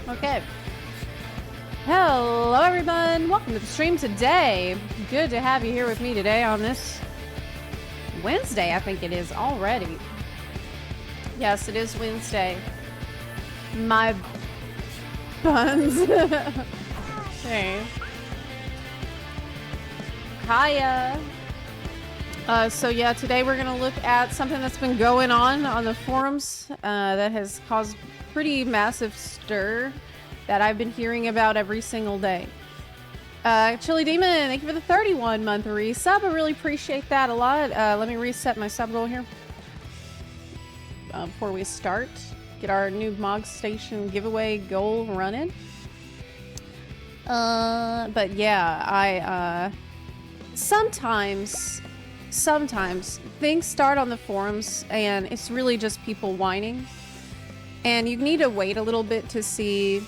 Okay. Hello, everyone. Welcome to the stream today. Good to have you here with me today on this Wednesday, I think it is already. Yes, it is Wednesday. My buns. Okay. Hiya. So yeah, today we're gonna look at something that's been going on the forums that has caused pretty massive stir that I've been hearing about every single day. Chili Demon, thank you for the 31-month resub. I really appreciate that a lot. Let me reset my sub goal here before we start. Get our new Mog Station giveaway goal running. But yeah, I sometimes things start on the forums and it's really just people whining. And you need to wait a little bit to see,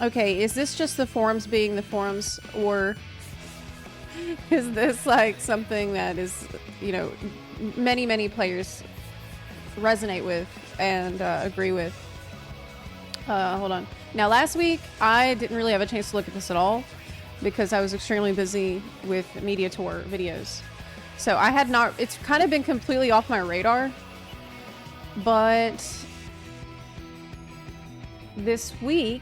okay, is this just the forums being the forums, or is this like something that is, you know, many players resonate with and agree with? Hold on. Now, last week, I didn't really have a chance to look at this at all because I was extremely busy with Media Tour videos. So I had not, it's kind of been completely off my radar, but this week,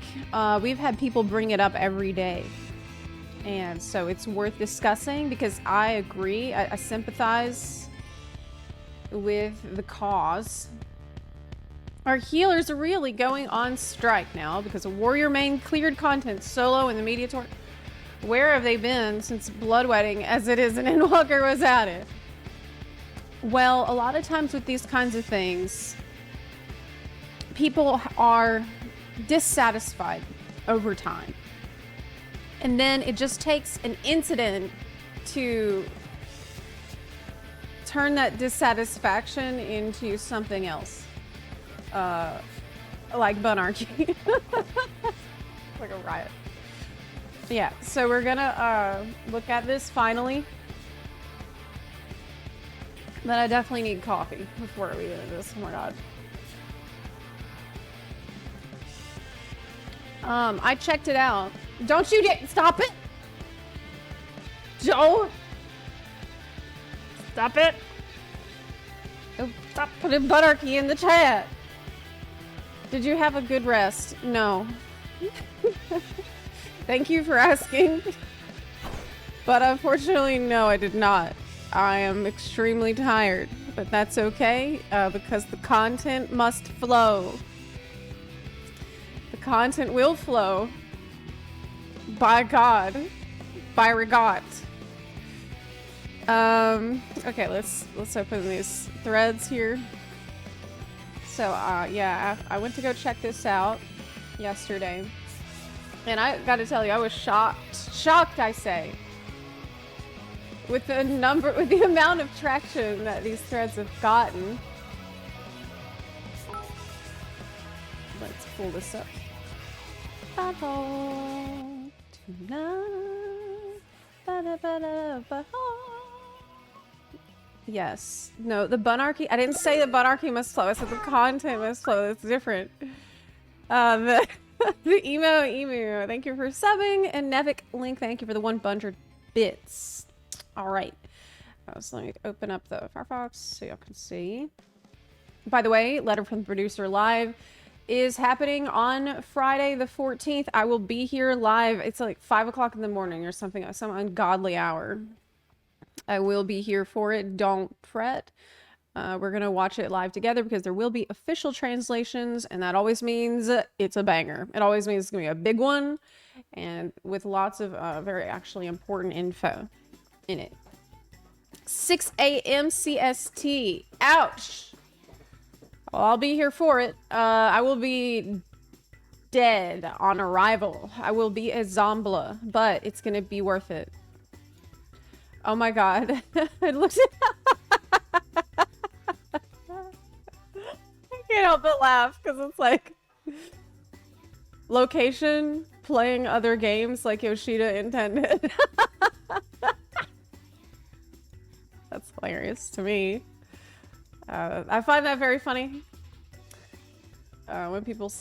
we've had people bring it up every day. And so it's worth discussing because I agree, I sympathize with the cause. Our healers are really going on strike now because of Warrior Main cleared content solo in the Media Tour. Where have they been since Bloodwedding as it is and Endwalker was at it? Well, a lot of times with these kinds of things, people are dissatisfied over time. And then it just takes an incident to turn that dissatisfaction into something else. Like Bunarchy. Like a riot. Yeah, so we're gonna look at this finally. But I definitely need coffee before we get into this. Oh my god. I checked it out. Don't you stop it! Joe! Stop it! Oh, stop putting Bunarchy in the chat! Did you have a good rest? No. Thank you for asking. But unfortunately, no, I did not. I am extremely tired, but that's okay because the content must flow. The content will flow. By God. By regat. Okay, let's open these threads here. So, yeah, I went to go check this out yesterday. And I gotta tell you, I was shocked, I say, with the amount of traction that these threads have gotten. Let's pull this up. Yes. No, the Bunarchy. I didn't say the Bunarchy must flow. I said the content must flow. It's different. The emu. Thank you for subbing. And Nevik Link, thank you for the 100 bits. All right. So let me open up the Firefox so y'all can see. By the way, Letter from the Producer Live is happening on Friday the 14th. I will be here live. It's like 5 o'clock in the morning or something, some ungodly hour. I will be here for it. Don't fret. We're going to watch it live together because there will be official translations, and that always means it's a banger. It always means it's going to be a big one, and with lots of very actually important info in it. 6 a.m. CST. Ouch! Well, I'll be here for it. I will be dead on arrival. I will be a Zombla, but it's going to be worth it. Oh my god. It looks... I can't help but laugh because it's like location playing other games like Yoshida intended. That's hilarious to me. I find that very funny. when people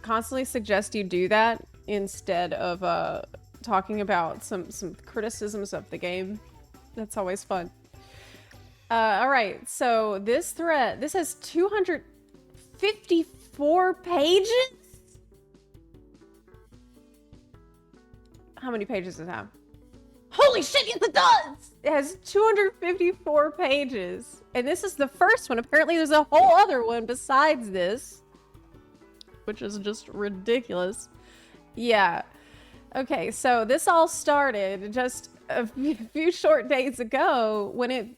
constantly suggest you do that instead of talking about some criticisms of the game. That's always fun. All right, so this has 254 pages? How many pages does it have? Holy shit, yes it does! It has 254 pages. And this is the first one. Apparently there's a whole other one besides this, which is just ridiculous. Yeah. Okay, so this all started just a few short days ago when it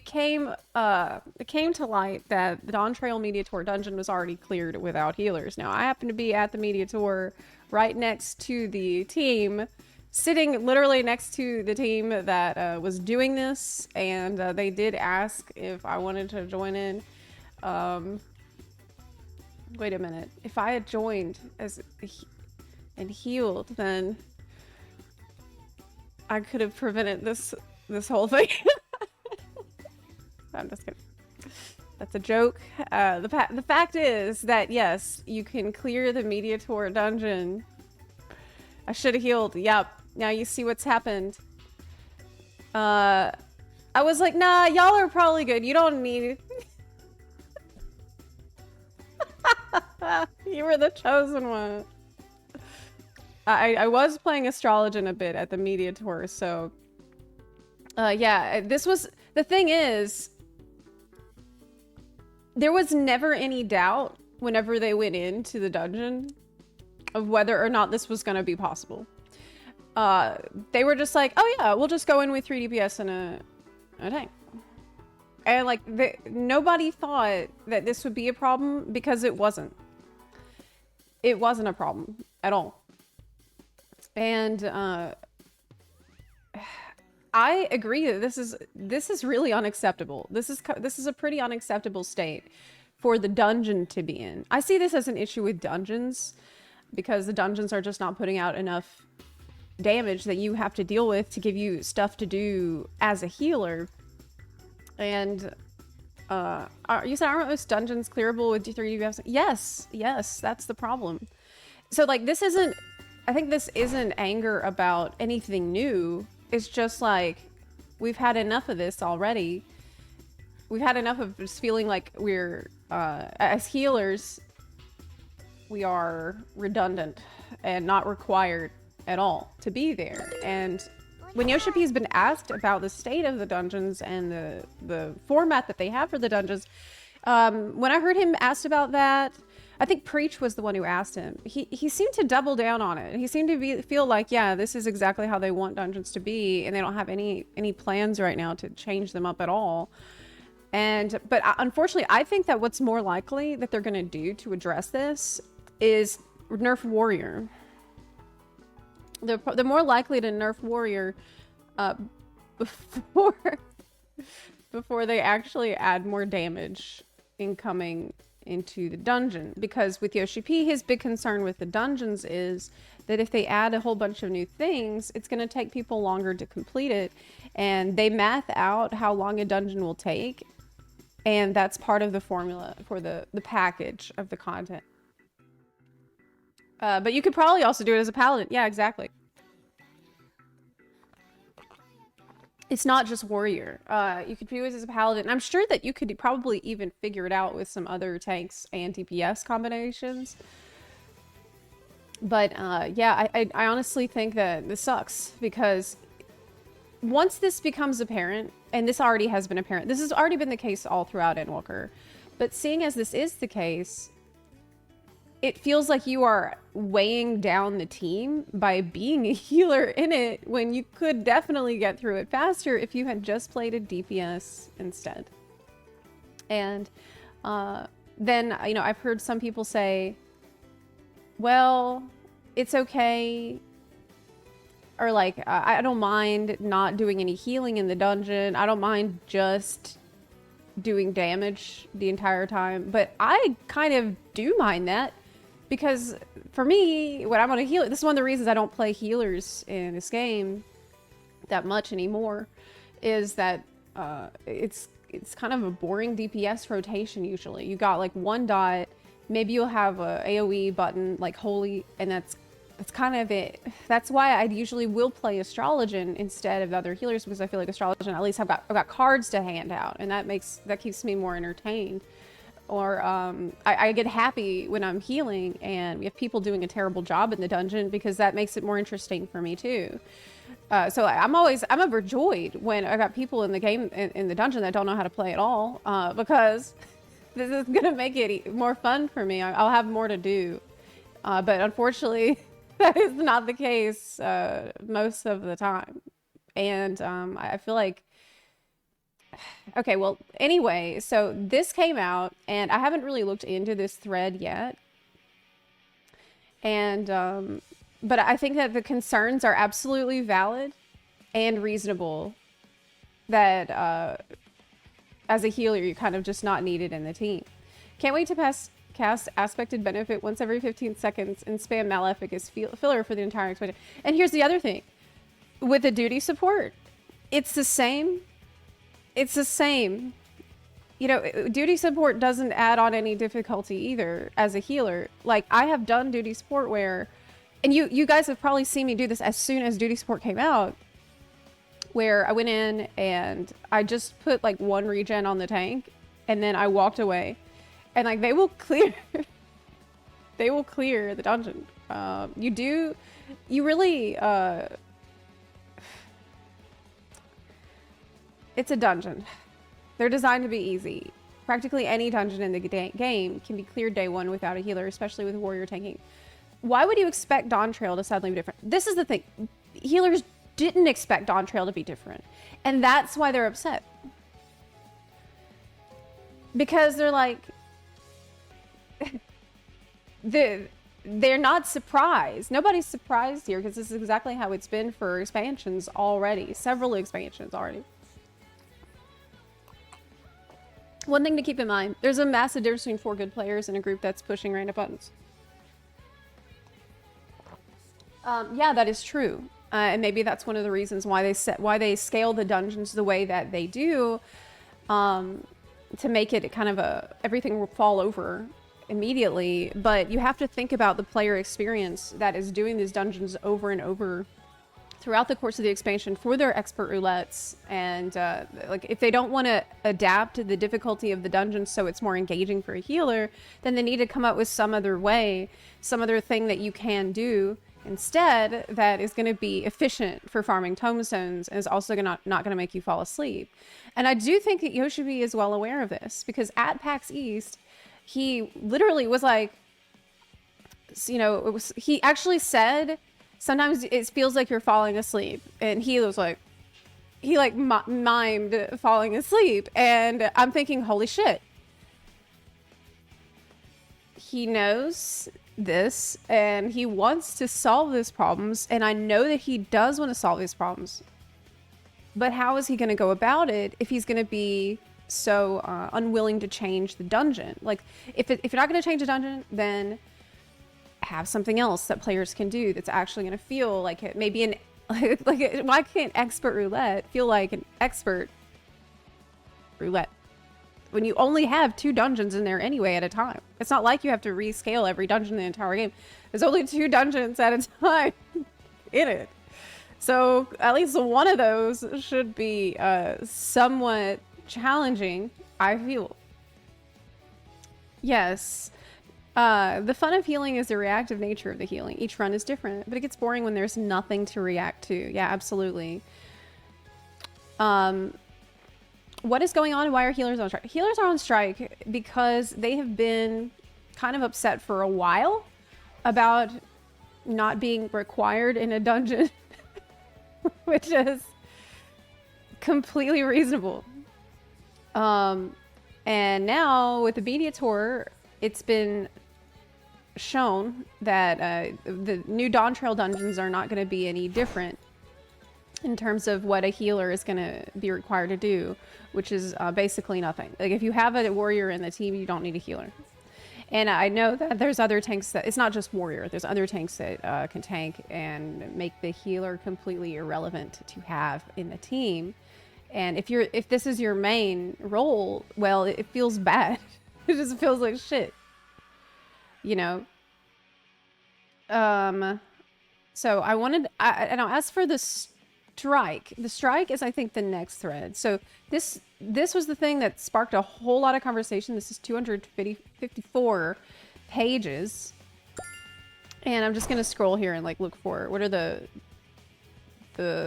came to light that the Dawn Trail Media Tour dungeon was already cleared without healers. Now, I happen to be at the Media Tour right next to the team, sitting literally next to the team that was doing this, and they did ask if I wanted to join in. Wait a minute. If I had joined and healed, then I could have prevented this whole thing. I'm just kidding. That's a joke. The fact is that yes, you can clear the Media Tour dungeon. I should have healed. Yep. Now you see what's happened. I was like, nah, y'all are probably good. You don't need. You were the chosen one. I was playing Astrologian a bit at the Media Tour, so yeah, this was the thing is there was never any doubt whenever they went into the dungeon of whether or not this was going to be possible. They were just like, oh yeah, we'll just go in with 3 DPS and a tank. And like nobody thought that this would be a problem because it wasn't. It wasn't a problem at all. And I agree that this is really unacceptable. This is a pretty unacceptable state for the dungeon to be in. I see this as an issue with dungeons because the dungeons are just not putting out enough damage that you have to deal with to give you stuff to do as a healer. And you said aren't most dungeons clearable with D3 DPS? Yes, that's the problem. So like I think this isn't anger about anything new. It's just like, we've had enough of this already. We've had enough of just feeling like we're, as healers, we are redundant and not required at all to be there. And when Yoshi has been asked about the state of the dungeons and the format that they have for the dungeons, when I heard him asked about that, I think Preach was the one who asked him. He seemed to double down on it. He seemed to feel like, yeah, this is exactly how they want dungeons to be, and they don't have any plans right now to change them up at all. But unfortunately, I think that what's more likely that they're going to do to address this is nerf Warrior. They're more likely to nerf Warrior before they actually add more damage incoming into the dungeon, because with Yoshi P, his big concern with the dungeons is that if they add a whole bunch of new things, it's going to take people longer to complete it, and they math out how long a dungeon will take, and that's part of the formula for the package of the content. But you could probably also do it as a paladin. Yeah, exactly. It's not just warrior. You could do it as a paladin. I'm sure that you could probably even figure it out with some other tanks and DPS combinations. But yeah, I honestly think that this sucks, because once this becomes apparent, and this already has been apparent, this has already been the case all throughout Endwalker, but seeing as this is the case, it feels like you are weighing down the team by being a healer in it, when you could definitely get through it faster if you had just played a DPS instead. And then, you know, I've heard some people say, well, it's okay, or like, I don't mind not doing any healing in the dungeon. I don't mind just doing damage the entire time. But I kind of do mind that, because for me, when I'm on a healer, this is one of the reasons I don't play healers in this game that much anymore, is that it's kind of a boring DPS rotation usually. You got like one dot, maybe you'll have a AoE button like holy, and that's kind of it. That's why I usually will play Astrologian instead of other healers, because I feel like Astrologian, at least I've got cards to hand out, and that keeps me more entertained. Or I get happy when I'm healing and we have people doing a terrible job in the dungeon, because that makes it more interesting for me too. So I'm overjoyed when I got people in the game, in the dungeon, that don't know how to play at all, because this is gonna make it more fun for me. I'll have more to do, but unfortunately that is not the case most of the time. And I feel like, okay, well, anyway, so this came out, and I haven't really looked into this thread yet. And, but I think that the concerns are absolutely valid and reasonable, that as a healer, you're kind of just not needed in the team. Can't wait to cast Aspected Benefit once every 15 seconds and spam Malefic as filler for the entire expansion. And here's the other thing. With the duty support, it's the same. It's the same. You know, duty support doesn't add on any difficulty either as a healer. Like, I have done duty support where, and you guys have probably seen me do this as soon as duty support came out, where I went in and I just put like one regen on the tank, and then I walked away, and like they will clear they will clear the dungeon. You really it's a dungeon. They're designed to be easy. Practically any dungeon in the game can be cleared day one without a healer, especially with warrior tanking. Why would you expect Dawn Trail to suddenly be different? This is the thing. Healers didn't expect Dawn Trail to be different. And that's why they're upset. Because they're like, they're not surprised. Nobody's surprised here, because this is exactly how it's been for expansions already. Several expansions already. One thing to keep in mind, there's a massive difference between 4 good players and a group that's pushing random buttons. Yeah, that is true. And maybe that's one of the reasons why they scale the dungeons the way that they do, to make it kind of everything will fall over immediately. But you have to think about the player experience that is doing these dungeons over and over throughout the course of the expansion for their expert roulettes. And like, if they don't want to adapt the difficulty of the dungeon so it's more engaging for a healer, then they need to come up with some other way, some other thing that you can do instead that is going to be efficient for farming tomestones, and is also not going to make you fall asleep. And I do think that Yoshibi is well aware of this, because at PAX East, he literally was like, you know, he actually said, sometimes it feels like you're falling asleep. And he was like, he like mimed falling asleep. And I'm thinking, holy shit. He knows this and he wants to solve these problems. And I know that he does want to solve these problems. But how is he going to go about it if he's going to be so unwilling to change the dungeon? Like, if you're not going to change the dungeon, then have something else that players can do that's actually going to feel like it. Maybe why can't expert roulette feel like an expert roulette when you only have 2 dungeons in there anyway at a time? It's not like you have to rescale every dungeon in the entire game. There's only 2 dungeons at a time in it. So at least one of those should be somewhat challenging, I feel. Yes. The fun of healing is the reactive nature of the healing. Each run is different, but it gets boring when there's nothing to react to. Yeah, absolutely. What is going on and why are healers on strike? Healers are on strike because they have been kind of upset for a while about not being required in a dungeon, which is completely reasonable. And now with the media tour, it's been shown that the new Dawn Trail dungeons are not going to be any different in terms of what a healer is going to be required to do, which is basically nothing. Like, if you have a warrior in the team, you don't need a healer. And I know that there's other tanks that, it's not just warrior, there's other tanks that can tank and make the healer completely irrelevant to have in the team. And if this is your main role, well, it feels bad. It just feels like shit. you know. So I wanted, and I'll ask for the strike. The strike is, I think, the next thread. So this was the thing that sparked a whole lot of conversation. This is 254 pages. And I'm just going to scroll here and like look for what are the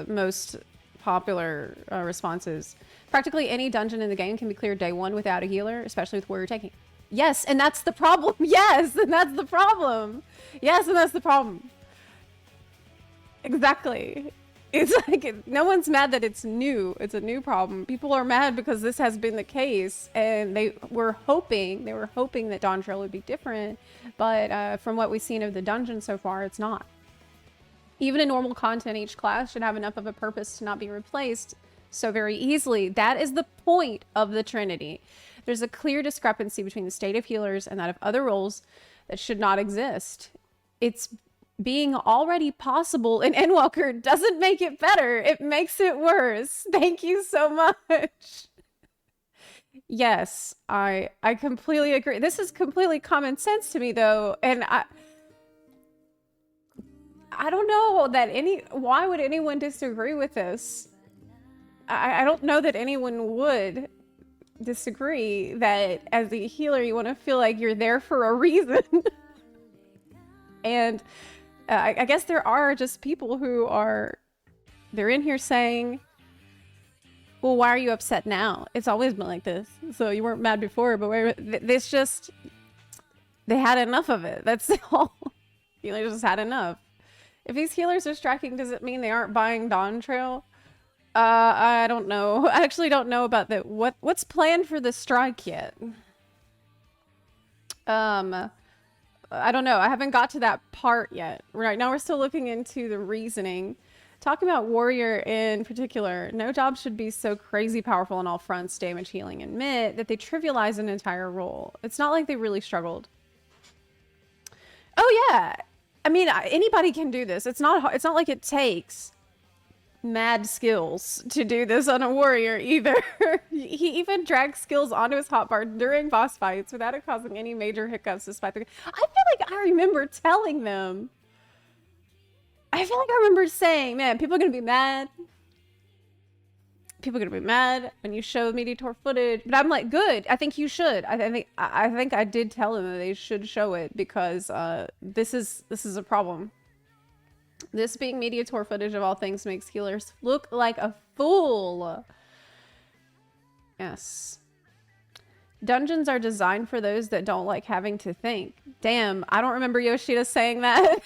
most popular responses. Practically any dungeon in the game can be cleared day one without a healer, especially with warrior taking. Yes, and that's the problem. Yes, and that's the problem. Yes, and that's the problem. Exactly. It's like no one's mad that it's new. It's a new problem. People are mad because this has been the case, and they were hoping that Dawn Trail would be different, but from what we've seen of the dungeon so far, it's not. Even in normal content, each class should have enough of a purpose to not be replaced so very easily. That is the point of the Trinity. There's a clear discrepancy between the state of healers and that of other roles that should not exist. It's being already possible in Endwalker doesn't make it better. It makes it worse. Thank you so much. Yes, I completely agree. This is completely common sense to me, though, and I don't know that why would anyone disagree with this? I don't know that anyone would disagree that as a healer, you want to feel like you're there for a reason. And I guess there are just people who they're in here saying, well, why are you upset now? It's always been like this. So you weren't mad before, but this just, they had enough of it. That's all. Healers just had enough. If these healers are striking, does it mean they aren't buying Dawn Trail? I don't know. I actually don't know about that. What's planned for the strike yet? I don't know. I haven't got to that part yet. Right now we're still looking into the reasoning. Talking about warrior in particular, no job should be so crazy powerful on all fronts, damage, healing, and mit, that they trivialize an entire role. It's not like they really struggled. Oh yeah. I mean, anybody can do this. It's not like it takes mad skills to do this on a warrior either. He even dragged skills onto his hotbar during boss fights without it causing any major hiccups despite the... I feel like I remember telling them. I feel like I remember saying, man, people are going to be mad. People are going to be mad when you show Mediator footage. But I'm like, good. I think you should. I think I did tell them that they should show it because this is a problem. This being Mediator footage of all things makes healers look like a fool. Yes. Dungeons are designed for those that don't like having to think. Damn, I don't remember Yoshida saying that.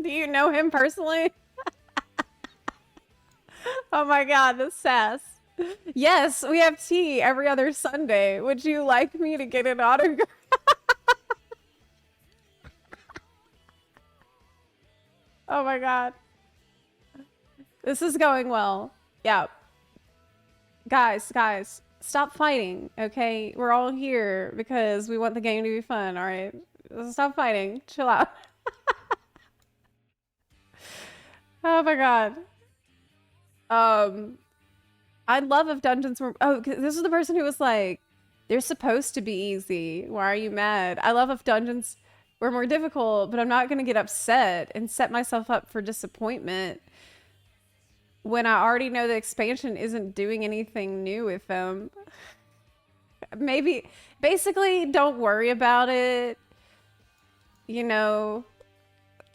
Do you know him personally? Oh my god, the sass. Yes, we have tea every other Sunday. Would you like me to get an autograph? Oh my god. This is going well. Yeah. Guys, stop fighting, okay? We're all here because we want the game to be fun, alright? Stop fighting. Chill out. Oh my god. I'd love if dungeons were... Oh, this is the person who was like, they're supposed to be easy. Why are you mad? I love if dungeons were more difficult, but I'm not going to get upset and set myself up for disappointment when I already know the expansion isn't doing anything new with them. Maybe, basically, don't worry about it. You know,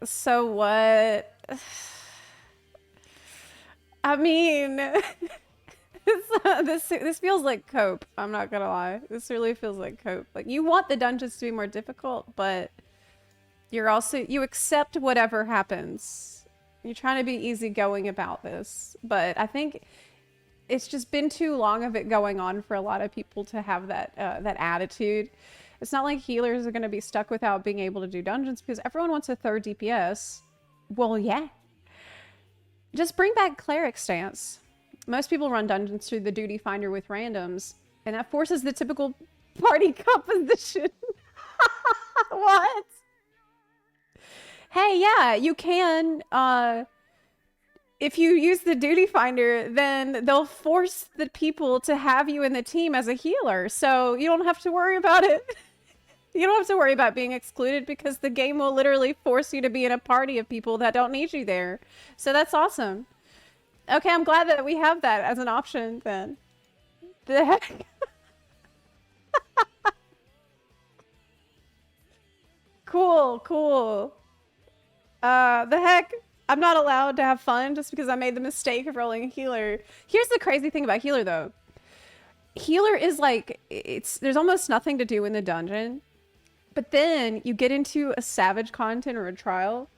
so what? I mean, this feels like cope. I'm not gonna lie. This really feels like cope. Like, you want the dungeons to be more difficult, but you accept whatever happens. You're trying to be easygoing about this, but I think it's just been too long of it going on for a lot of people to have that attitude. It's not like healers are going to be stuck without being able to do dungeons because everyone wants a third DPS. Well, yeah. Just bring back cleric stance. Most people run dungeons through the duty finder with randoms, and that forces the typical party composition. What? Hey, yeah, you can. If you use the duty finder, then they'll force the people to have you in the team as a healer, so you don't have to worry about it. You don't have to worry about being excluded because the game will literally force you to be in a party of people that don't need you there. So that's awesome. Okay, I'm glad that we have that as an option then. The heck? Cool, cool. The heck? I'm not allowed to have fun just because I made the mistake of rolling a healer. Here's the crazy thing about healer though. Healer is like, there's almost nothing to do in the dungeon. But then you get into a savage content or a trial.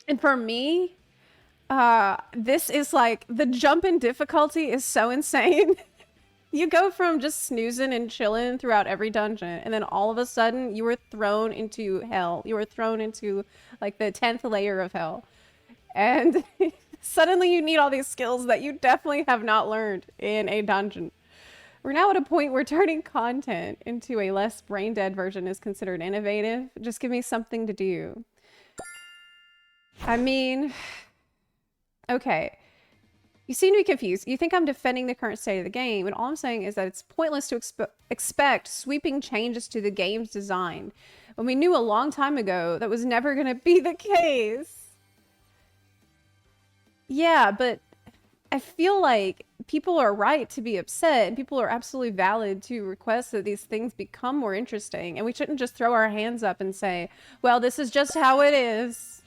And for me, this is like, the jump in difficulty is so insane. You go from just snoozing and chilling throughout every dungeon, and then all of a sudden you were thrown into hell. You were thrown into like the 10th layer of hell. And suddenly you need all these skills that you definitely have not learned in a dungeon. We're now at a point where turning content into a less brain dead version is considered innovative. Just give me something to do. I mean, okay. You seem to be confused. You think I'm defending the current state of the game, and all I'm saying is that it's pointless to expect sweeping changes to the game's design when we knew a long time ago that was never going to be the case. Yeah, but I feel like people are right to be upset, and people are absolutely valid to request that these things become more interesting, and we shouldn't just throw our hands up and say, well, this is just how it is.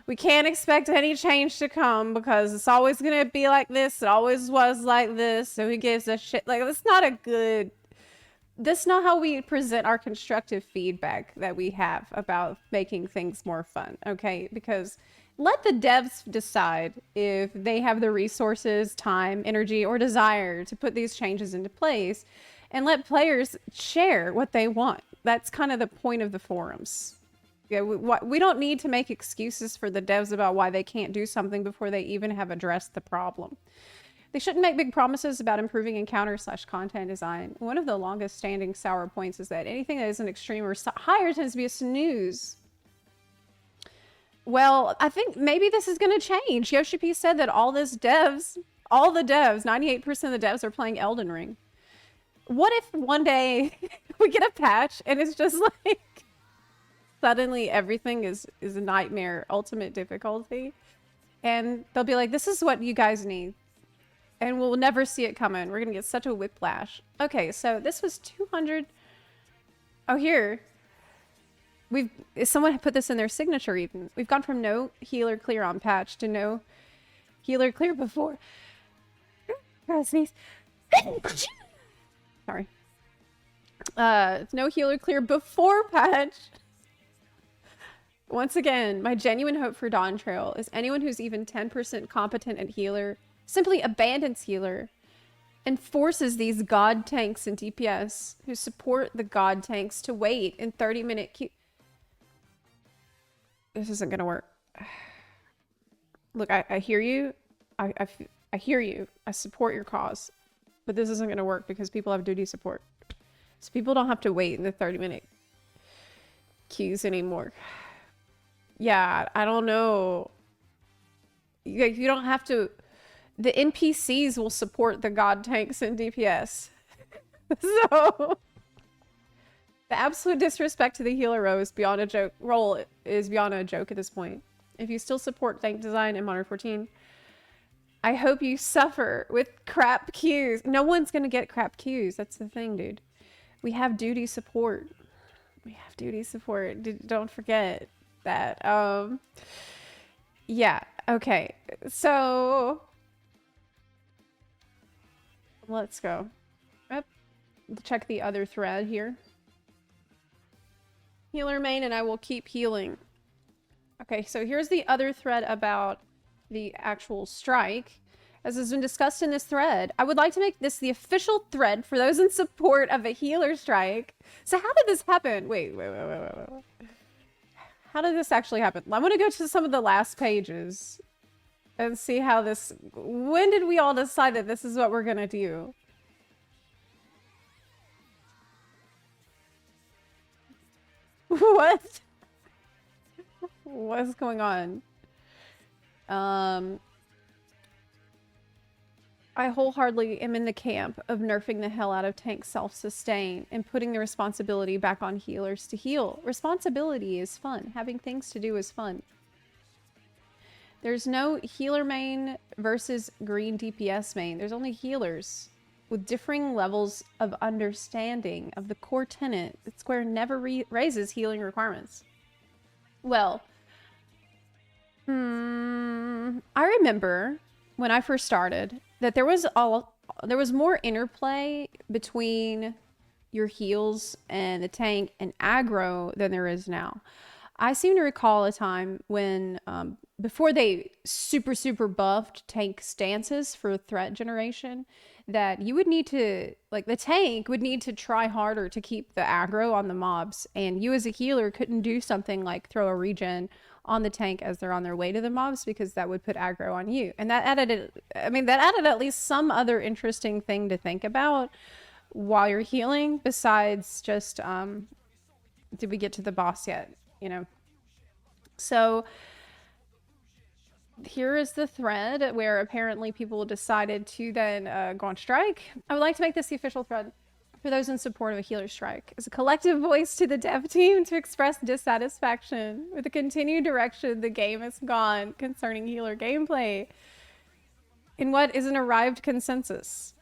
We can't expect any change to come because it's always going to be like this. It always was like this. So who gives a shit? Like, that's not a good... That's not how we present our constructive feedback that we have about making things more fun, okay? Because let the devs decide if they have the resources, time, energy, or desire to put these changes into place, and let players share what they want. That's kind of the point of the forums. Yeah, we don't need to make excuses for the devs about why they can't do something before they even have addressed the problem. They shouldn't make big promises about improving encounter/content design. One of the longest standing sour points is that anything that isn't extreme or higher tends to be a snooze. Well, I think maybe this is going to change. Yoshi P said that all the devs, 98% of the devs are playing Elden Ring. What if one day we get a patch and it's just like... suddenly everything is a nightmare ultimate difficulty, and they'll be like, this is what you guys need, and we'll never see it coming. We're gonna get such a whiplash. Okay, so this was 200. Oh, here someone put this in their signature. Even we've gone from no healer clear on patch to no healer clear before. Sneeze. Sorry. No healer clear before patch. Once again, my genuine hope for Dawn Trail is anyone who's even 10% competent at healer simply abandons healer and forces these god tanks and DPS who support the god tanks to wait in 30-minute queue. This isn't gonna work. Look, I hear you. I hear you. I support your cause. But this isn't gonna work because people have duty support. So people don't have to wait in the 30-minute queues anymore. Yeah, I don't know. You don't have to... The NPCs will support the god tanks and DPS. So... the absolute disrespect to the healer role is beyond a joke. Is beyond a joke at this point. If you still support tank design in Modern 14, I hope you suffer with crap queues. No one's gonna get crap queues. That's the thing, dude. We have duty support. We have duty support. Don't forget that. Yeah, okay. So let's go. Yep. Check the other thread here. Healer main, and I will keep healing. Okay, so here's the other thread about the actual strike. As has been discussed in this thread, I would like to make this the official thread for those in support of a healer strike. So how did this happen? Wait. How did this actually happen? I want to go to some of the last pages and see how this... When did we all decide that this is what we're gonna do? What? What's going on? I wholeheartedly am in the camp of nerfing the hell out of tank self-sustain and putting the responsibility back on healers to heal. Responsibility is fun. Having things to do is fun. There's no healer main versus green DPS main. There's only healers with differing levels of understanding of the core tenet that Square never raises healing requirements. Well, I remember when I first started that there was more interplay between your heals and the tank and aggro than there is now. I seem to recall a time when before they super buffed tank stances for threat generation, that you would need to, like, the tank would need to try harder to keep the aggro on the mobs, and you as a healer couldn't do something like throw a regen on the tank as they're on their way to the mobs, because that would put aggro on you. And that added at least some other interesting thing to think about while you're healing, besides just did we get to the boss yet, you know? So here is the thread where apparently people decided to then go on strike. I would like to make this the official thread for those in support of a healer strike, as a collective voice to the dev team to express dissatisfaction with the continued direction the game has gone concerning healer gameplay in what is an arrived consensus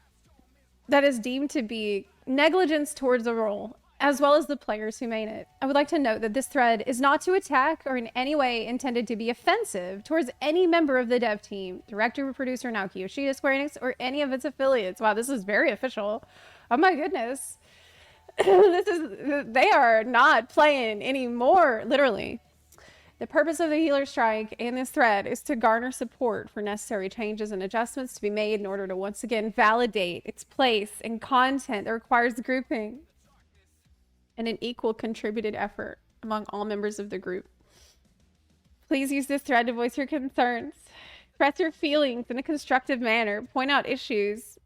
that is deemed to be negligence towards the role, as well as the players who made it. I would like to note that this thread is not to attack or in any way intended to be offensive towards any member of the dev team, director or producer Naoki Yoshida, Square Enix, or any of its affiliates. Wow, this is very official. Oh my goodness. They are not playing anymore, literally. The purpose of the healer strike and this thread is to garner support for necessary changes and adjustments to be made in order to once again validate its place in content that requires grouping and an equal contributed effort among all members of the group. Please use this thread to voice your concerns, express your feelings in a constructive manner, point out issues,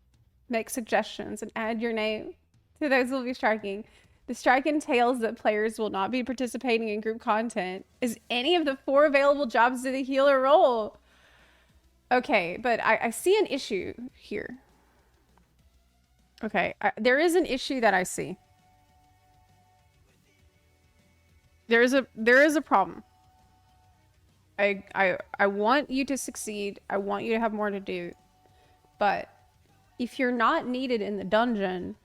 make suggestions, and add your name to those who will be striking. The strike entails that players will not be participating in group content as any of the 4 available jobs to the healer role. Okay, but I see an issue here. Okay, there is an issue that I see. There is a problem. I want you to succeed. I want you to have more to do. But if you're not needed in the dungeon,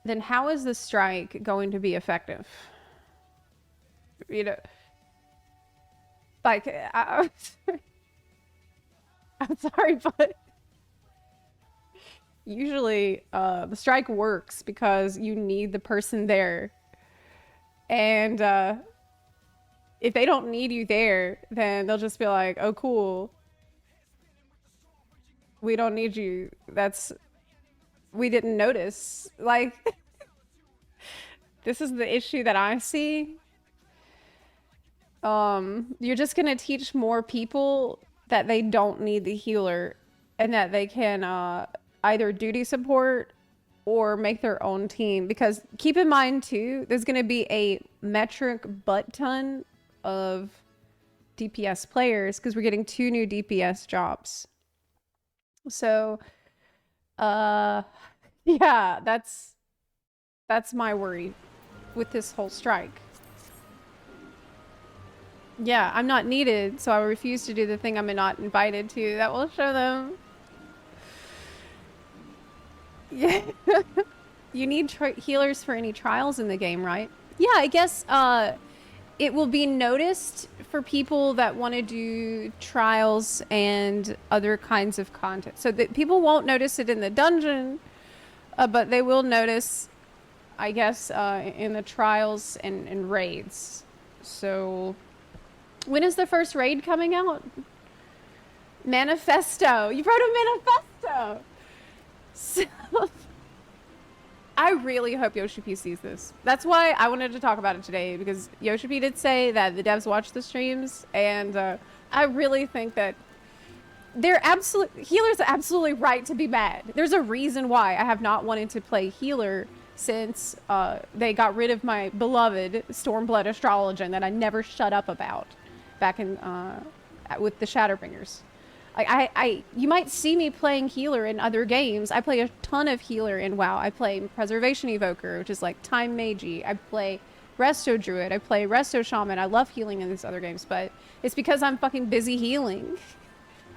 then how is the strike going to be effective? You know, like, I'm sorry, but usually the strike works because you need the person there. And if they don't need you there, then they'll just be like, oh, cool. We don't need you. We didn't notice. Like, this is the issue that I see. You're just gonna teach more people that they don't need the healer and that they can either duty support or make their own team. Because keep in mind too, there's gonna be a metric butt ton of DPS players because we're getting 2 new DPS jobs. So, yeah, that's my worry with this whole strike. Yeah, I'm not needed, so I refuse to do the thing I'm not invited to. That will show them. Yeah. You need healers for any trials in the game, right? Yeah, I guess it will be noticed for people that want to do trials and other kinds of content. So that people won't notice it in the dungeon, but they will notice, I guess, in the trials and raids. So when is the first raid coming out? Manifesto. You wrote a manifesto. So I really hope Yoshi sees this. That's why I wanted to talk about it today, because Yoshi did say that the devs watch the streams, and I really think that healer's absolutely right to be mad. There's a reason why I have not wanted to play healer since they got rid of my beloved Stormblood Astrologian that I never shut up about back in with the Shadowbringers. Like you might see me playing healer in other games. I play a ton of healer in WoW. I play Preservation Evoker, which is like Time Magi. I play Resto Druid. I play Resto Shaman. I love healing in these other games, but it's because I'm fucking busy healing.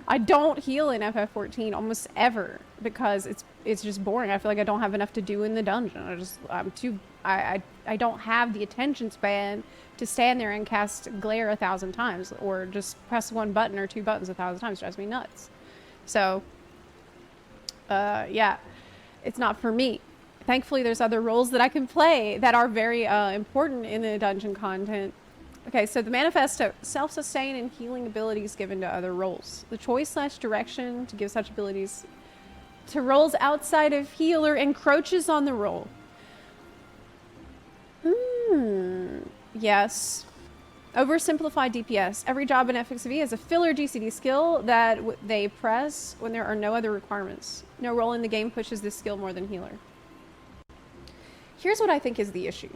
I don't heal in FF14 almost ever because it's just boring. I feel like I don't have enough to do in the dungeon. I don't have the attention span to stand there and cast Glare 1,000 times or just press one button or two buttons 1,000 times. It drives me nuts. So, yeah, it's not for me. Thankfully, there's other roles that I can play that are very important in the dungeon content. Okay, so the manifesto, self-sustain and healing abilities given to other roles. The choice/direction to give such abilities to roles outside of healer encroaches on the role. Yes. Oversimplified DPS. Every job in FXV has a filler GCD skill that they press when there are no other requirements. No role in the game pushes this skill more than healer. Here's what I think is the issue.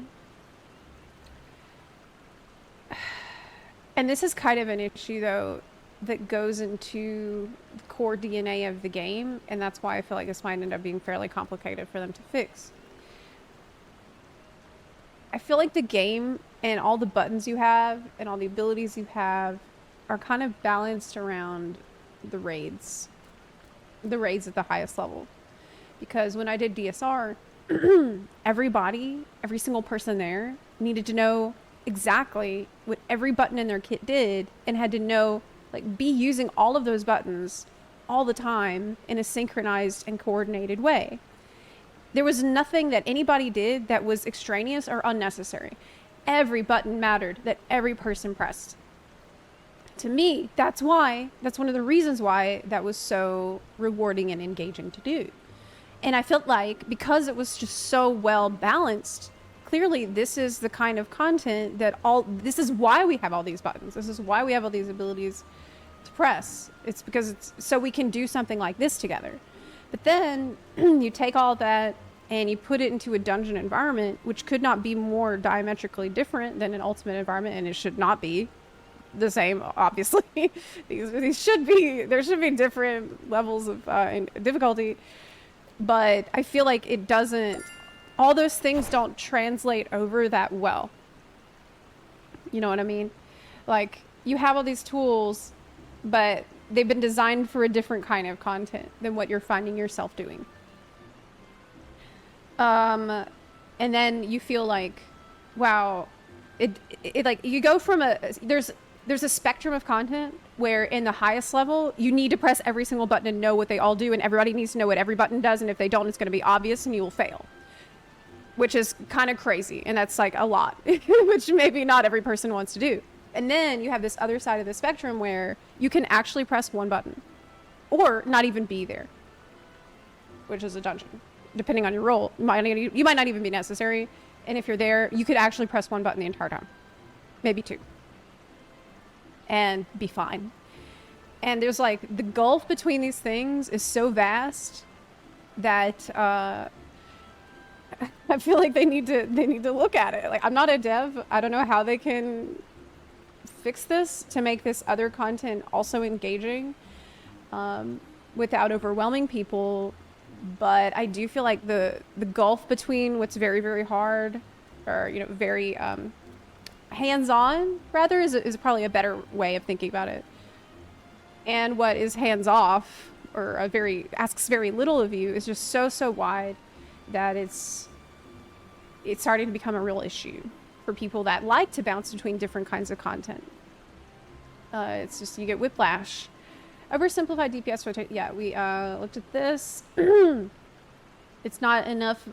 And this is kind of an issue, though, that goes into the core DNA of the game, and that's why I feel like this might end up being fairly complicated for them to fix. I feel like the game and all the buttons you have and all the abilities you have are kind of balanced around the raids at the highest level. Because when I did DSR, every single person there needed to know exactly what every button in their kit did and had to know, like, be using all of those buttons all the time in a synchronized and coordinated way. There was nothing that anybody did that was extraneous or unnecessary. Every button mattered that every person pressed. To me, that's one of the reasons why that was so rewarding and engaging to do. And I felt like because it was just so well balanced, clearly this is the kind of content that this is why we have all these buttons. This is why we have all these abilities to press. It's because it's so we can do something like this together. But then you take all that and you put it into a dungeon environment, which could not be more diametrically different than an ultimate environment, and it should not be the same, obviously. There should be different levels of difficulty, but I feel like it doesn't, all those things don't translate over that well. You know what I mean? Like, you have all these tools, but they've been designed for a different kind of content than what you're finding yourself doing. And then you feel like, wow, it like, you go from there's a spectrum of content where in the highest level, you need to press every single button and know what they all do, and everybody needs to know what every button does, and if they don't, it's going to be obvious and you will fail. Which is kind of crazy, and that's like a lot, which maybe not every person wants to do. And then you have this other side of the spectrum where you can actually press one button, or not even be there, which is a dungeon. Depending on your role, you might not even be necessary, and if you're there, you could actually press one button the entire time, maybe two, and be fine. And there's like, the gulf between these things is so vast that I feel like they need to look at it. Like, I'm not a dev. I don't know how they can fix this to make this other content also engaging without overwhelming people. But I do feel like the gulf between what's very, very hard, or, you know, very hands-on rather, is probably a better way of thinking about it. And what is hands-off, or asks very little of you, is just so wide that it's starting to become a real issue for people that like to bounce between different kinds of content. It's just, you get whiplash. Oversimplified DPS rotate. Yeah, we looked at this. It's not enough.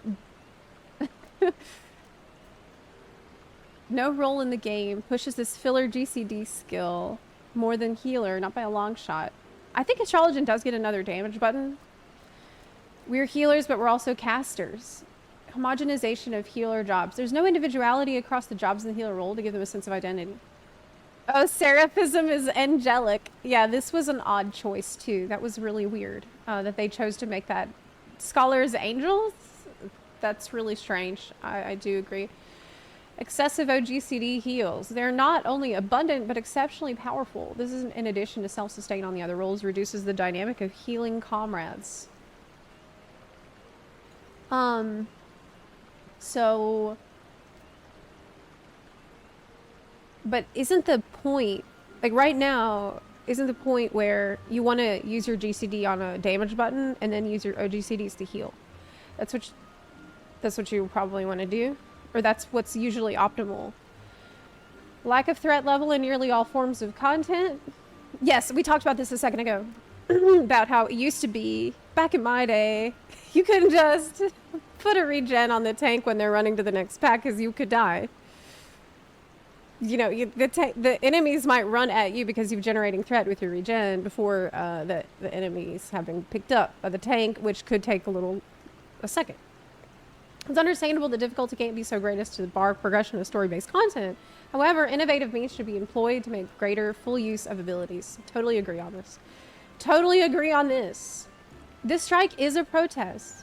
No role in the game pushes this filler GCD skill more than healer, not by a long shot. I think Astrologian does get another damage button. We're healers, but we're also casters. Homogenization of healer jobs. There's no individuality across the jobs in the healer role to give them a sense of identity. Oh, Seraphism is angelic. Yeah, this was an odd choice too. That was really weird that they chose to make that scholars angels. That's really strange. I do agree. Excessive OGCD heals. They're not only abundant, but exceptionally powerful. This is in addition to self-sustain on the other roles, reduces the dynamic of healing comrades. So... But isn't the point... Like, right now, isn't the point where you want to use your GCD on a damage button and then use your OGCDs to heal? That's what you probably want to do. Or that's what's usually optimal. Lack of threat level in nearly all forms of content. Yes, we talked about this a second ago. About how it used to be, back in my day, you couldn't just put a regen on the tank when they're running to the next pack because you could die. You know, the enemies might run at you because you're generating threat with your regen before the enemies have been picked up by the tank, which could take a second. It's understandable the difficulty can't be so great as to bar progression of story-based content. However, innovative means should be employed to make greater full use of abilities. Totally agree on this. Totally agree on this. This strike is a protest.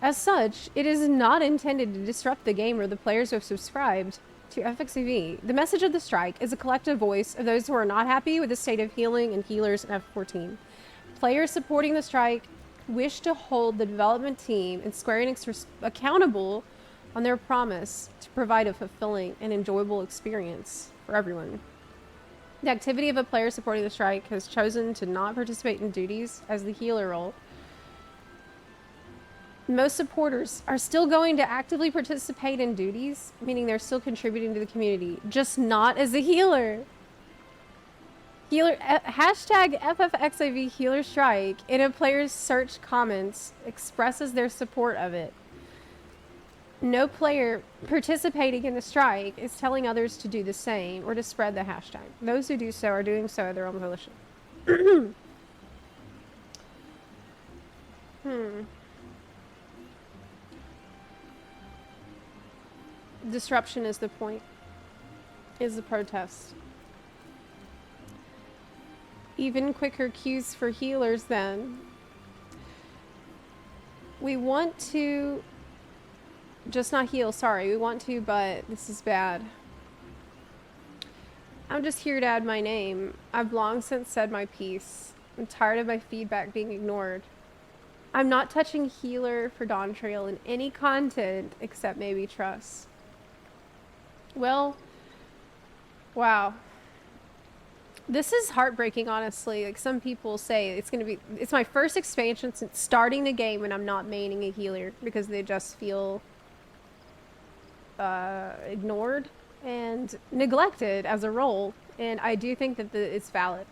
As such, it is not intended to disrupt the game or the players who have subscribed to FXCV. The message of the strike is a collective voice of those who are not happy with the state of healing and healers in F14. Players supporting the strike wish to hold the development team and Square Enix accountable on their promise to provide a fulfilling and enjoyable experience for everyone. The activity of a player supporting the strike has chosen to not participate in duties as the healer role. Most supporters are still going to actively participate in duties, meaning they're still contributing to the community, just not as a healer. Hashtag FFXIV healer strike in a player's search comments expresses their support of it. No player participating in the strike is telling others to do the same or to spread the hashtag. Those who do so are doing so at their own volition. Disruption is the point. Is the protest. Even quicker queues for healers then. We want to just not heal, sorry. We want to, but this is bad. I'm just here to add my name. I've long since said my piece. I'm tired of my feedback being ignored. I'm not touching healer for Dawn Trail in any content except maybe Trust. Well, wow. This is heartbreaking, honestly. Like, some people say it's my first expansion since starting the game when I'm not maining a healer because they just feel ignored and neglected as a role, and I do think that it's valid.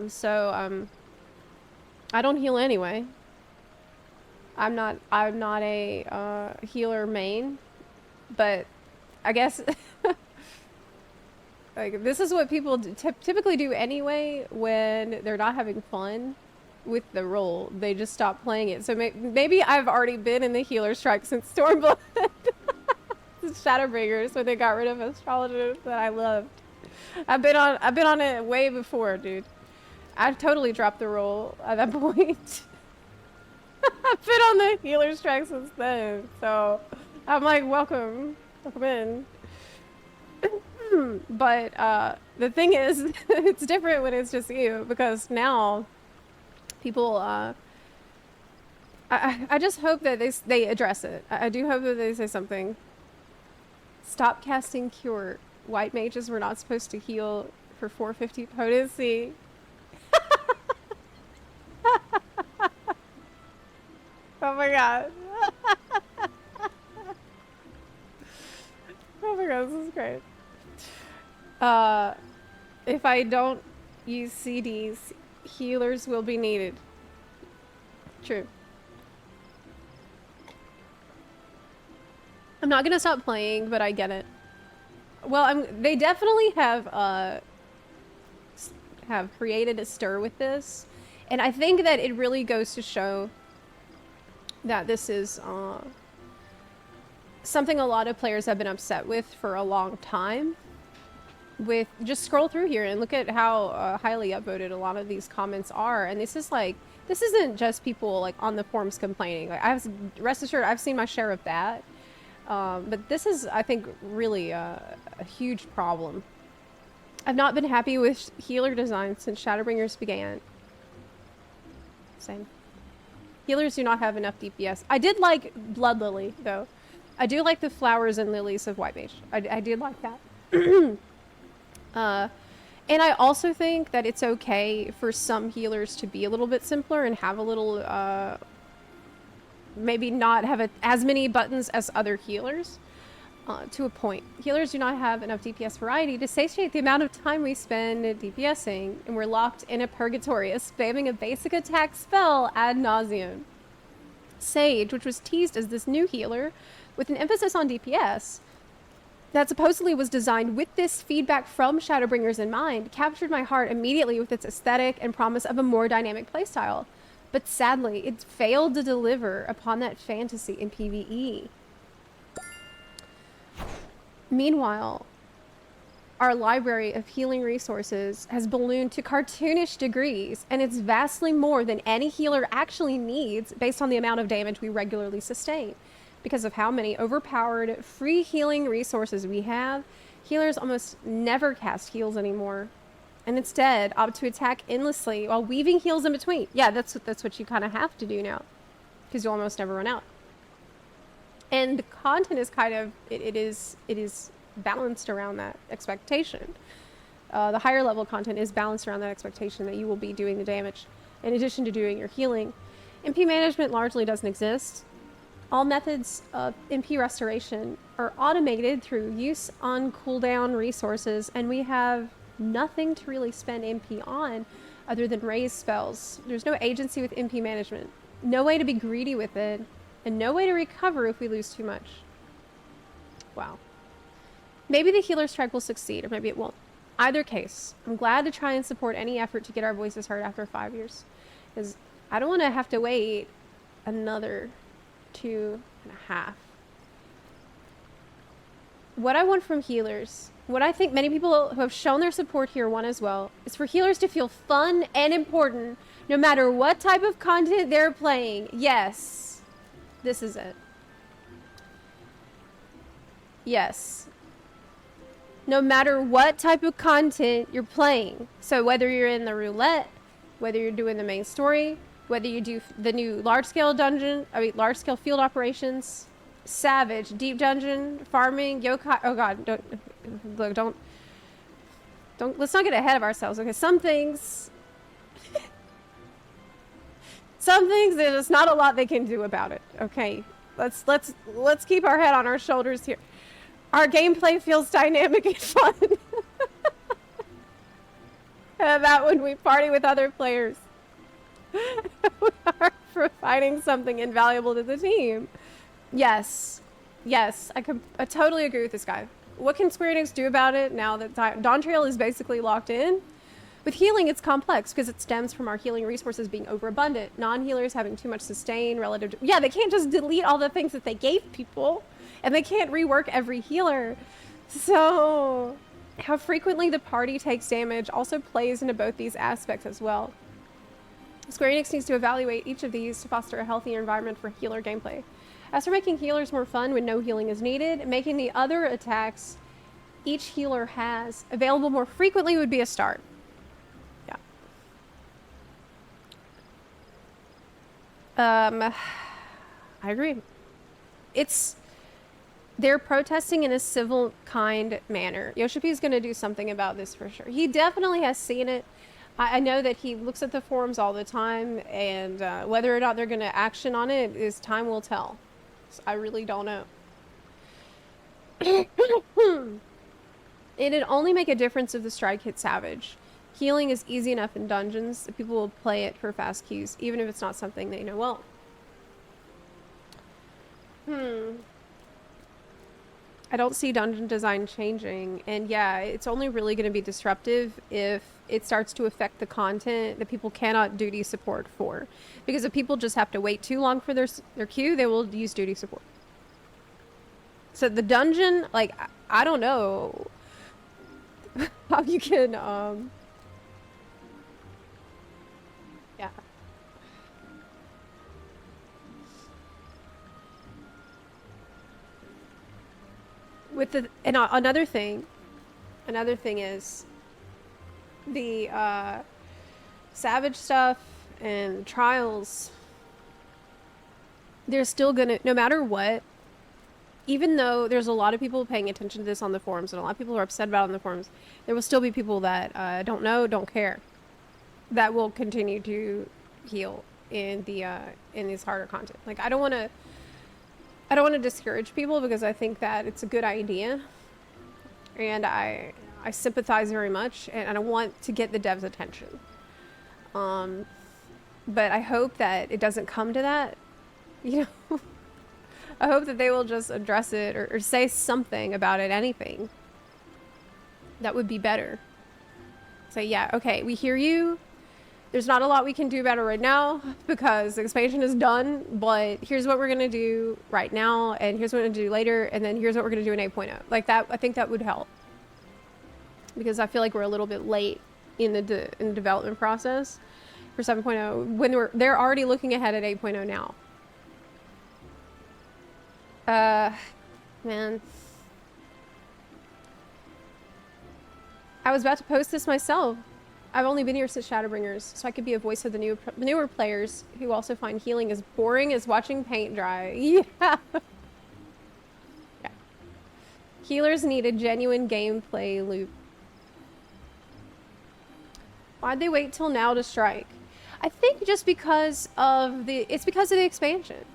So I don't heal anyway. I'm not a healer main, but I guess like, this is what people typically do anyway when they're not having fun with the role. They just stop playing it. So maybe I've already been in the healer strike since Stormblood. Shadowbringers, when they got rid of astrologers that I loved. I've been on it way before, dude. I've totally dropped the role at that point. I've been on the healer strike since then, so I'm like, welcome in. But the thing is, it's different when it's just you, because now people, I just hope that they address it. I do hope that they say something. Stop casting Cure. White mages were not supposed to heal for 450 potency. Oh my god. Oh my god, this is great. If I don't use CDs, healers will be needed. True. I'm not gonna stop playing, but I get it. Well, they definitely have created a stir with this, and I think that it really goes to show that this is something a lot of players have been upset with for a long time. Just scroll through here and look at how highly upvoted a lot of these comments are, and this isn't just people like on the forums complaining. Like, rest assured, I've seen my share of that. But this is, I think, really a huge problem. I've not been happy with healer design since Shadowbringers began. Same. Healers do not have enough DPS. I did like Blood Lily, though. I do like the flowers and lilies of White Mage. I did like that. And I also think that it's okay for some healers to be a little bit simpler and have a little, maybe not have as many buttons as other healers. To a point. Healers do not have enough DPS variety to satiate the amount of time we spend DPSing, and we're locked in a purgatory of spamming a basic attack spell ad nauseum. Sage, which was teased as this new healer with an emphasis on DPS, that supposedly was designed with this feedback from Shadowbringers in mind, captured my heart immediately with its aesthetic and promise of a more dynamic playstyle. But sadly, it failed to deliver upon that fantasy in PvE. Meanwhile, our library of healing resources has ballooned to cartoonish degrees, and it's vastly more than any healer actually needs based on the amount of damage we regularly sustain. Because of how many overpowered free healing resources we have, healers almost never cast heals anymore, and instead opt to attack endlessly while weaving heals in between. Yeah, that's what you kind of have to do now, because you almost never run out. And the content is kind of, it is balanced around that expectation. The higher level content is balanced around that expectation that you will be doing the damage in addition to doing your healing. MP management largely doesn't exist. All methods of MP restoration are automated through use on cooldown resources, and we have nothing to really spend MP on other than raise spells. There's no agency with MP management, no way to be greedy with it, and no way to recover if we lose too much. Wow. Maybe the healer strike will succeed, or maybe it won't. Either case, I'm glad to try and support any effort to get our voices heard after 5 years, because I don't want to have to wait another 2.5. What I want from healers, what I think many people who have shown their support here want as well, is for healers to feel fun and important no matter what type of content they're playing. Yes. This is it. Yes. No matter what type of content you're playing. So whether you're in the roulette, whether you're doing the main story, whether you do the new large-scale large-scale field operations, savage, deep dungeon, farming, yokai. Oh god, don't, let's not get ahead of ourselves. Okay, some things, there's just not a lot they can do about it. Okay, let's keep our head on our shoulders here. Our gameplay feels dynamic and fun. That when we party with other players, we are providing something invaluable to the team. Yes, I totally agree with this guy. What can Square Enix do about it now that Dawn Trail is basically locked in? With healing, it's complex because it stems from our healing resources being overabundant. Non-healers having too much sustain relative to... Yeah, they can't just delete all the things that they gave people. And they can't rework every healer. So, how frequently the party takes damage also plays into both these aspects as well. Square Enix needs to evaluate each of these to foster a healthier environment for healer gameplay. As for making healers more fun when no healing is needed, making the other attacks each healer has available more frequently would be a start. I agree. They're protesting in a civil, kind manner. Yoshipi's going to do something about this for sure. He definitely has seen it. I know that he looks at the forums all the time, and whether or not they're going to action on it is time will tell. So I really don't know. It'd only make a difference if the strike hit savage. Healing is easy enough in dungeons that people will play it for fast queues, even if it's not something they know well. I don't see dungeon design changing, and yeah, it's only really going to be disruptive if it starts to affect the content that people cannot duty support for. Because if people just have to wait too long for their queue, they will use duty support. So the dungeon, like, I don't know how you can, yeah. with the and another thing is the Savage stuff and trials. They're still gonna, no matter what, even though there's a lot of people paying attention to this on the forums and a lot of people are upset about it on the forums, there will still be people that don't know, don't care, that will continue to heal in the in these harder content. Like I don't want to discourage people because I think that it's a good idea, and I sympathize very much, and I want to get the devs' attention. But I hope that it doesn't come to that, you know. I hope that they will just address it or say something about it, anything. That would be better. Say, yeah, okay, we hear you. There's not a lot we can do about it right now because the expansion is done, but here's what we're going to do right now, and here's what we're going to do later, and then here's what we're going to do in 8.0. Like that, I think that would help. Because I feel like we're a little bit late in the development process for 7.0 when they're already looking ahead at 8.0 now. Man. I was about to post this myself. I've only been here since Shadowbringers, so I could be a voice of the newer players who also find healing as boring as watching paint dry. Yeah. Yeah. Healers need a genuine gameplay loop. Why'd they wait till now to strike? I think just because of it's because of the expansion.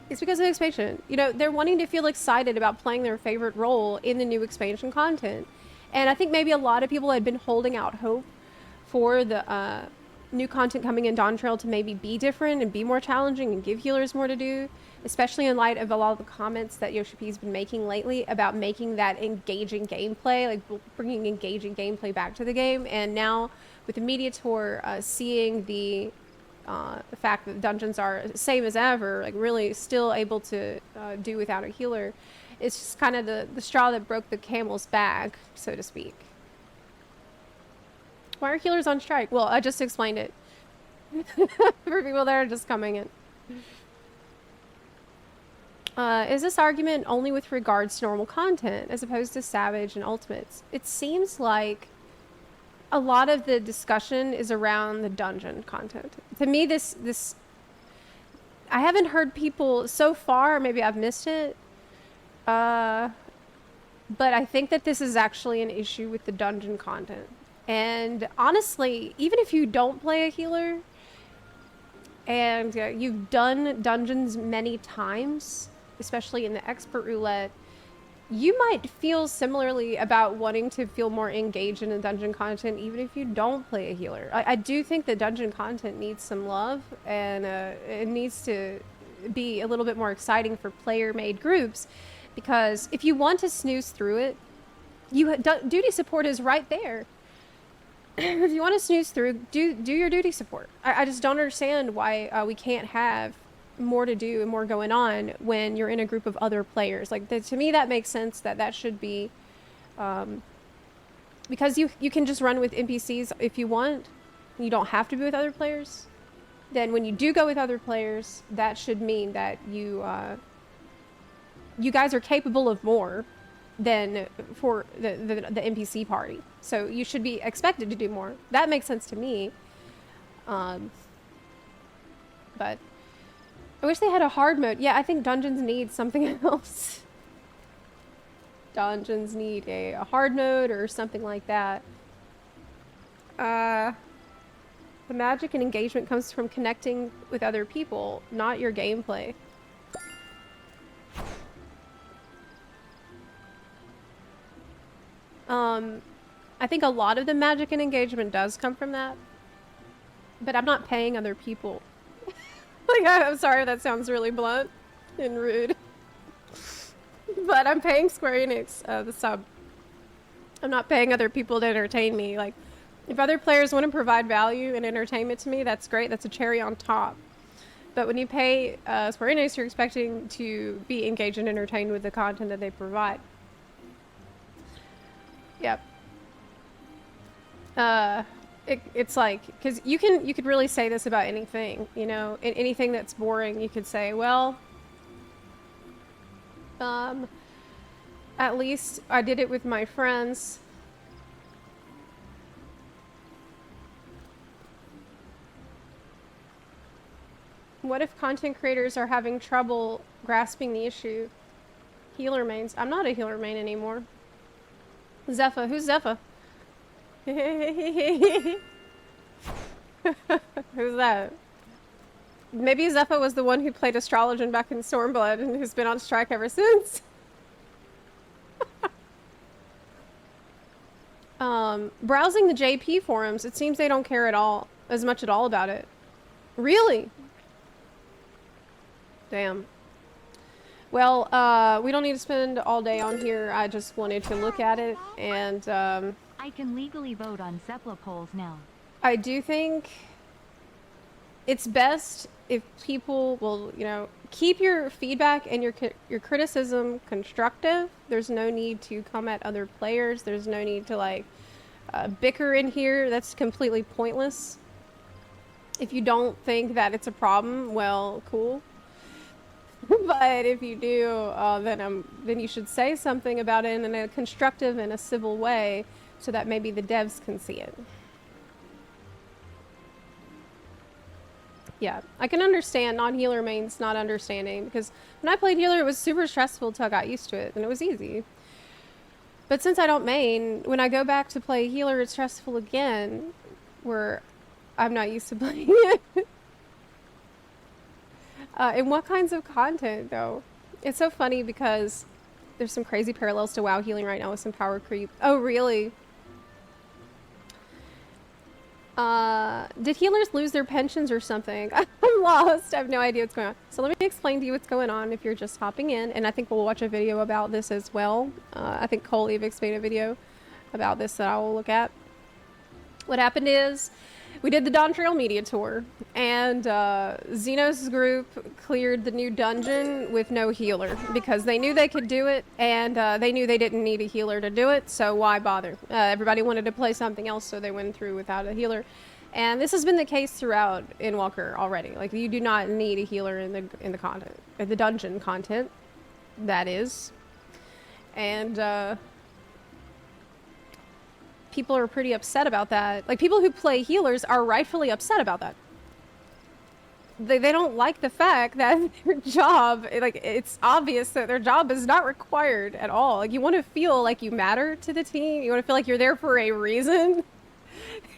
It's because of the expansion. You know, they're wanting to feel excited about playing their favorite role in the new expansion content. And I think maybe a lot of people had been holding out hope for the new content coming in Dawn Trail to maybe be different and be more challenging and give healers more to do, especially in light of a lot of the comments that Yoshi P's been making lately about making that engaging gameplay, like bringing engaging gameplay back to the game. And now with the media tour, seeing the fact that dungeons are the same as ever, like really still able to do without a healer, it's just kind of the straw that broke the camel's back, so to speak. Why are healers on strike? Well, I just explained it for people that are just coming in. Is this argument only with regards to normal content as opposed to Savage and Ultimates? It seems like a lot of the discussion is around the dungeon content. To me, this I haven't heard people so far, maybe I've missed it, but I think that this is actually an issue with the dungeon content. And honestly, even if you don't play a healer and you've done dungeons many times, especially in the expert roulette, you might feel similarly about wanting to feel more engaged in the dungeon content even if you don't play a healer. I do think the dungeon content needs some love, and it needs to be a little bit more exciting for player-made groups, because if you want to snooze through it, duty support is right there. If you want to snooze through, do your duty support. I just don't understand why we can't have more to do and more going on when you're in a group of other players. Like, to me, that makes sense that should be, because you can just run with NPCs if you want. You don't have to be with other players. Then when you do go with other players, that should mean that you guys are capable of more than for the NPC party. So you should be expected to do more. That makes sense to me. But I wish they had a hard mode. Yeah, I think dungeons need something else. Dungeons need a hard mode or something like that. The magic and engagement comes from connecting with other people, not your gameplay. I think a lot of the magic and engagement does come from that, but I'm not paying other people. Like, I'm sorry if that sounds really blunt and rude, but I'm paying Square Enix the sub. I'm not paying other people to entertain me. Like, if other players want to provide value and entertainment to me, that's great. That's a cherry on top. But when you pay Square Enix, you're expecting to be engaged and entertained with the content that they provide. Yep. It's like, because you could really say this about anything, you know, anything that's boring. You could say, well, At least I did it with my friends. What if content creators are having trouble grasping the issue? Healer mains. I'm not a healer main anymore. Zepla. Who's Zepla? Who's that? Maybe Zepla was the one who played Astrologian back in Stormblood and who's been on strike ever since. Browsing the JP forums, it seems they don't care as much at all about it. Really? Damn. Well, we don't need to spend all day on here. I just wanted to look at it, and I can legally vote on Zepla polls now. I do think it's best if people will, you know, keep your feedback and your criticism constructive. There's no need to come at other players. There's no need to, like, bicker in here. That's completely pointless. If you don't think that it's a problem, well, cool. But if you do, then you should say something about it in a constructive and a civil way so that maybe the devs can see it. Yeah, I can understand non-healer mains not understanding, because when I played healer, it was super stressful till I got used to it, and it was easy. But since I don't main, when I go back to play healer, it's stressful again, where I'm not used to playing it. And what kinds of content, though? It's so funny because there's some crazy parallels to WoW healing right now with some power creep. Oh, really? Did healers lose their pensions or something? I'm lost. I have no idea what's going on. So let me explain to you what's going on if you're just hopping in. And I think we'll watch a video about this as well. I think Cole Evix made a video about this that I will look at. What happened is, we did the Dawn Trail media tour, and Xenosys group cleared the new dungeon with no healer because they knew they could do it, and they knew they didn't need a healer to do it, so why bother? Everybody wanted to play something else, so they went through without a healer. And this has been the case throughout Endwalker already. Like, you do not need a healer in the content, in the dungeon content, that is. And people are pretty upset about that. Like, people who play healers are rightfully upset about that. They don't like the fact that their job, like, it's obvious that their job is not required at all. Like, you want to feel like you matter to the team. You want to feel like you're there for a reason.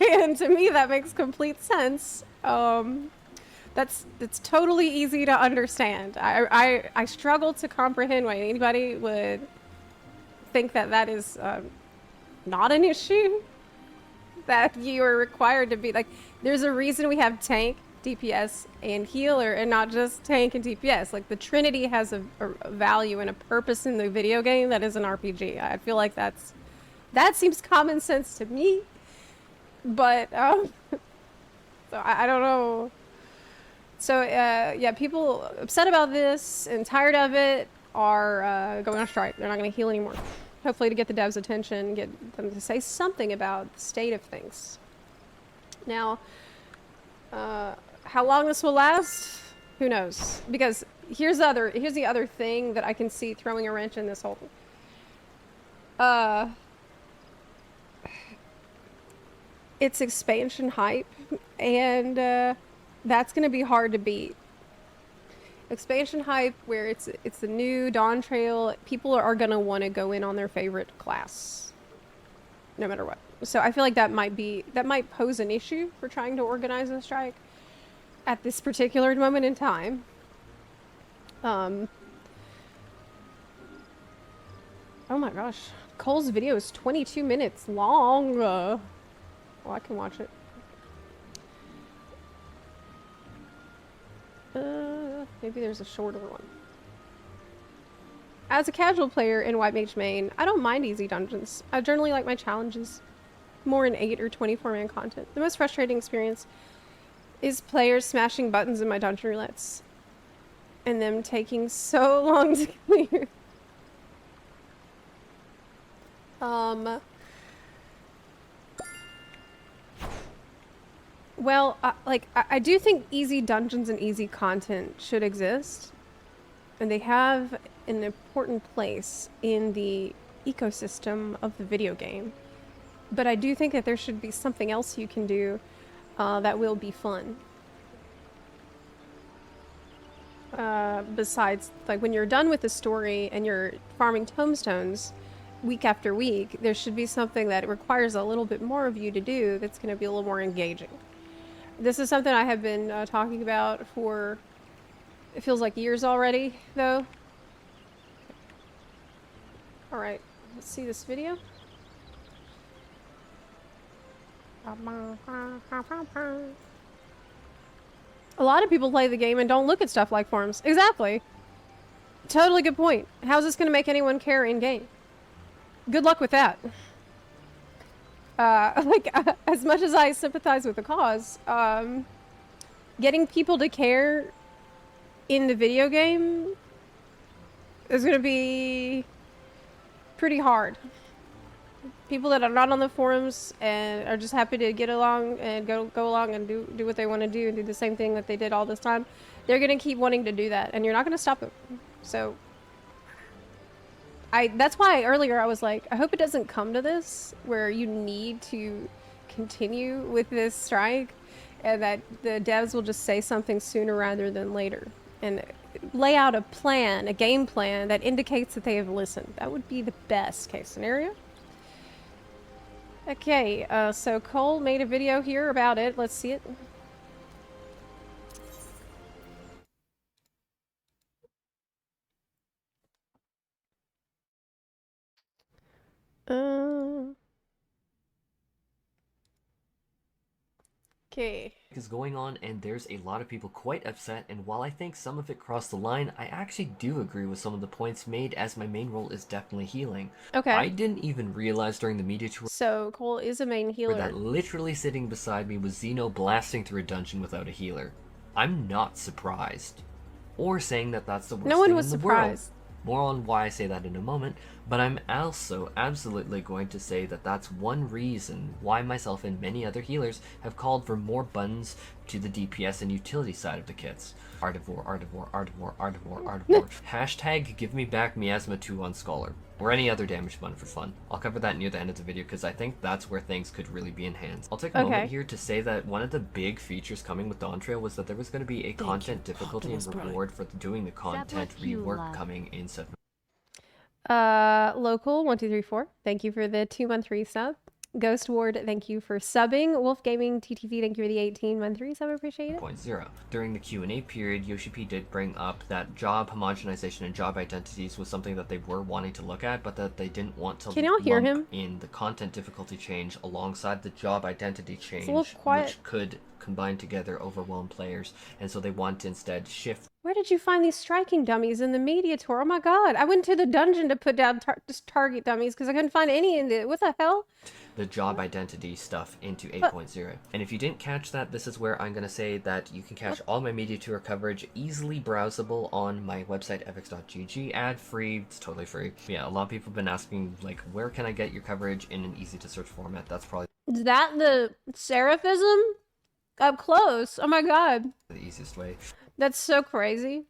And to me, that makes complete sense. That's totally easy to understand. I struggle to comprehend why anybody would think that that is not an issue, that you are required to be like, there's a reason we have tank, DPS, and healer, and not just tank and DPS. Like, the Trinity has a value and a purpose in the video game that is an RPG. I feel like that seems common sense to me, but so I don't know. So yeah, people upset about this and tired of it are going on strike. They're not going to heal anymore. Hopefully to get the devs' attention, get them to say something about the state of things. Now, how long this will last, who knows? Because here's the other thing that I can see throwing a wrench in this whole thing. It's expansion hype, and that's going to be hard to beat. Expansion hype, where it's the new Dawn Trail, people are going to want to go in on their favorite class, no matter what. So I feel like that might pose an issue for trying to organize a strike at this particular moment in time. Oh my gosh, Cole's video is 22 minutes long. Well, I can watch it. Maybe there's a shorter one. As a casual player in White Mage main, I don't mind easy dungeons. I generally like my challenges more in 8 or 24-man content. The most frustrating experience is players smashing buttons in my dungeon roulettes and them taking so long to clear. Well, I do think easy dungeons and easy content should exist, and they have an important place in the ecosystem of the video game. But I do think that there should be something else you can do that will be fun. Besides, like, when you're done with the story and you're farming tomestones week after week, there should be something that requires a little bit more of you to do that's going to be a little more engaging. This is something I have been talking about for, it feels like years already, though. Alright, let's see this video. A lot of people play the game and don't look at stuff like forums. Exactly. Totally good point. How's this going to make anyone care in game? Good luck with that. As much as I sympathize with the cause, getting people to care in the video game is going to be pretty hard. People that are not on the forums and are just happy to get along and go along and do what they want to do and do the same thing that they did all this time, they're going to keep wanting to do that, and you're not going to stop them. So that's why earlier I was like, I hope it doesn't come to this where you need to continue with this strike, and that the devs will just say something sooner rather than later and lay out a plan, a game plan that indicates that they have listened. That would be the best case scenario. Okay, so Cole made a video here about it. Let's see it. Okay. Is going on, and there's a lot of people quite upset, and while I think some of it crossed the line, I actually do agree with some of the points made, as my main role is definitely healing. Okay. I didn't even realize during the media tour So Cole is a main healer. that literally sitting beside me was Xeno blasting through a dungeon without a healer. I'm not surprised. Or saying that that's the worst No one thing was in the world. surprised. More on why I say that in a moment, but I'm also absolutely going to say that that's one reason why myself and many other healers have called for more buttons to the DPS and utility side of the kits. Art of War, Art of War, Art of War, Art of War, Art of War. Hashtag give me back Miasma 2 on Scholar, or any other damage button for fun. I'll cover that near the end of the video because I think that's where things could really be enhanced. I'll take a moment here to say that one of the big features coming with Dawn Trail was that there was going to be a content difficulty and reward for doing the content rework coming in September. Local 1234, thank you for the 2-month resub. Ghost Ward, thank you for subbing. Wolf Gaming TTV, thank you for the 18-month resub. Appreciate it. 0.0. During the Q&A period, Yoshi P did bring up that job homogenization and job identities was something that they were wanting to look at, but that they didn't want to lump in the content difficulty change alongside the job identity change, which could combine together overwhelm players, and so they want to instead shift. Where did you find these striking dummies in the media tour? Oh my god, I went to the dungeon to put down just target dummies because I couldn't find any in it. What the hell? The job identity stuff into 8.0. And if you didn't catch that, this is where I'm going to say that you can catch all my media tour coverage easily browsable on my website, fx.gg, ad-free, it's totally free. Yeah, a lot of people have been asking, like, where can I get your coverage in an easy-to-search format? That's probably... Is that the seraphism? Up close. Oh my god. The easiest way. That's so crazy.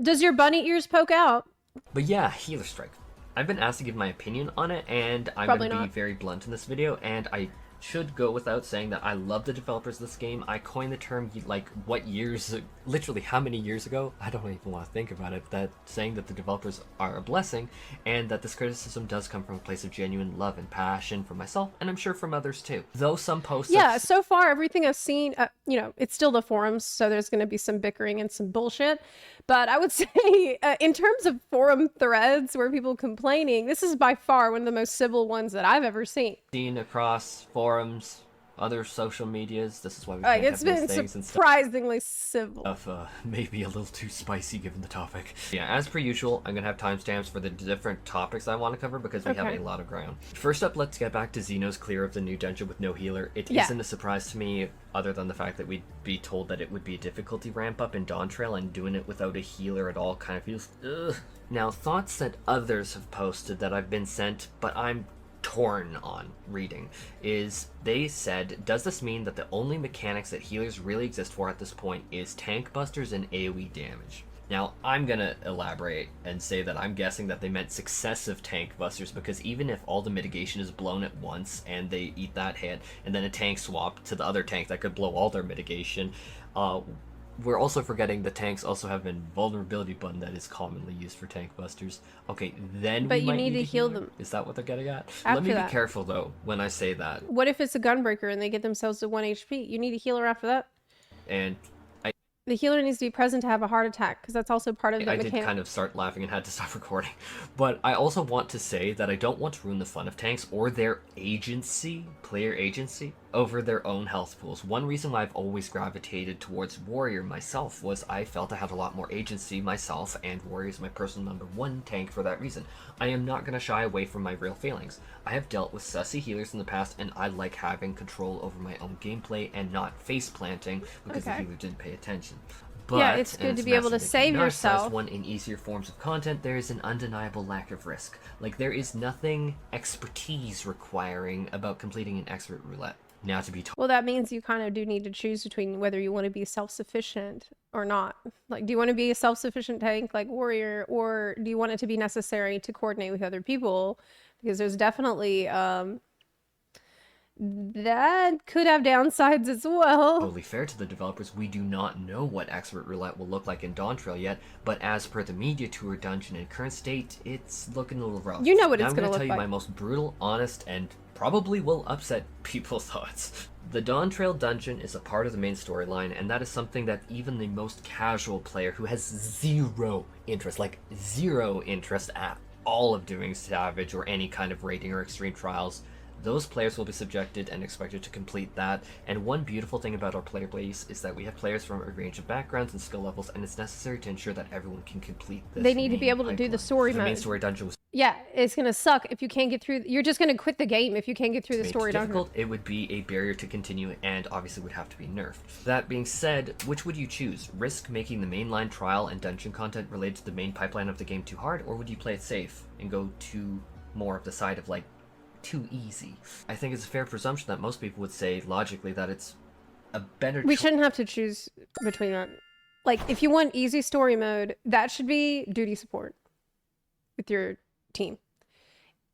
Does your bunny ears poke out? But yeah, Healer Strike. I've been asked to give my opinion on it, and I'm going to be very blunt in this video, and I should go without saying that I love the developers of this game. I coined the term, like, what years, literally how many years ago? I don't even want to think about it, that saying that the developers are a blessing, and that this criticism does come from a place of genuine love and passion for myself, and I'm sure from others too. Though some posts... Yeah, so far, everything I've seen, you know, it's still the forums, so there's going to be some bickering and some bullshit. But I would say, in terms of forum threads where people complaining, this is by far one of the most civil ones that I've ever seen. Seen across forums, other social medias. This is why we can't have these things and stuff. Surprisingly civil. Maybe a little too spicy given the topic. Yeah, as per usual, I'm gonna have timestamps for the different topics I want to cover because we have a lot of ground. First up, let's get back to Xeno's clear of the new dungeon with no healer. It isn't a surprise to me, other than the fact that we'd be told that it would be a difficulty ramp up in Dawn Trail, and doing it without a healer at all kind of feels ugh. Now, thoughts that others have posted that I've been sent, but I'm torn on reading, is they said, does this mean that the only mechanics that healers really exist for at this point is tank busters and AoE damage? Now, I'm gonna elaborate and say that I'm guessing that they meant successive tank busters, because even if all the mitigation is blown at once and they eat that hit, and then a tank swap to the other tank that could blow all their mitigation, we're also forgetting the tanks also have an invulnerability button that is commonly used for tank busters. Okay, then But we you might need to a heal healer? them. Is that what they're getting at? After Let me that. be careful, though, when I say that. What if it's a gunbreaker and they get themselves to 1 HP? You need a healer after that. And The healer needs to be present to have a heart attack, because that's also part of the I mechanic. did kind of start laughing and had to stop recording. But I also want to say that I don't want to ruin the fun of tanks or their agency, player agency, over their own health pools. One reason why I've always gravitated towards Warrior myself was I felt I had a lot more agency myself, and Warrior is my personal #1 tank for that reason. I am not going to shy away from my real feelings. I have dealt with sussy healers in the past, and I like having control over my own gameplay and not face planting because the healer didn't pay attention. But, yeah, it's good to be able to save yourself. One in easier forms of content, there is an undeniable lack of risk. Like, there is nothing expertise requiring about completing an expert roulette. Now, to be told, Well, that means you kind of do need to choose between whether you want to be self-sufficient or not. Like, do you want to be a self-sufficient tank like Warrior, or do you want it to be necessary to coordinate with other people? Because there's definitely that could have downsides as well. totally fair to the developers, we do not know what expert roulette will look like in Dawn Trail yet, but as per the media tour dungeon in current state, it's looking a little rough. You know what now it's I'm gonna gonna look tell you like. my most brutal, honest, and probably will upset people's thoughts. The Dawn Trail dungeon is a part of the main storyline, and that is something that even the most casual player who has zero interest, like zero interest at all of doing Savage or any kind of raiding or extreme trials, those players will be subjected and expected to complete that. And one beautiful thing about our player base is that we have players from a range of backgrounds and skill levels, and it's necessary to ensure that everyone can complete this. They need to be able to do the story The mode. main story dungeon was Yeah, it's gonna suck if you can't get through. You're just gonna quit the game if you can't get through the made story difficult. dungeon. It would be a barrier to continue, and obviously would have to be nerfed. That being said, which would you choose? Risk making the mainline trial and dungeon content related to the main pipeline of the game too hard, or would you play it safe and go to more of the side of, like, too easy? I think it's a fair presumption that most people would say logically that it's a better We shouldn't have to choose between that. Like, if you want easy story mode, that should be duty support with your team.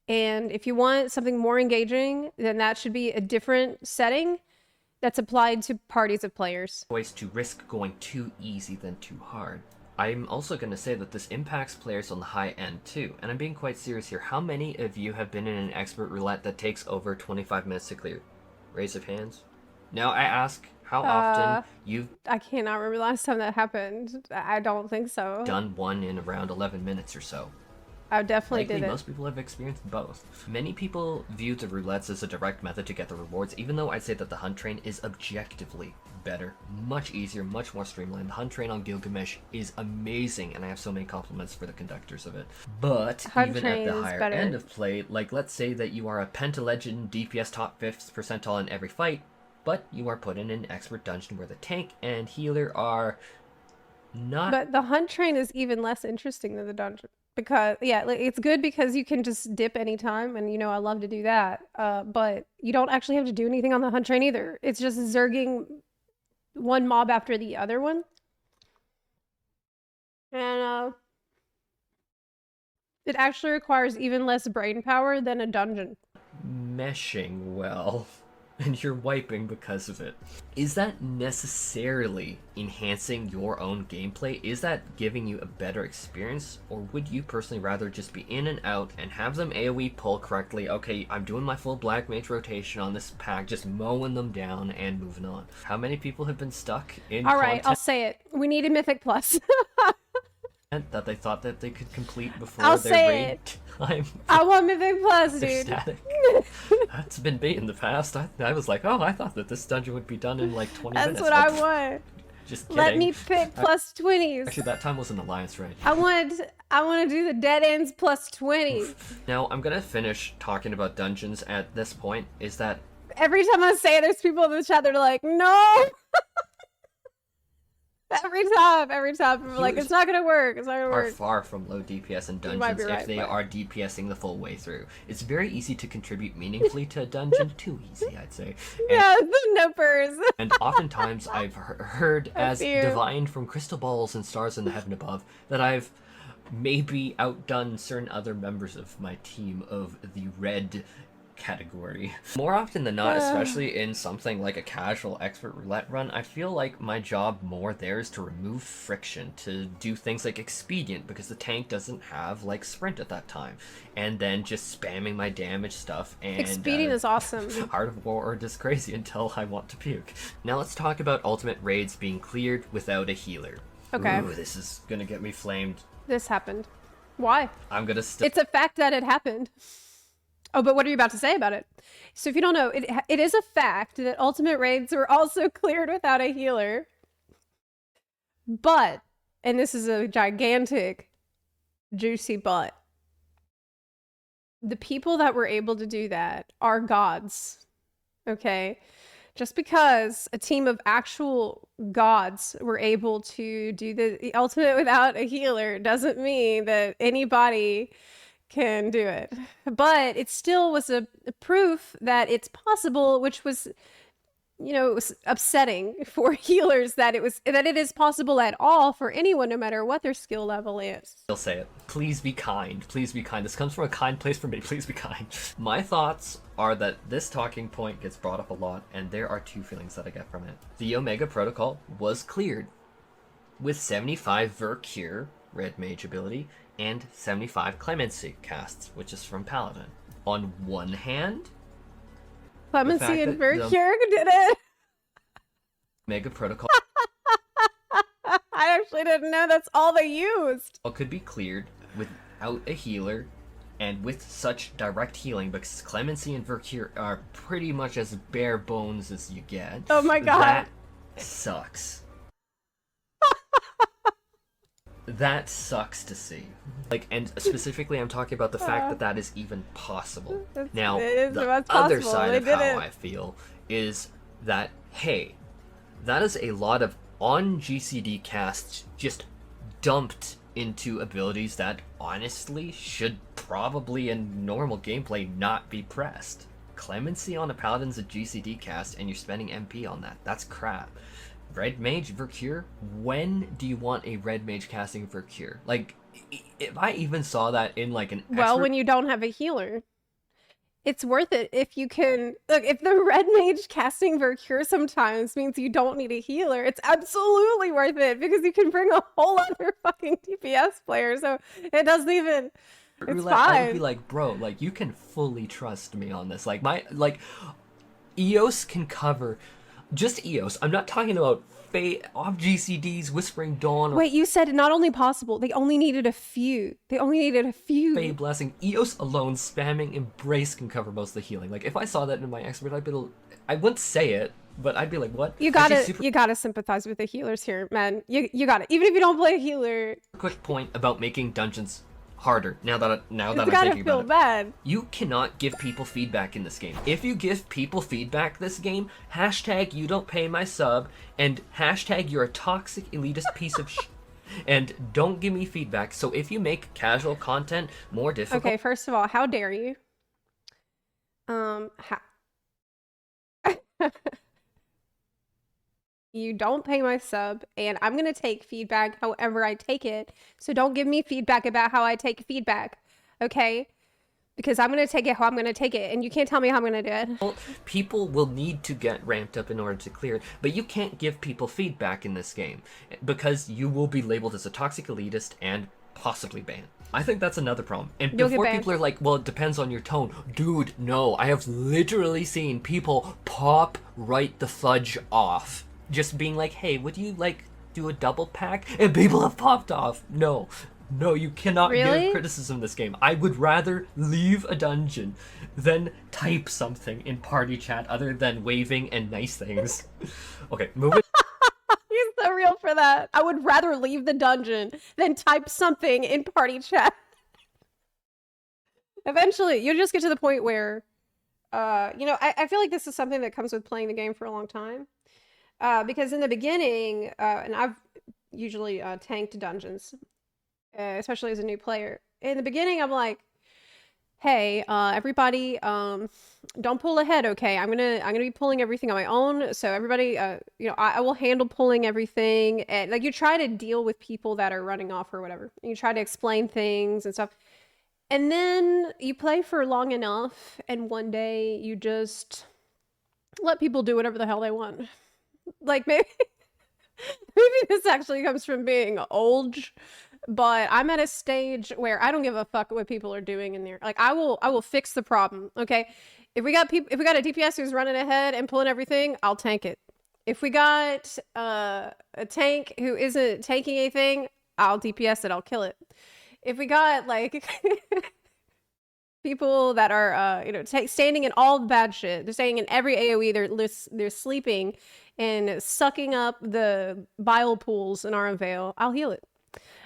And if you want something more engaging, then that should be a different setting that's applied to parties of players. choice to risk going too easy than too hard. I'm also going to say that this impacts players on the high end too, and I'm being quite serious here. How many of you have been in an expert roulette that takes over 25 minutes to clear? Raise of hands. Now I ask, how often you've I cannot remember the last time that happened. I don't think so. done one in around 11 minutes or so? I definitely Likely did it. most people have experienced both. Many people view the roulettes as a direct method to get the rewards, even though I'd say that the hunt train is objectively better, much easier, much more streamlined. The hunt train on Gilgamesh is amazing, and I have so many compliments for the conductors of it. But Hunt even train at the is higher better. end of play, like let's say that you are a Pentalegend DPS top 5th percentile in every fight, but you are put in an expert dungeon where the tank and healer are not... But the hunt train is even less interesting than the dungeon. Because, yeah, like, it's good because you can just dip anytime, and, you know, I love to do that. But you don't actually have to do anything on the hunt train either. It's just zerging one mob after the other one. And, it actually requires even less brain power than a dungeon. meshing well, and you're wiping because of it. Is that necessarily enhancing your own gameplay? Is that giving you a better experience? Or would you personally rather just be in and out and have them AoE pull correctly? Okay, I'm doing my full Black Mage rotation on this pack, just mowing them down and moving on. How many people have been stuck in Alright, I'll content say it. We need a Mythic Plus. that they thought that they could complete before I'll their say raid it. time? I want Mythic Plus, They're dude. static. That's been me in the past. I was like, oh, I thought that this dungeon would be done in like 20 That's minutes. what Oh, I pff, want. Just kidding. Let me pick plus 20s. Actually, that time was an alliance raid. I want to do the dead ends plus 20. Now, I'm gonna finish talking about dungeons at this point, is that Every time I say it, there's people in the chat that are like, no. Every time. I'm like, Healers it's not gonna work. It's not gonna are work. far from low DPS in You might be dungeons if right, they but- are DPSing the full way through. It's very easy to contribute meaningfully to a dungeon. Too easy, I'd say. And, Yeah, the nopers. and oftentimes I've heard, as fear. divined from crystal balls and stars in the heaven above, that I've maybe outdone certain other members of my team of the red category. More often than not, especially in something like a casual expert roulette run, I feel like my job more there is to remove friction, to do things like expedient because the tank doesn't have like sprint at that time, and then just spamming my damage stuff and Expedient is awesome. Art of War or just crazy until I want to puke. Now let's talk about ultimate raids being cleared without a healer. Okay. Ooh, this is gonna get me flamed. This happened. Why? I'm gonna It's a fact that it happened. Oh, but what are you about to say about it? So if you don't know, it is a fact that ultimate raids were also cleared without a healer. But, and this is a gigantic, juicy but, the people that were able to do that are gods. Okay? Just because a team of actual gods were able to do the ultimate without a healer doesn't mean that anybody can do it. But it still was a proof that it's possible, which was, you know, it was upsetting for healers that it is possible at all for anyone, no matter what their skill level is. I'll say it. Please be kind. Please be kind. This comes from a kind place for me. Please be kind. My thoughts are that this talking point gets brought up a lot, and there are two feelings that I get from it. The Omega Protocol was cleared with 75 Vercure, Red Mage ability, and 75 Clemency casts, which is from Paladin. On one hand, Clemency and that Vercure did it. Omega Protocol I actually didn't know that's all they used. could be cleared without a healer and with such direct healing, because Clemency and Vercure are pretty much as bare bones as you get. Oh my god. That sucks. That sucks to see. Like, and specifically I'm talking about the fact that that is even possible. Now, the other side of how I feel is that, hey, that is a lot of on-GCD casts just dumped into abilities that honestly should probably in normal gameplay not be pressed. Clemency on a Paladin's a GCD cast and you're spending MP on that. That's crap. Red Mage Vercure? When do you want a Red Mage casting Vercure? Like, if I even saw that in like an Well, when you don't have a healer. It's worth it if you can... Look, if the Red Mage casting Vercure sometimes means you don't need a healer, it's absolutely worth it because you can bring a whole other fucking DPS player, so it doesn't even... It's fine. I would be like, bro, like, you can fully trust me on this. Like, EOS can cover... Just EOS. I'm not talking about off GCDs, Whispering Dawn, or Wait, you said not only possible, they only needed a few. They only needed a few. Fey Blessing. EOS alone, spamming Embrace can cover most of the healing. Like, if I saw that in my expert, I wouldn't say it, but I'd be like, what? You gotta sympathize with the healers here, man. You got it. Even if you don't play a healer. Quick point about making dungeons harder. Now that I'm gotta thinking feel about it. bad. You cannot give people feedback in this game. If you give people feedback this game, hashtag you don't pay my sub, and hashtag you're a toxic elitist piece of shit. And don't give me feedback. So if you make casual content more difficult... Okay, first of all, how dare you? You don't pay my sub, and I'm gonna take feedback however I take it. So don't give me feedback about how I take feedback, okay? Because I'm gonna take it how I'm gonna take it, and you can't tell me how I'm gonna do it. People will need to get ramped up in order to clear it, but you can't give people feedback in this game, because you will be labeled as a toxic elitist and possibly banned. I think that's another problem. And You'll before get people are like, well, it depends on your tone. Dude, no. I have literally seen people pop right the fudge off. Just being like, hey, would you, like, do a double pack? And people have popped off. No. No, you cannot give criticism in this game. I would rather leave a dungeon than type something in party chat other than waving and nice things. Okay, moving. He's so real for that. I would rather leave the dungeon than type something in party chat. Eventually, you'll just get to the point where, you know, I feel like this is something that comes with playing the game for a long time. Because in the beginning, and I've usually tanked dungeons, especially as a new player. In the beginning, I'm like, hey, everybody, don't pull ahead, okay? I'm gonna be pulling everything on my own. So everybody, I will handle pulling everything. And like, you try to deal with people that are running off or whatever. You try to explain things and stuff. And then you play for long enough, and one day you just let people do whatever the hell they want. Like, maybe this actually comes from being old, but I'm at a stage where I don't give a fuck what people are doing in there. Like, I will fix the problem. Okay, if we got a DPS who's running ahead and pulling everything, I'll tank it. If we got a tank who isn't tanking anything, I'll DPS it. I'll kill it. If we got like people that are standing in all the bad shit, they're staying in every AoE, they're sleeping and sucking up the bile pools in our Vale, I'll heal it.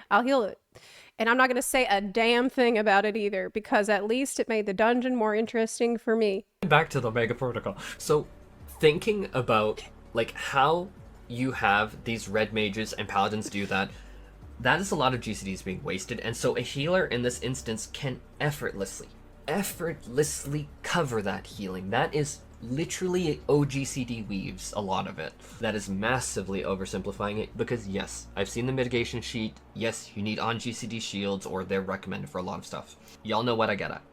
And I'm not going to say a damn thing about it either, because at least it made the dungeon more interesting for me. Back to the Omega Protocol. So thinking about like how you have these red mages and paladins do that, that is a lot of GCDs being wasted, and so a healer in this instance can effortlessly cover that healing. That is literally OGCD weaves a lot of it. That is massively oversimplifying it, because yes, I've seen the mitigation sheet. Yes, you need on GCD shields, or they're recommended for a lot of stuff. Y'all know what I get at.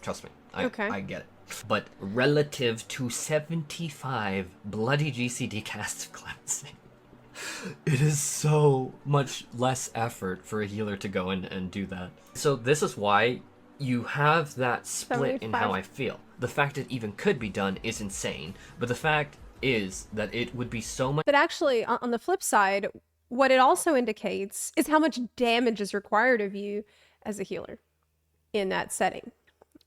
Trust me, I get it. But relative to 75 bloody GCD casts of cleansing, it is so much less effort for a healer to go in and do that. So this is why you have that split 75. In how I feel. The fact it even could be done is insane, but the fact is that it would be so much. But actually, on the flip side, what it also indicates is how much damage is required of you as a healer in that setting.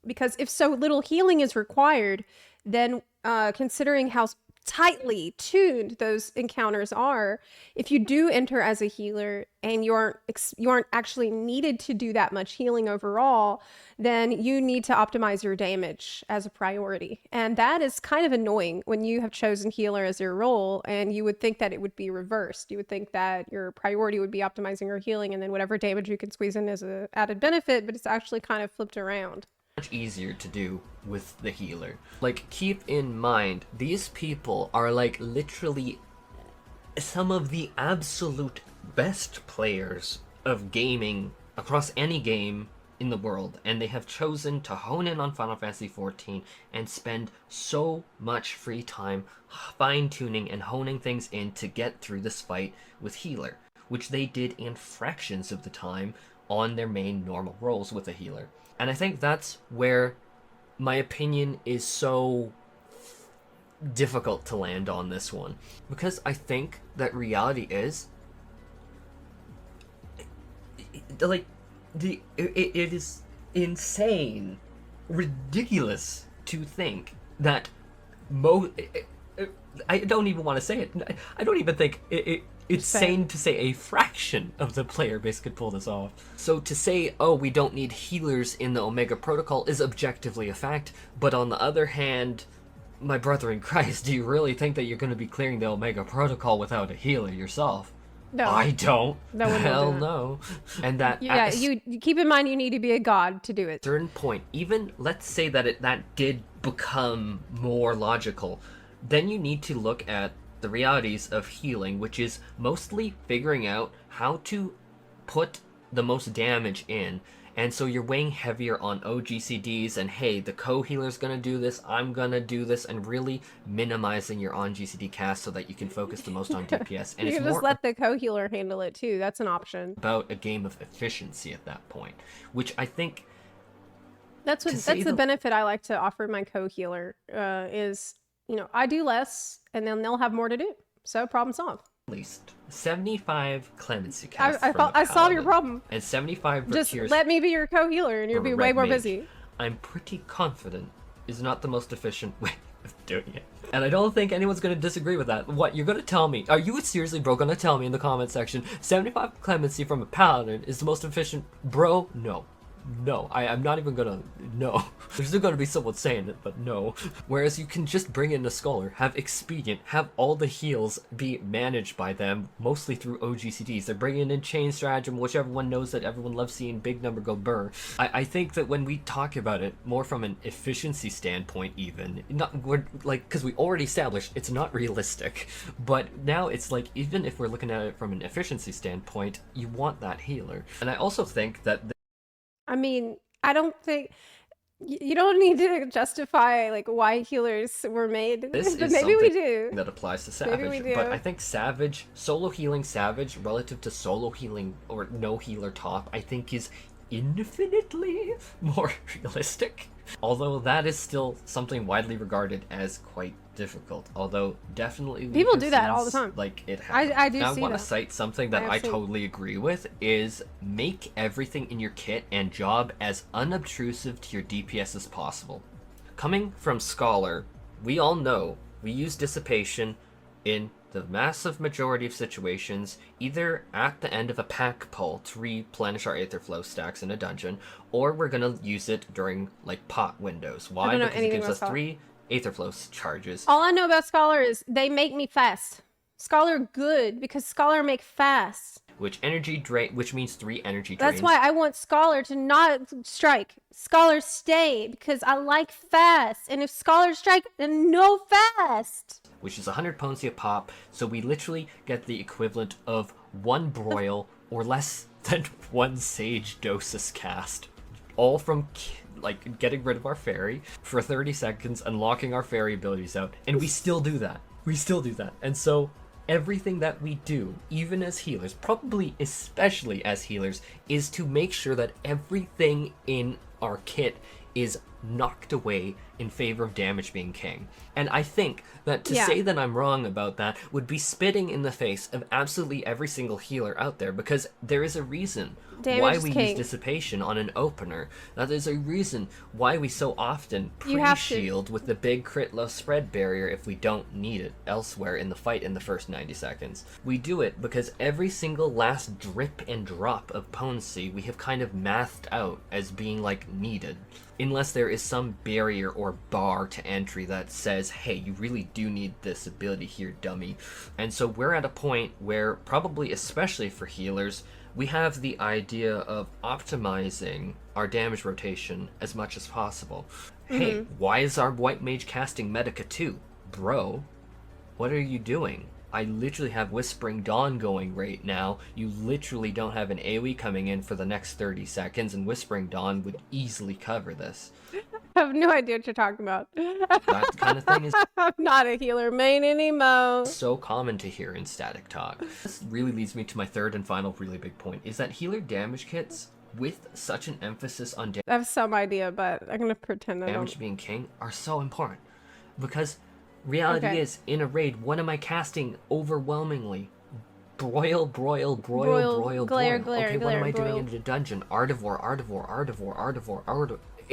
Because if so little healing is required, then considering how tightly tuned those encounters are, if you do enter as a healer and you aren't actually needed to do that much healing overall, then you need to optimize your damage as a priority. And that is kind of annoying when you have chosen healer as your role, and you would think that it would be reversed. You would think that your priority would be optimizing your healing, and then whatever damage you can squeeze in as an added benefit, but it's actually kind of flipped around. Much easier to do with the healer. Like, keep in mind, these people are like literally some of the absolute best players of gaming across any game in the world, and they have chosen to hone in on Final Fantasy XIV and spend so much free time fine-tuning and honing things in to get through this fight with healer, which they did in fractions of the time on their main normal roles with a healer. And I think that's where my opinion is so difficult to land on this one. Because I think that reality is, it is insane, ridiculous to think that I don't even want to say it. I don't even think it's sane to say a fraction of the player base could pull this off. So to say, oh, we don't need healers in the Omega Protocol is objectively a fact, but on the other hand, my brother in Christ, do you really think that you're going to be clearing the Omega Protocol without a healer yourself? No. I don't. No one Hell will do no. And that... Yeah, you keep in mind you need to be a god to do it. Certain point, even let's say that that did become more logical, then you need to look at the realities of healing, which is mostly figuring out how to put the most damage in. And so you're weighing heavier on OGCDs and, hey, the co-healer's gonna do this, I'm gonna do this, and really minimizing your on-GCD cast so that you can focus the most on DPS. And you it's can just more let the co-healer handle it too. That's an option. About a game of efficiency at that point, which I think... That's the benefit I like to offer my co-healer, is... I do less, and then they'll have more to do. So, problem solved. At least 75 clemency casts. I solved your problem. And 75 just let me be your co-healer, and you'll be way more busy. I'm pretty confident is not the most efficient way of doing it. And I don't think anyone's going to disagree with that. What, you're going to tell me? Are you seriously, bro, going to tell me in the comment section 75 clemency from a paladin is the most efficient? Bro, no. no. I'm not even gonna, no. There's still gonna be someone saying it, but no. Whereas you can just bring in a Scholar, have Expedient, have all the heals be managed by them, mostly through OGCDs. They're bringing in Chain Stratagem, which everyone knows that everyone loves seeing big number go burr. I think that when we talk about it more from an efficiency standpoint even, we're like, because we already established it's not realistic, but now it's like, even if we're looking at it from an efficiency standpoint, you want that healer. And I also think that I mean, I don't think you don't need to justify like why healers were made, this but is maybe we something do. that applies to Maybe Savage. we But do. I think Savage, solo healing Savage relative to solo healing or no healer top, I think is infinitely more realistic. Although that is still something widely regarded as quite difficult. Although definitely we People have do that seen all the time. Like it happens. I do Now, see I want that. to cite something that I totally agree with is make everything in your kit and job as unobtrusive to your DPS as possible. Coming from Scholar, we all know we use Dissipation in the massive majority of situations, either at the end of a pack pull to replenish our Aether Flow stacks in a dungeon, or we're gonna use it during like pot windows. Why? don't know Because it anything gives about us Scholar. 3 Aether Flow charges. All I know about Scholar is they make me fast. Scholar good because Scholar make fast. Which means 3 energy drains. That's why I want Scholar to not strike. Scholar stay because I like fast. And if Scholar strike, then no fast. Which is 100 potency a pop, so we literally get the equivalent of 1 broil or less than 1 Sage Dosis cast. All from like getting rid of our fairy for 30 seconds, unlocking our fairy abilities out, and we still do that. And so everything that we do, even as healers, probably especially as healers, is to make sure that everything in our kit is knocked away in favor of damage being king. And I think that to say that I'm wrong about that would be spitting in the face of absolutely every single healer out there, because there is a reason why we use Dissipation on an opener. Now there's a reason why we so often pre-shield with the big crit low spread barrier if we don't need it elsewhere in the fight in the first 90 seconds. We do it because every single last drip and drop of potency we have kind of mathed out as being like needed. Unless there is some barrier or bar to entry that says, hey, you really do need this ability here, dummy. And so we're at a point where, probably especially for healers, we have the idea of optimizing our damage rotation as much as possible. Hey, why is our white mage casting Medica 2? Bro, what are you doing? I literally have Whispering Dawn going right now. You literally don't have an AoE coming in for the next 30 seconds, and Whispering Dawn would easily cover this. I have no idea what you're talking about. That kind of thing is I'm not a healer main anymore. so common to hear in static talk. This really leads me to my third and final really big point, is that healer damage kits, with such an emphasis on I have some idea, but I'm gonna pretend I damage don't. being king, are so important. Because reality is, in a raid, what am I casting overwhelmingly? Broil, glare, broil. glare, Okay, what am I broil. doing in the dungeon? Ardivore.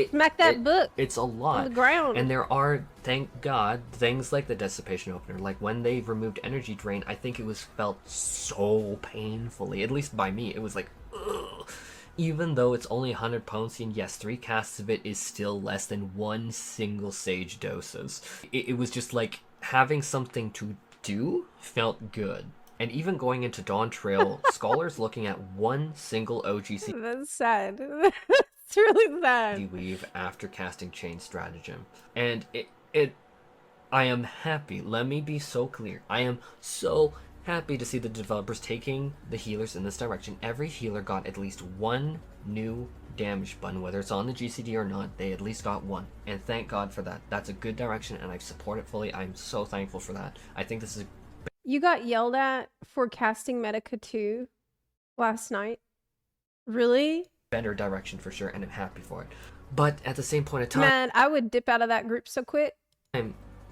Smack that book It's a lot. on the ground. And there are, thank God, things like the Dissipation opener. Like when they removed energy drain, I think it was felt so painfully, at least by me. It was like, ugh. Even though it's only 100 potency, and yes, 3 casts of it is still less than 1 single Sage Doses. It was just like, having something to do felt good. And even going into Dawn Trail, Scholar's looking at 1 single OGC That's sad. It's really sad. weave after casting Chain Stratagem. And I am happy, let me be so clear, I am so happy to see the developers taking the healers in this direction. Every healer got at least 1 new damage button, whether it's on the GCD or not, they at least got 1. And thank God for that. That's a good direction, and I support it fully. I'm so thankful for that. I think this is You got yelled at for casting Medica 2 last night? Really? better direction for sure, and I'm happy for it. But at the same point in time, Man, I would dip out of that group so quick.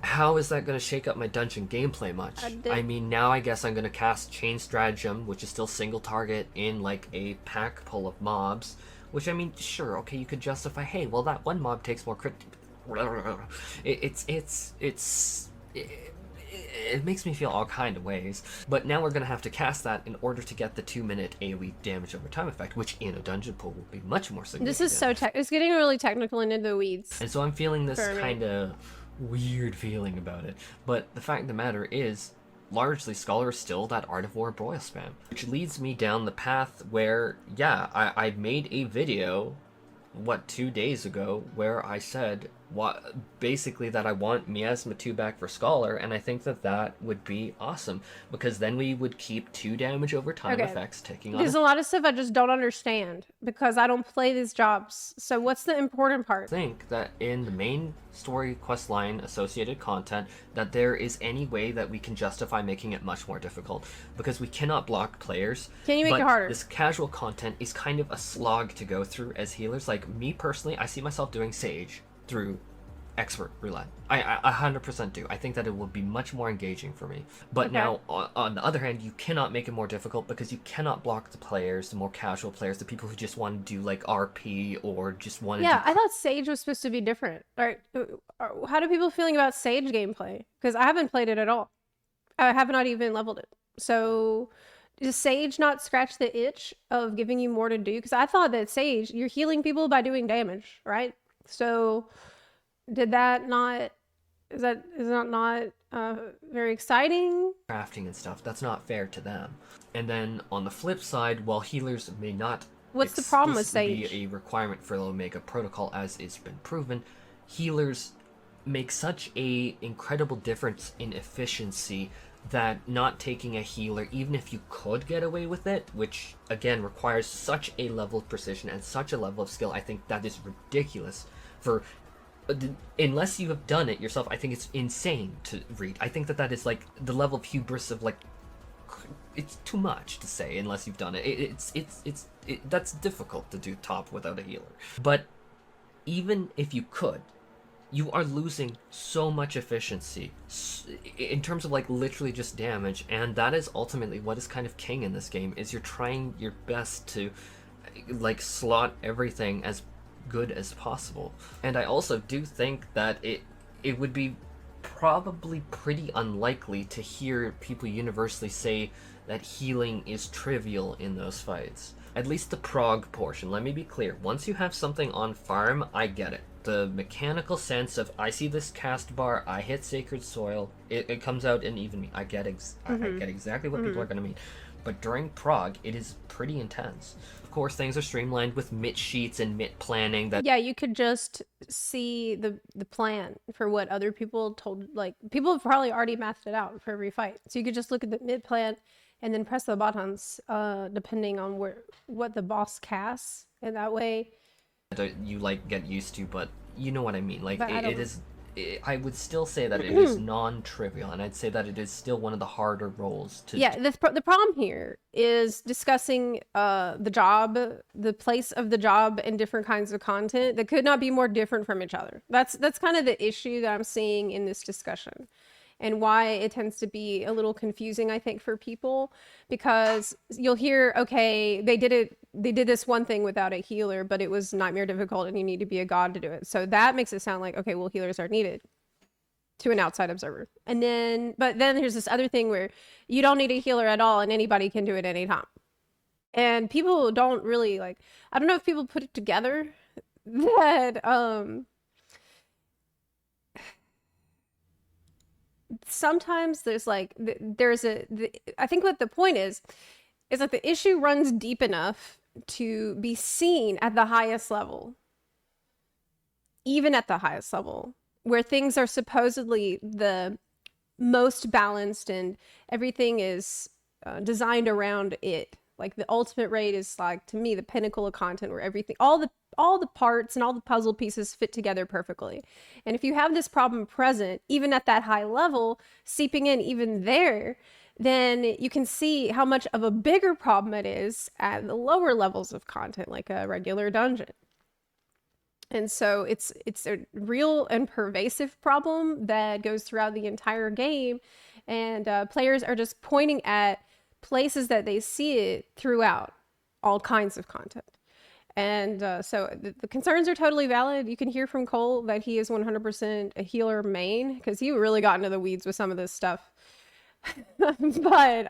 how is that going to shake up my dungeon gameplay much? I mean, now I guess I'm going to cast Chain Stratagem, which is still single target in like a pack pull of mobs, which, I mean, sure, okay, you could justify, hey, well, that one mob takes more crit. it makes me feel all kind of ways. But now we're going to have to cast that in order to get the 2-minute AoE damage over time effect, which in a dungeon pool will be much more significant. This is so it's getting really technical and into the weeds. And so I'm feeling this kind of weird feeling about it. But the fact of the matter is, largely Scholar is still that Art of War broil spam, which leads me down the path where, yeah, I made a video, 2 days ago, where I said basically that I want Miasma 2 back for Scholar, and I think that would be awesome, because then we would keep 2 damage over time effects ticking on. There's a lot of stuff I just don't understand, because I don't play these jobs. So what's the important part? I think that in the main story quest line associated content, that there is any way that we can justify making it much more difficult, because we cannot block players. Can you make it harder? This casual content is kind of a slog to go through as healers. Like me personally, I see myself doing Sage through expert roulette. I 100% do. I think that it will be much more engaging for me. But now, on the other hand, you cannot make it more difficult, because you cannot block the players, the more casual players, the people who just want to do like RP or just want to I thought Sage was supposed to be different. How do people feeling about Sage gameplay? Because I haven't played it at all. I have not even leveled it. So does Sage not scratch the itch of giving you more to do? Because I thought that Sage, you're healing people by doing damage, right? So did that not, is that not very exciting? Crafting and stuff, that's not fair to them. And then on the flip side, while healers may not what's the problem with Sage? Be a requirement for the Omega Protocol, as it's been proven, healers make such a incredible difference in efficiency that not taking a healer, even if you could get away with it, which again requires such a level of precision and such a level of skill, I think that is ridiculous. For unless you have done it yourself, I think it's insane to read. I think that is like the level of hubris of like, it's too much to say unless you've done it. That's difficult to do top without a healer. But even if you could, you are losing so much efficiency in terms of like literally just damage, and that is ultimately what is kind of king in this game, is you're trying your best to like slot everything as good as possible. And I also do think that it would be probably pretty unlikely to hear people universally say that healing is trivial in those fights. At least the prog portion. Let me be clear. Once you have something on farm, I get it. The mechanical sense of, I see this cast bar, I hit Sacred Soil, it comes out and even me. I get exactly what people are going to mean. But during prog, it is pretty intense. Of course, things are streamlined with MIT sheets and MIT planning. Yeah, you could just see the plan for what other people told. Like, people have probably already mathed it out for every fight. So you could just look at the MIT plan and then press the buttons depending on what the boss casts. And that way... you like get used to, but you know what I mean. Like, I would still say that it is non-trivial, and I'd say that it is still one of the harder roles to... Yeah, the problem here is discussing the job, the place of the job, and different kinds of content that could not be more different from each other. That's kind of the issue that I'm seeing in this discussion, and why it tends to be a little confusing, I think, for people, because you'll hear, okay, they did this one thing without a healer, but it was nightmare difficult and you need to be a god to do it. So that makes it sound like, okay, well, healers are needed to an outside observer. But then there's this other thing where you don't need a healer at all and anybody can do it anytime. And people don't really like, I don't know if people put it together that, sometimes there's like, I think what the point is that the issue runs deep enough to be seen at the highest level, even at the highest level, where things are supposedly the most balanced and everything is designed around it. Like the ultimate raid is like, to me, the pinnacle of content where everything, all the parts and all the puzzle pieces fit together perfectly. And if you have this problem present, even at that high level, seeping in even there, then you can see how much of a bigger problem it is at the lower levels of content, like a regular dungeon. And so it's a real and pervasive problem that goes throughout the entire game, and players are just pointing at places that they see it throughout all kinds of content. And so the concerns are totally valid. You can hear from Cole that he is 100% a healer main because he really got into the weeds with some of this stuff. But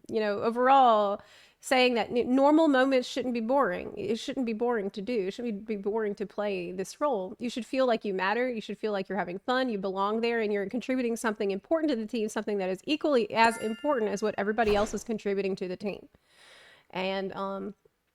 you know, overall, saying that normal moments shouldn't be boring. It shouldn't be boring to do. It shouldn't be boring to play this role. You should feel like you matter. You should feel like you're having fun. You belong there, and you're contributing something important to the team, something that is equally as important as what everybody else is contributing to the team. And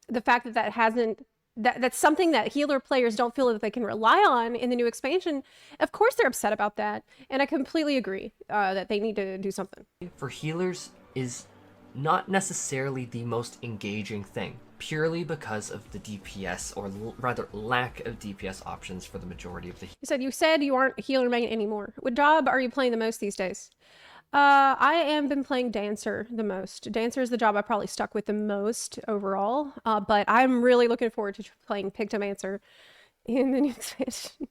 the fact that that hasn't that's something that healer players don't feel that they can rely on in the new expansion. Of course they're upset about that, and I completely agree that they need to do something. For healers is not necessarily the most engaging thing, purely because of the DPS, or rather lack of DPS options for the majority of the You said you aren't a healer main anymore. What job are you playing the most these days? I am been playing Dancer the most. Dancer is the job I probably stuck with the most overall, but I'm really looking forward to playing Pictomancer in the new expansion.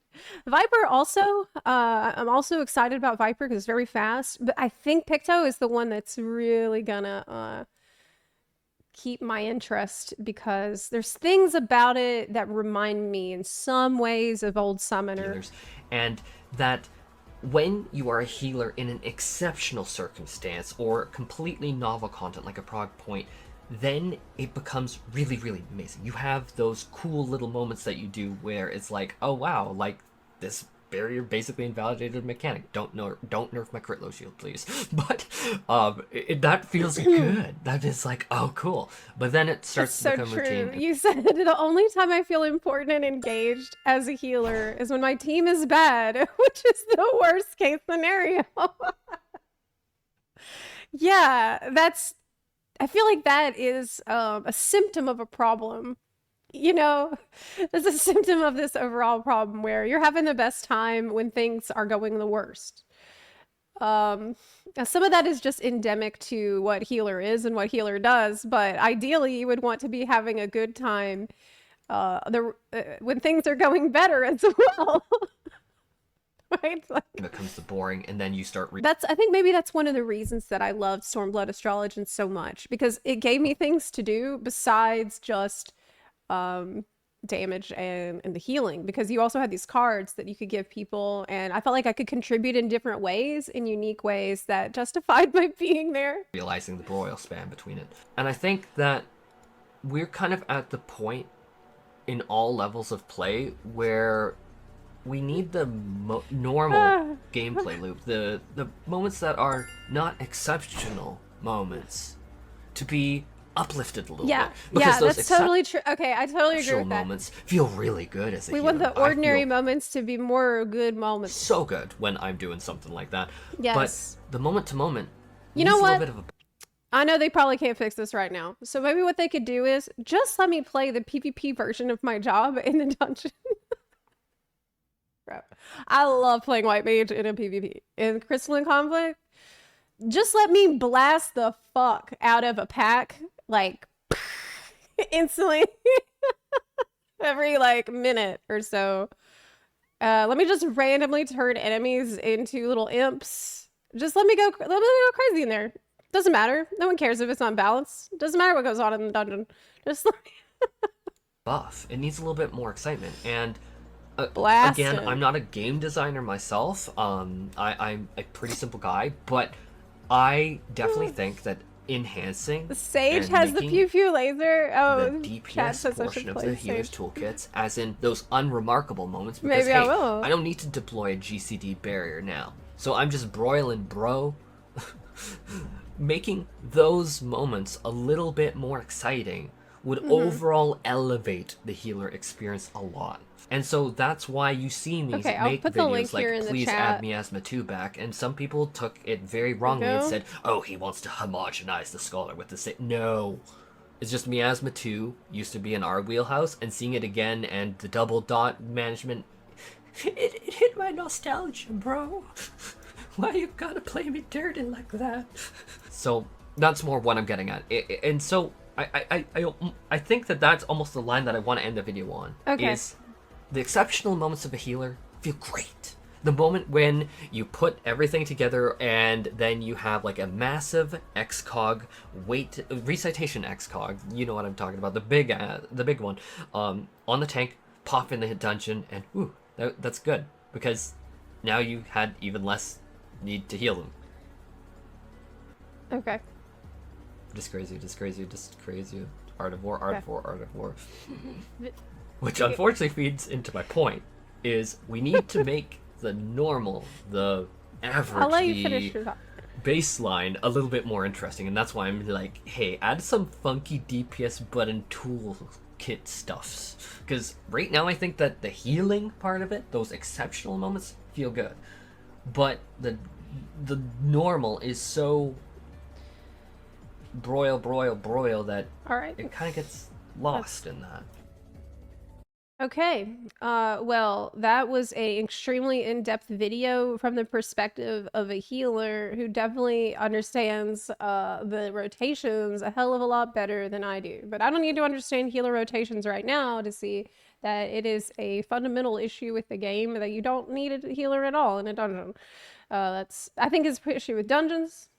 Viper also, I'm also excited about Viper because it's very fast, but I think Picto is the one that's really gonna keep my interest because there's things about it that remind me in some ways of old Summoner. healers, and that when you are a healer in an exceptional circumstance or completely novel content like a prog point, then it becomes really, really amazing. You have those cool little moments that you do where it's like, oh wow, like this barrier basically invalidated a mechanic. Don't nerf my crit low shield, please. But that feels good. That is like, oh cool. But then it starts to become routine. You said the only time I feel important and engaged as a healer is when my team is bad, which is the worst case scenario. Yeah, I feel like that is a symptom of a problem. You know, it's a symptom of this overall problem where you're having the best time when things are going the worst. Some of that is just endemic to what healer is and what healer does, but ideally you would want to be having a good time when things are going better as well. Right? Like, it becomes the boring, and then you start I think maybe that's one of the reasons that I loved Stormblood Astrologian so much, because it gave me things to do besides just damage and the healing, because you also had these cards that you could give people, and I felt like I could contribute in different ways, in unique ways that justified my being there. realizing the broil span between it. And I think that we're kind of at the point in all levels of play where we need the normal gameplay loop, the moments that are not exceptional moments, to be uplifted a little bit. Because that's totally true. Okay, I totally agree with that. Moments feel really good as a We healer. want the ordinary moments to be more good moments. So good when I'm doing something like that. Yes. But the moment to moment, you know what? A little bit of I know they probably can't fix this right now. So maybe what they could do is just let me play the PvP version of my job in the dungeon. Crap. I love playing White Mage in a PvP. In Crystalline Conflict, just let me blast the fuck out of a pack, like, instantly. Every, like, minute or so. Let me just randomly turn enemies into little imps. Just let me go crazy in there. Doesn't matter. No one cares if it's not balanced. Doesn't matter what goes on in the dungeon. Just let me... buff. It needs a little bit more excitement. And again, I'm not a game designer myself. I'm a pretty simple guy, but I definitely think that enhancing the Sage has the pew pew laser. Oh, the DPS portion of the healer's toolkits, as in those unremarkable moments. Because maybe I will. I don't need to deploy a GCD barrier now, so I'm just broiling, bro. Making those moments a little bit more exciting would overall elevate the healer experience a lot. And so that's why you see me make videos like, please add Miasma 2 back, and some people took it very wrongly and said, oh, he wants to homogenize the scholar with the same. No. It's just Miasma 2 used to be in our wheelhouse, and seeing it again and the double dot management, it hit my nostalgia, bro. Why you gotta play me dirty like that? So that's more what I'm getting at. And so I think that that's almost the line that I want to end the video on. Okay. Is the exceptional moments of a healer feel great. The moment when you put everything together and then you have like a massive XCOG weight recitation XCOG, you know what I'm talking about, the big one, on the tank, pop in the dungeon, and ooh, that's good because now you had even less need to heal them. Okay. Just crazy. Art of War, Art of War, Art of War. Th- Which unfortunately feeds into my point, is we need to make the normal, the average, I'll let you finish the your thought. baseline a little bit more interesting, and that's why I'm like, hey, add some funky DPS button tool kit stuffs. Because right now I think that the healing part of it, those exceptional moments, feel good. But the normal is so broil that All right. it kind of gets lost in that. Okay. Well, that was a extremely in-depth video from the perspective of a healer who definitely understands the rotations a hell of a lot better than I do. But I don't need to understand healer rotations right now to see that it is a fundamental issue with the game that you don't need a healer at all in a dungeon. I think it's an issue with dungeons.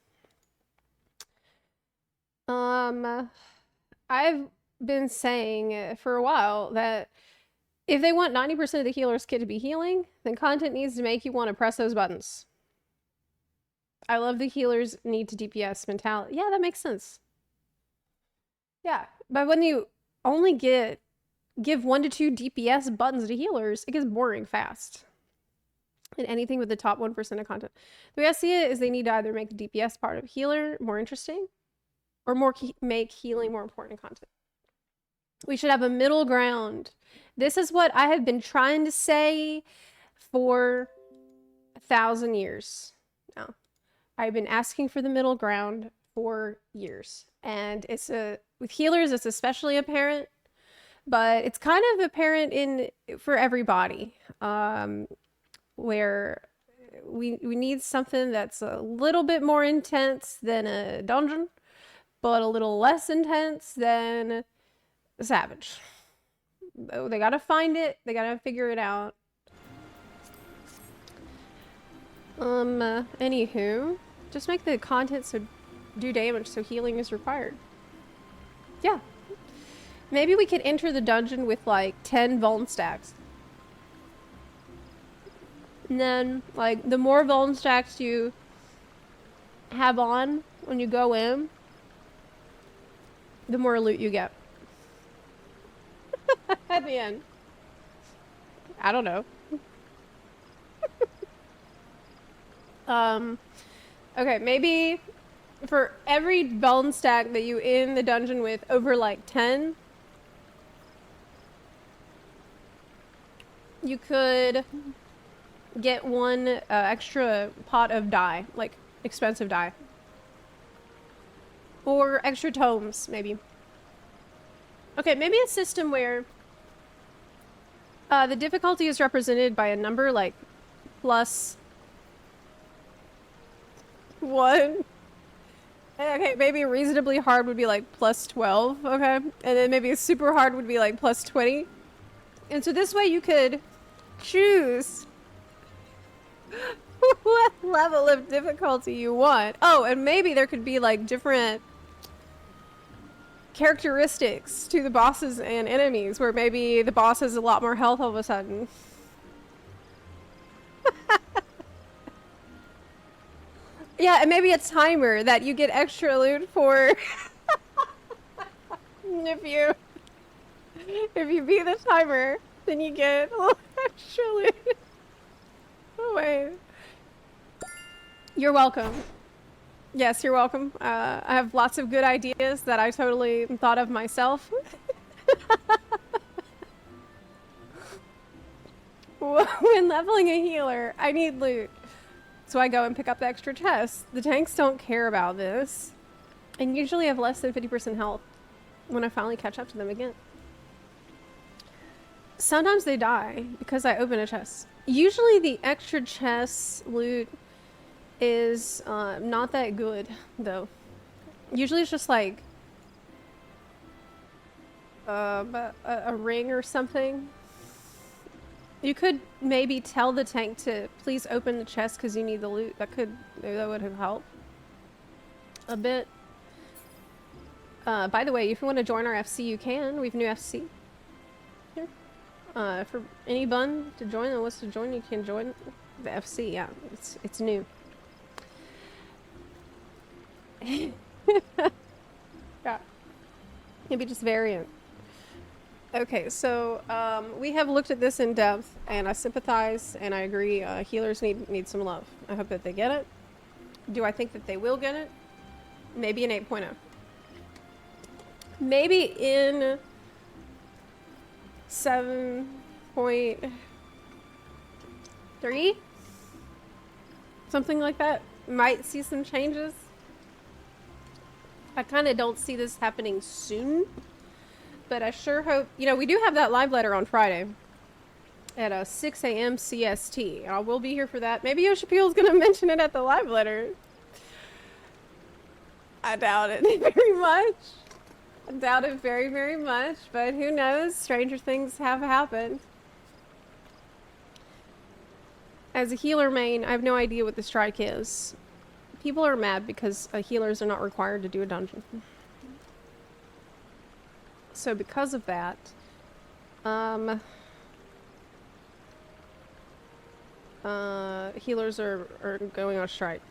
I've been saying for a while that if they want 90% of the healer's kit to be healing, then content needs to make you want to press those buttons. I love the healers need to DPS mentality. Yeah, that makes sense. Yeah, but when you only give 1 to 2 DPS buttons to healers, it gets boring fast. And anything with the top 1% of content. The way I see it is they need to either make the DPS part of healer more interesting or make healing more important content. We should have a middle ground. This is what I have been trying to say for 1,000 years now. I've been asking for the middle ground for years. And with healers, it's especially apparent, but it's kind of apparent for everybody, where we need something that's a little bit more intense than a dungeon, but a little less intense than Savage. They gotta find it. They gotta figure it out. Anywho, just make the content so do damage so healing is required. Yeah. Maybe we could enter the dungeon with like 10 vuln stacks. And then, like, the more vuln stacks you have on when you go in, the more loot you get. At the end. I don't know. Okay, maybe for every bone stack that you in the dungeon with over like 10, you could get 1 extra pot of dye, like expensive dye. Or extra tomes, maybe. Okay, maybe a system where the difficulty is represented by a number like +1. Okay, maybe reasonably hard would be like +12, okay? And then maybe super hard would be like +20. And so this way you could choose what level of difficulty you want. Oh, and maybe there could be like different characteristics to the bosses and enemies, where maybe the boss has a lot more health all of a sudden. Yeah, and maybe a timer that you get extra loot for if you beat the timer, then you get a little extra loot. Oh wait. You're welcome. Yes, you're welcome. I have lots of good ideas that I totally thought of myself. When leveling a healer, I need loot. So I go and pick up the extra chests. The tanks don't care about this. And usually have less than 50% health when I finally catch up to them again. Sometimes they die because I open a chest. Usually the extra chest loot is not that good, though. Usually it's just like a ring or something. You could maybe tell the tank to please open the chest because you need the loot. Maybe that would have helped a bit. By the way, if you want to join our FC, you can. We have new FC here. For any bun to join that wants to join, you can join the FC. Yeah, it's new. Yeah, maybe just variant. Okay, so we have looked at this in depth, and I sympathize, and I agree. Healers need some love. I hope that they get it. Do I think that they will get it? Maybe an 8.0. Maybe in 7.3? Something like that. Might see some changes. I kind of don't see this happening soon. But I sure hope, you know, we do have that live letter on Friday at 6 a.m. CST. I will be here for that. Maybe Yoshipil's going to mention it at the live letter. I doubt it very much. I doubt it very, very much. But who knows? Stranger things have happened. As a healer main, I have no idea what the strike is. People are mad because healers are not required to do a dungeon. So because of that, healers are going on strike.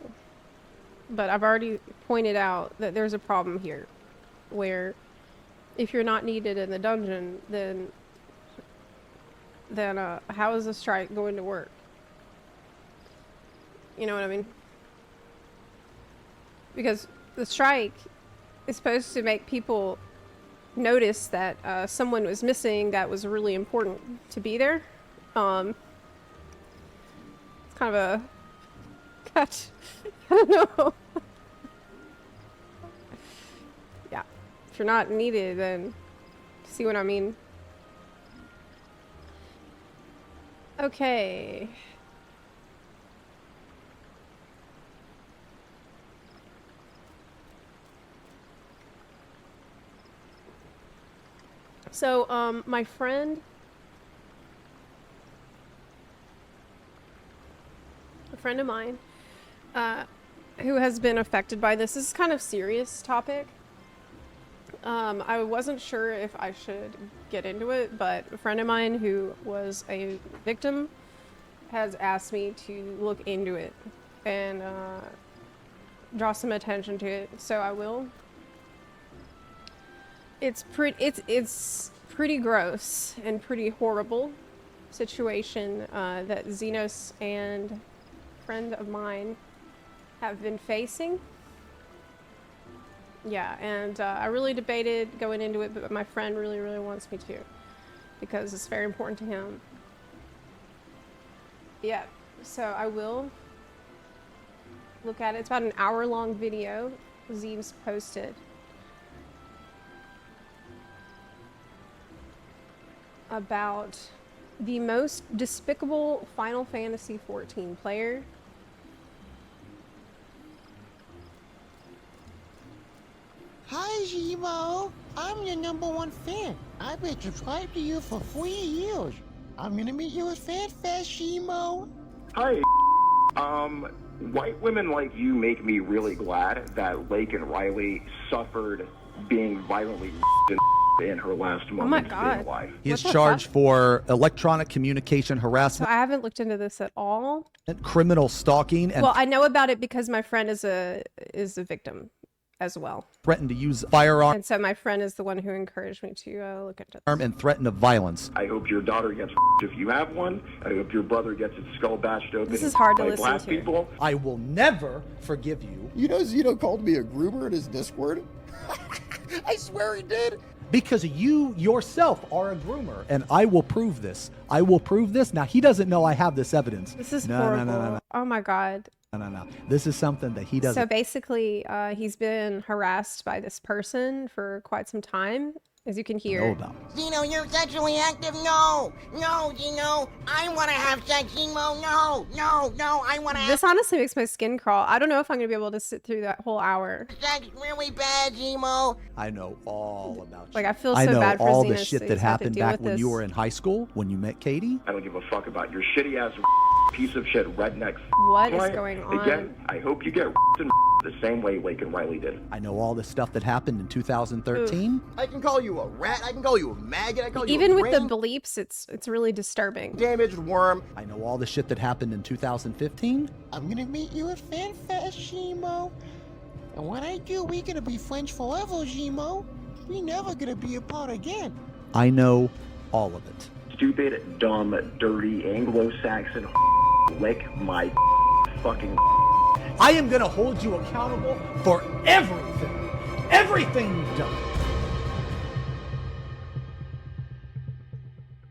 But I've already pointed out that there's a problem here, where if you're not needed in the dungeon, then how is the strike going to work? You know what I mean? Because the strike is supposed to make people notice that someone was missing that was really important to be there. It's kind of a catch. I don't know. Yeah. If you're not needed, then see what I mean? Okay. So, my friend, a friend of mine, who has been affected by this is kind of serious topic. I wasn't sure if I should get into it, but a friend of mine who was a victim has asked me to look into it and draw some attention to it, so I will. It's pretty gross and pretty horrible situation that Xenos and a friend of mine have been facing. Yeah, and I really debated going into it, but my friend really, really wants me to because it's very important to him. Yeah, so I will look at it. It's about an hour-long video Zeeves posted about the most despicable Final Fantasy XIV player. Hi, Zemo. I'm your #1 fan. I've been subscribed to you for 3 years. I'm gonna meet you at FanFest, Zemo. Hi. White women like you make me really glad that Lake and Riley suffered being violently in her last moments of being alive. He is charged for electronic communication So harassment, I haven't looked into this at all. criminal stalking, and Well, I know about it because my friend is a victim as well. threatened to use firearm And so my friend is the one who encouraged me to look into this. and threaten of violence. I hope your daughter gets if you have one. I hope your brother gets his skull bashed open This is hard to by listen black to. people. I will never forgive you You know Zeno called me a groomer in his Discord? I swear he did. because you yourself are a groomer, and I will prove this. I will prove this. Now, he doesn't know I have this evidence. This is no, horrible. No. Oh my god. No. This is something that he doesn't. So basically, he's been harassed by this person for quite some time, as you can know hear. about. Zeno, you're sexually active? No! No, Zeno! I wanna have sex, Zemo! No! No! No! I wanna have This honestly makes my skin crawl. I don't know if I'm gonna be able to sit through that whole hour. sex really bad, Zemo! I know all about you. Like, I feel I so know bad for all the Xenosys shit that that he's got to happened deal back with when you this. were in high school, when you met Katie. I don't give a fuck about your shitty ass piece of shit redneck. What is Client. going on? Again, I hope you get the same way Lake and Riley did. I know all the stuff that happened in 2013. I can call you a rat. I can call you a maggot. I can call you Even a with the brain bleeps, it's really disturbing. damaged worm. I know all the shit that happened in 2015. I'm gonna meet you at FanFest, Zemo. And when I do, we gonna be friends forever, Zemo. We never gonna be apart again. I know all of it. Stupid, dumb, dirty Anglo-Saxon lick my fucking. I am gonna hold you accountable for everything you've done.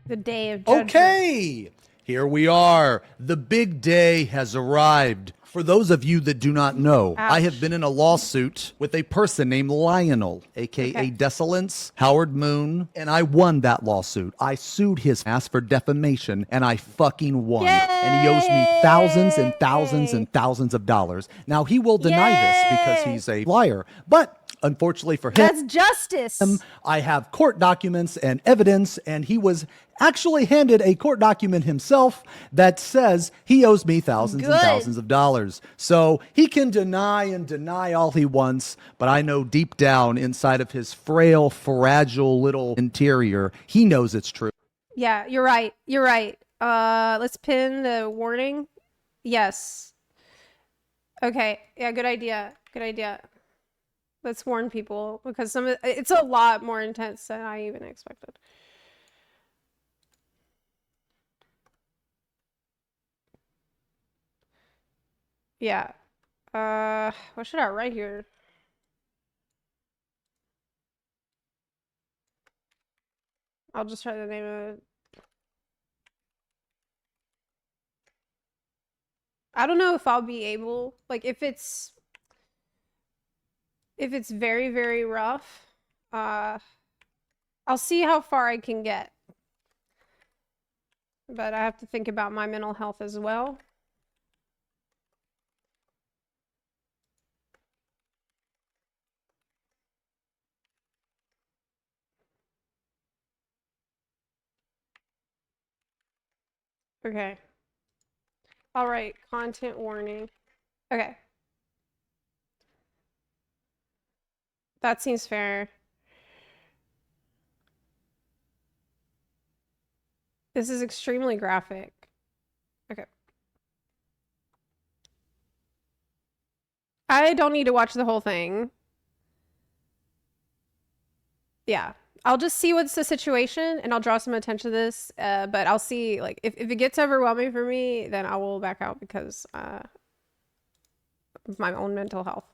The day of judgment. Okay, here we are. The big day has arrived. For those of you that do not know, I Ouch. have been in a lawsuit with a person named Lionel, aka Okay. Desolence, Howard Moon, and I won that lawsuit. I sued his ass for defamation, and I fucking won. And he owes me thousands and thousands and thousands of dollars. Now, he will deny this because Yay. he's a liar, but unfortunately for him, That's justice. I have court documents and evidence, and he was actually handed a court document himself that says he owes me thousands and Good. thousands of dollars. So he can deny and deny all he wants, but I know deep down inside of his frail, fragile little interior, he knows it's true. Yeah, you're right. You're right. Let's pin the warning. Yes. Okay. Yeah, good idea. Good idea. Let's warn people because it's a lot more intense than I even expected. Yeah. What should I write here? I'll just try the name of it. I don't know if I'll be able, like, if it's very, very rough, I'll see how far I can get. But I have to think about my mental health as well. Okay. All right, content warning. Okay. That seems fair. This is extremely graphic. Okay. I don't need to watch the whole thing. Yeah. I'll just see what's the situation and I'll draw some attention to this. But I'll see, like, if it gets overwhelming for me, then I will back out because of my own mental health.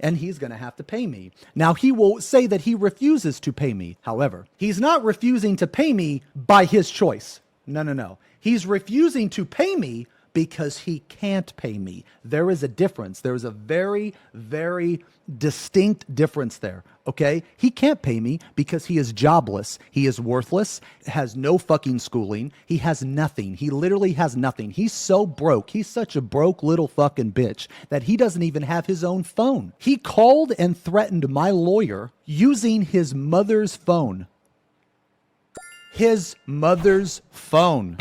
And he's going to have to pay me. Now, he will say that he refuses to pay me. However, he's not refusing to pay me by his choice. No. He's refusing to pay me because he can't pay me. There is a difference. There is a very, very distinct difference there, okay? He can't pay me because he is jobless. He is worthless, has no fucking schooling. He has nothing. He literally has nothing. He's so broke. He's such a broke little fucking bitch that he doesn't even have his own phone. He called and threatened my lawyer using his mother's phone. His mother's phone.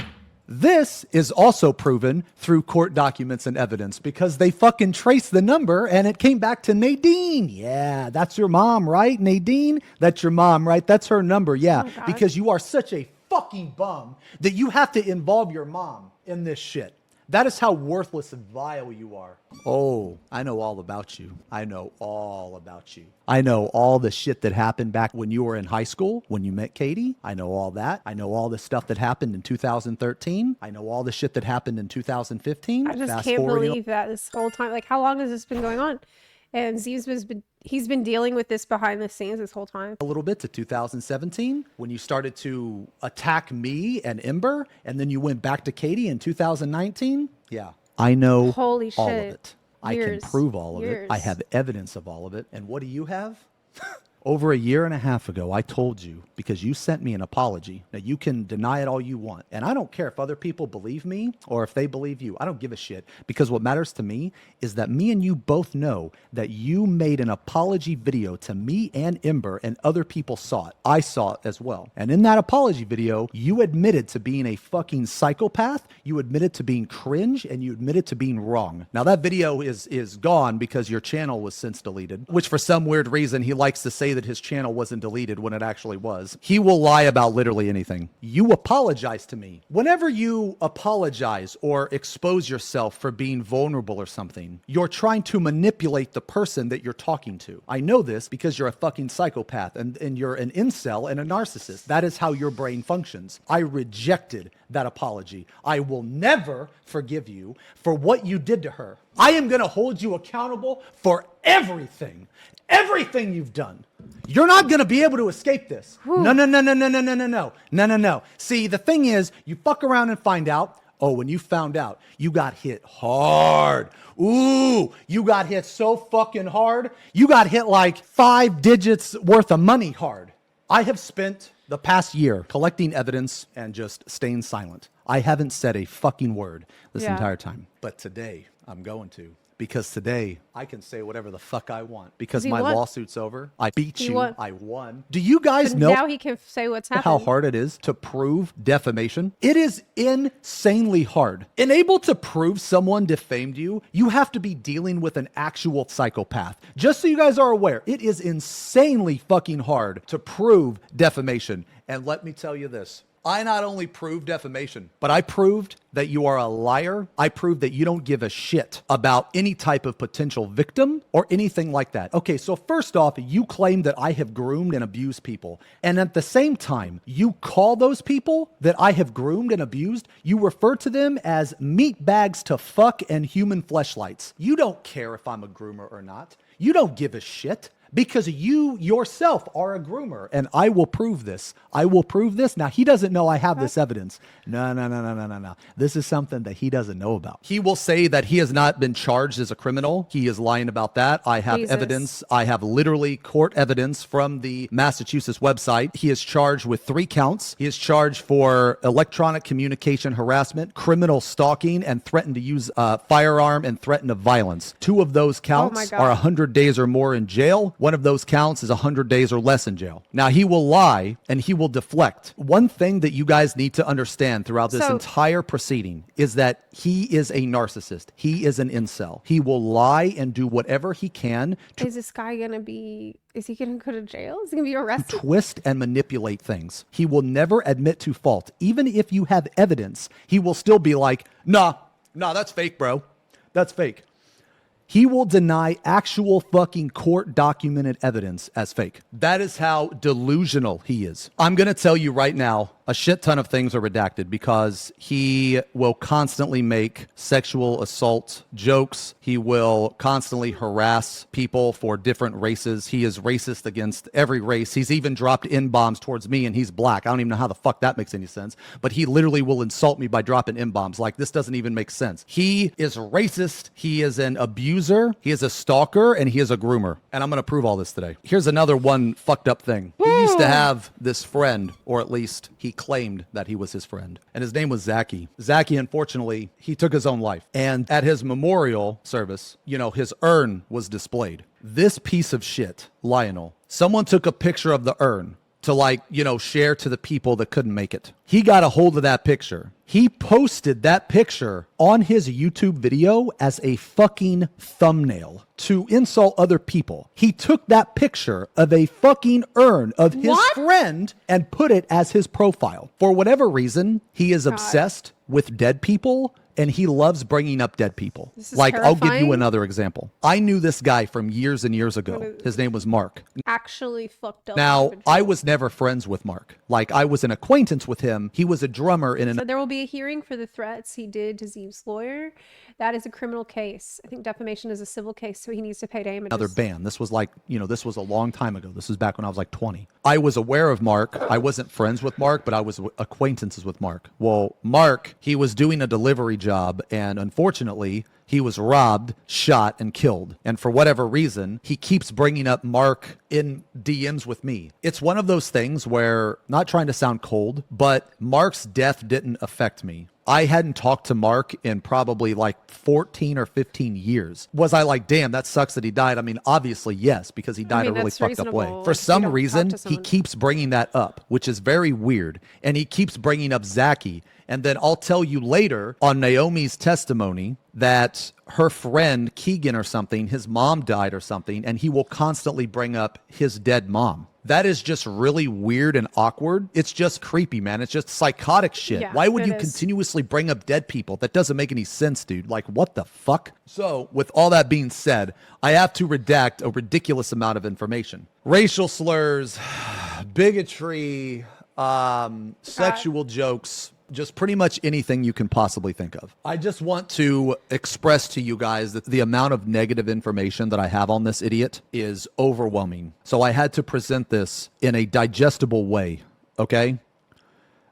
This is also proven through court documents and evidence because they fucking traced the number and it came back to Nadine. Yeah, that's your mom, right? Nadine, that's your mom, right? That's her number. Yeah, God. because you are such a fucking bum that you have to involve your mom in this shit. That is how worthless and vile you are. Oh, I know all about you. I know all about you. I know all the shit that happened back when you were in high school, when you met Katie. I know all that. I know all the stuff that happened in 2013. I know all the shit that happened in 2015. I just Fast can't forwarding- believe that this whole time. Like, how long has this been going on? And he's been dealing with this behind the scenes this whole time. a little bit to 2017 when you started to attack me and Ember, and then you went back to Katie in 2019. Yeah, I know Holy all of shit. it. I Years. can prove all of it. I Years. have evidence of all of it. And what do you have? Over a year and a half ago, I told you, because you sent me an apology. Now, you can deny it all you want. And I don't care if other people believe me or if they believe you. I don't give a shit. Because what matters to me is that me and you both know that you made an apology video to me and Ember, and other people saw it. I saw it as well. And in that apology video, you admitted to being a fucking psychopath. You admitted to being cringe, and you admitted to being wrong. Now, that video is gone because your channel was since deleted, which for some weird reason, he likes to say that his channel wasn't deleted when it actually was. He will lie about literally anything. You apologize to me. Whenever you apologize or expose yourself for being vulnerable or something, you're trying to manipulate the person that you're talking to. I know this because you're a fucking psychopath and you're an incel and a narcissist. That is how your brain functions. I rejected that apology. I will never forgive you for what you did to her. I am going to hold you accountable for everything you've done. You're not going to be able to escape this. No. See, the thing is, you fuck around and find out. Oh, when you found out, you got hit hard. Ooh, you got hit so fucking hard. You got hit like 5 digits worth of money hard. I have spent the past year collecting evidence and just staying silent. I haven't said a fucking word this entire time. But today, I'm going to. Because today, I can say whatever the fuck I want. Because my lawsuit's over. I beat you. I won. Do you guys know now he can say what's happened. How hard it is to prove defamation? It is insanely hard. And able to prove someone defamed you, you have to be dealing with an actual psychopath. Just so you guys are aware, it is insanely fucking hard to prove defamation. And let me tell you this. I not only proved defamation, but I proved that you are a liar. I proved that you don't give a shit about any type of potential victim or anything like that. Okay, so first off, you claim that I have groomed and abused people. And at the same time, you call those people that I have groomed and abused, you refer to them as meat bags to fuck and human fleshlights. You don't care if I'm a groomer or not. You don't give a shit. Because you yourself are a groomer, and I will prove this. I will prove this. Now, he doesn't know I have this evidence. No. This is something that he doesn't know about. He will say that he has not been charged as a criminal. He is lying about that. I have evidence. I have literally court evidence from the Massachusetts website. He is charged with 3 counts. He is charged for electronic communication harassment, criminal stalking, and threatened to use a firearm and threaten of violence. 2 of those counts are 100 days or more in jail. One of those counts is 100 days or less in jail. Now, he will lie and he will deflect. One thing that you guys need to understand throughout this entire proceeding is that he is a narcissist. He is an incel. He will lie and do whatever he can to is this guy going to be, is he going to go to jail? Is he going to be arrested? Twist and manipulate things. He will never admit to fault. Even if you have evidence, he will still be like, nah, that's fake, bro. That's fake. He will deny actual fucking court documented evidence as fake. That is how delusional he is. I'm going to tell you right now, a shit ton of things are redacted because he will constantly make sexual assault jokes. He will constantly harass people for different races. He is racist against every race. He's even dropped N-bombs towards me, and he's black. I don't even know how the fuck that makes any sense. But he literally will insult me by dropping N-bombs. Like, this doesn't even make sense. He is racist. He is an abuser. He is a stalker, and he is a groomer. And I'm going to prove all this today. Here's another one fucked up thing. He used to have this friend, or at least he claimed that he was his friend. And his name was Zachy. Zachy, unfortunately, he took his own life. And at his memorial service, his urn was displayed. This piece of shit, Lionel, someone took a picture of the urn to share to the people that couldn't make it. He got a hold of that picture. He posted that picture on his YouTube video as a fucking thumbnail to insult other people. He took that picture of a fucking urn of his friend and put it as his profile. For whatever reason, he is obsessed with dead people. And he loves bringing up dead people. Like, terrifying. I'll give you another example. I knew this guy from years and years ago. His name was Mark. Actually fucked up. Now, I was never friends with Mark. Like, I was an acquaintance with him. He was a drummer in an... So there will be a hearing for the threats he did to Zeeb's lawyer. That is a criminal case. I think defamation is a civil case, so he needs to pay damages. Another band. This was this was a long time ago. This was back when I was like 20. I was aware of Mark. I wasn't friends with Mark, but I was acquaintances with Mark. Well, Mark, he was doing a delivery job, and unfortunately, he was robbed, shot, and killed. And for whatever reason, he keeps bringing up Mark in DMs with me. It's one of those things where, not trying to sound cold, but Mark's death didn't affect me. I hadn't talked to Mark in probably like 14 or 15 years. Was I like, damn, that sucks that he died? I mean, obviously, yes, because he died a really that's fucked up way. reasonable For if you some don't talk reason, to he someone. keeps bringing that up, which is very weird. And he keeps bringing up Zachy. And then I'll tell you later on Naomi's testimony that her friend Keegan or something, his mom died or something, and he will constantly bring up his dead mom. That is just really weird and awkward. It's just creepy, man. It's just psychotic shit. Yeah, Why would it you is. continuously bring up dead people? That doesn't make any sense, dude. Like, what the fuck? So, with all that being said, I have to redact a ridiculous amount of information. Racial slurs, bigotry, sexual jokes, just pretty much anything you can possibly think of. I just want to express to you guys that the amount of negative information that I have on this idiot is overwhelming. So I had to present this in a digestible way, okay?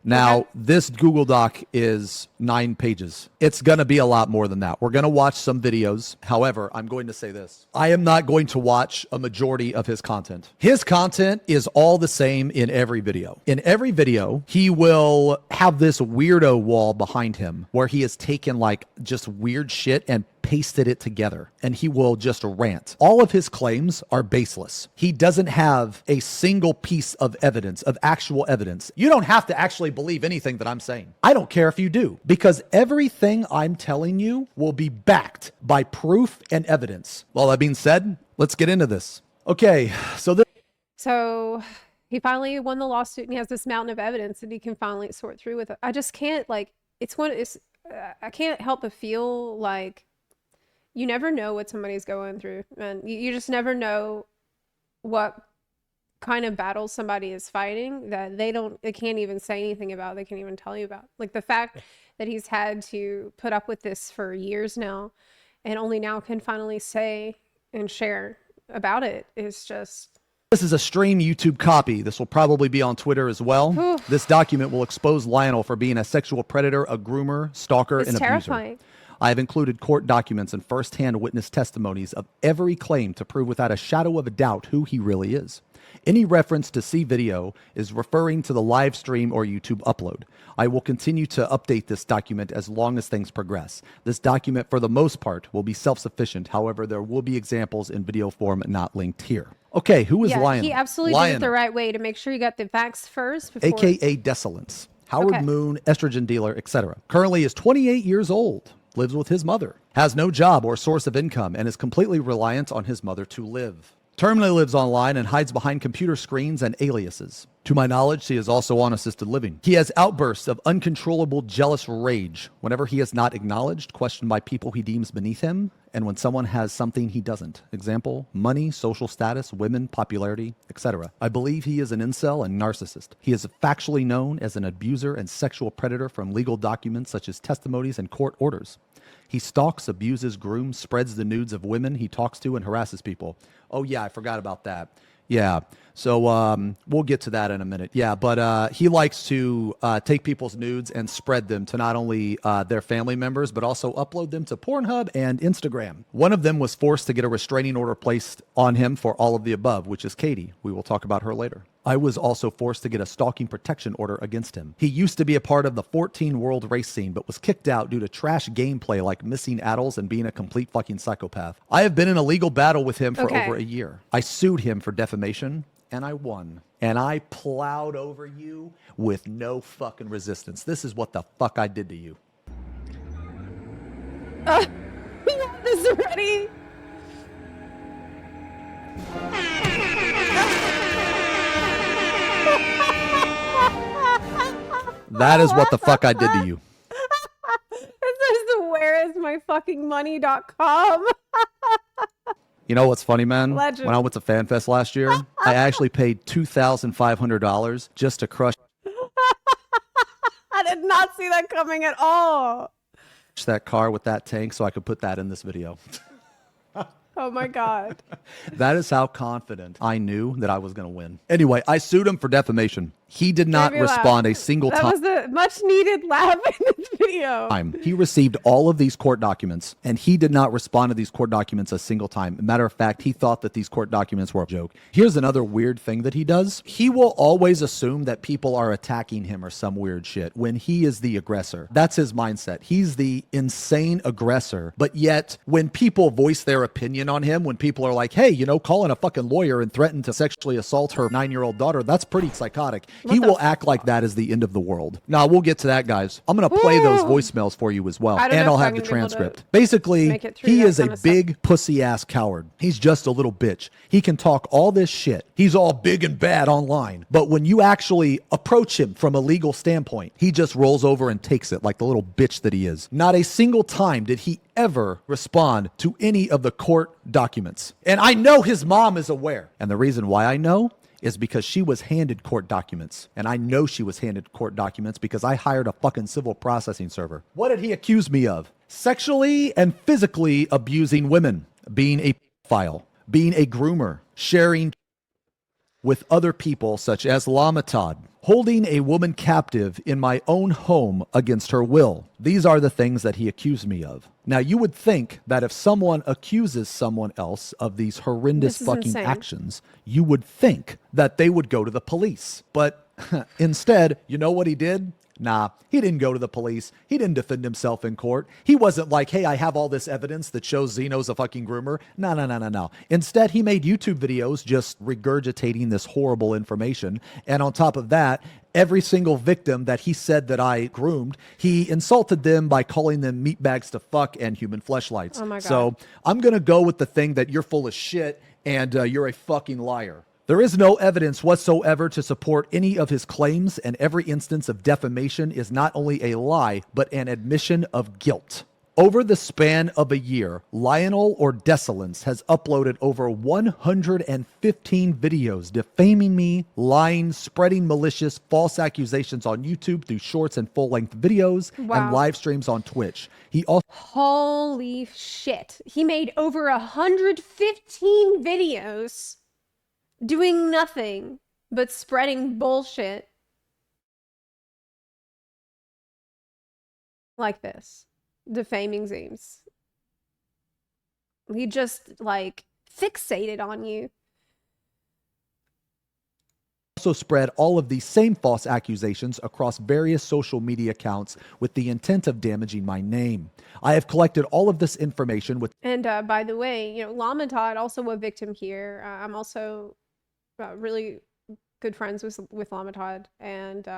Now, this Google Doc is 9 pages. It's going to be a lot more than that. We're going to watch some videos. However, I'm going to say this. I am not going to watch a majority of his content. His content is all the same in every video. In every video, he will have this weirdo wall behind him where he has taken like just weird shit and pasted it together, and he will just rant. All of his claims are baseless. He doesn't have a single piece of evidence, of actual evidence. You don't have to actually believe anything that I'm saying. I don't care if you do, because everything I'm telling you will be backed by proof and evidence. All that being said, let's get into this. Okay, so this So he finally won the lawsuit and he has this mountain of evidence that he can finally sort through with it. I just can't I can't help but feel like you never know what somebody's going through, and you just never know what kind of battles somebody is fighting that they can't even say anything about, they can't even tell you about. Like the fact that he's had to put up with this for years now and only now can finally say and share about it is just... is a stream YouTube copy. This will probably be on Twitter as well. This document will expose Lionel for being a sexual predator, a groomer, stalker, It's and terrifying. abuser. I have included court documents and first-hand witness testimonies of every claim to prove without a shadow of a doubt who he really is. Any reference to see video is referring to the live stream or YouTube upload. I will continue to update this document as long as things progress. This document, for the most part, will be self-sufficient. However, there will be examples in video form not linked here. Okay, who is Lionel? He absolutely did it the right way to make sure you got the facts first before... AKA Desolence. Howard Moon, estrogen dealer, etc. Currently is 28 years old. Lives with his mother, has no job or source of income, and is completely reliant on his mother to live. Terminally lives online and hides behind computer screens and aliases. To my knowledge, he is also on assisted living. He has outbursts of uncontrollable jealous rage whenever he is not acknowledged, questioned by people he deems beneath him, and when someone has something he doesn't. Example, money, social status, women, popularity, etc. I believe he is an incel and narcissist. He is factually known as an abuser and sexual predator from legal documents such as testimonies and court orders. He stalks, abuses, grooms, spreads the nudes of women he talks to, and harasses people. Oh yeah, I forgot about that. Yeah, so we'll get to that in a minute. Yeah, but he likes to take people's nudes and spread them to not only their family members, but also upload them to Pornhub and Instagram. One of them was forced to get a restraining order placed on him for all of the above, which is Katie. We will talk about her later. I was also forced to get a stalking protection order against him. He used to be a part of the 14 world race scene, but was kicked out due to trash gameplay like missing addles and being a complete fucking psychopath. I have been in a legal battle with him for over a year. I sued him for defamation, and I won. And I plowed over you with no fucking resistance. This is what the fuck I did to you. We have this already. That is what the fuck I did to you. This is the whereismyfuckingmoney.com. You know what's funny, man? Legend. When I went to FanFest last year, I actually paid $2,500 just to crush I did not see that coming at all. that car with that tank so I could put that in this video. Oh my God. That is how confident I knew that I was going to win. Anyway, I sued him for defamation. He did not Made me laugh. respond a single That time. was the much needed laugh in this video. He received all of these court documents, and he did not respond to these court documents a single time. Matter of fact, he thought that these court documents were a joke. Here's another weird thing that he does. He will always assume that people are attacking him or some weird shit when he is the aggressor. That's his mindset. He's the insane aggressor. But yet, when people voice their opinion on him, when people are like, hey, you know, call in a fucking lawyer and threaten to sexually assault her 9-year-old daughter, that's pretty psychotic. He will act like that is the end of the world. Now, we'll get to that, guys. I'm going to play those voicemails for you as well, I don't and know I'll if have I'm the gonna be able to transcript. Basically, make it through he that is a kind of big pussy-ass coward. He's just a little bitch. He can talk all this shit. He's all big and bad online. But when you actually approach him from a legal standpoint, he just rolls over and takes it like the little bitch that he is. Not a single time did he ever respond to any of the court documents. And I know his mom is aware. And the reason why I know is because she was handed court documents. And I know she was handed court documents because I hired a fucking civil processing server. What did he accuse me of? Sexually and physically abusing women, being a pedophile, being a groomer, sharing with other people such as Lamatad, holding a woman captive in my own home against her will. These are the things that he accused me of. Now, you would think that if someone accuses someone else of these horrendous This is fucking insane. actions, you would think that they would go to the police. But instead, you know what he did? Nah, he didn't go to the police. He didn't defend himself in court. He wasn't like, hey, I have all this evidence that shows Xeno's a fucking groomer. No. Instead, he made YouTube videos just regurgitating this horrible information. And on top of that, every single victim that he said that I groomed, he insulted them by calling them meatbags to fuck and human fleshlights. Oh my God. So I'm going to go with the thing that you're full of shit and you're a fucking liar. There is no evidence whatsoever to support any of his claims, and every instance of defamation is not only a lie, but an admission of guilt. Over the span of a year, Lionel or Desolence has uploaded over 115 videos defaming me, lying, spreading malicious, false accusations on YouTube through shorts and full-length videos Wow. and live streams on Twitch. He also Holy shit. He made over 115 videos doing nothing but spreading bullshit like this. Defaming Zeems. He just, like, fixated on you. spread all of these same false accusations across various social media accounts with the intent of damaging my name. I have collected all of this information with And by the way, you know, Lamatad, also a victim here. I'm also really good friends with Lamatad, and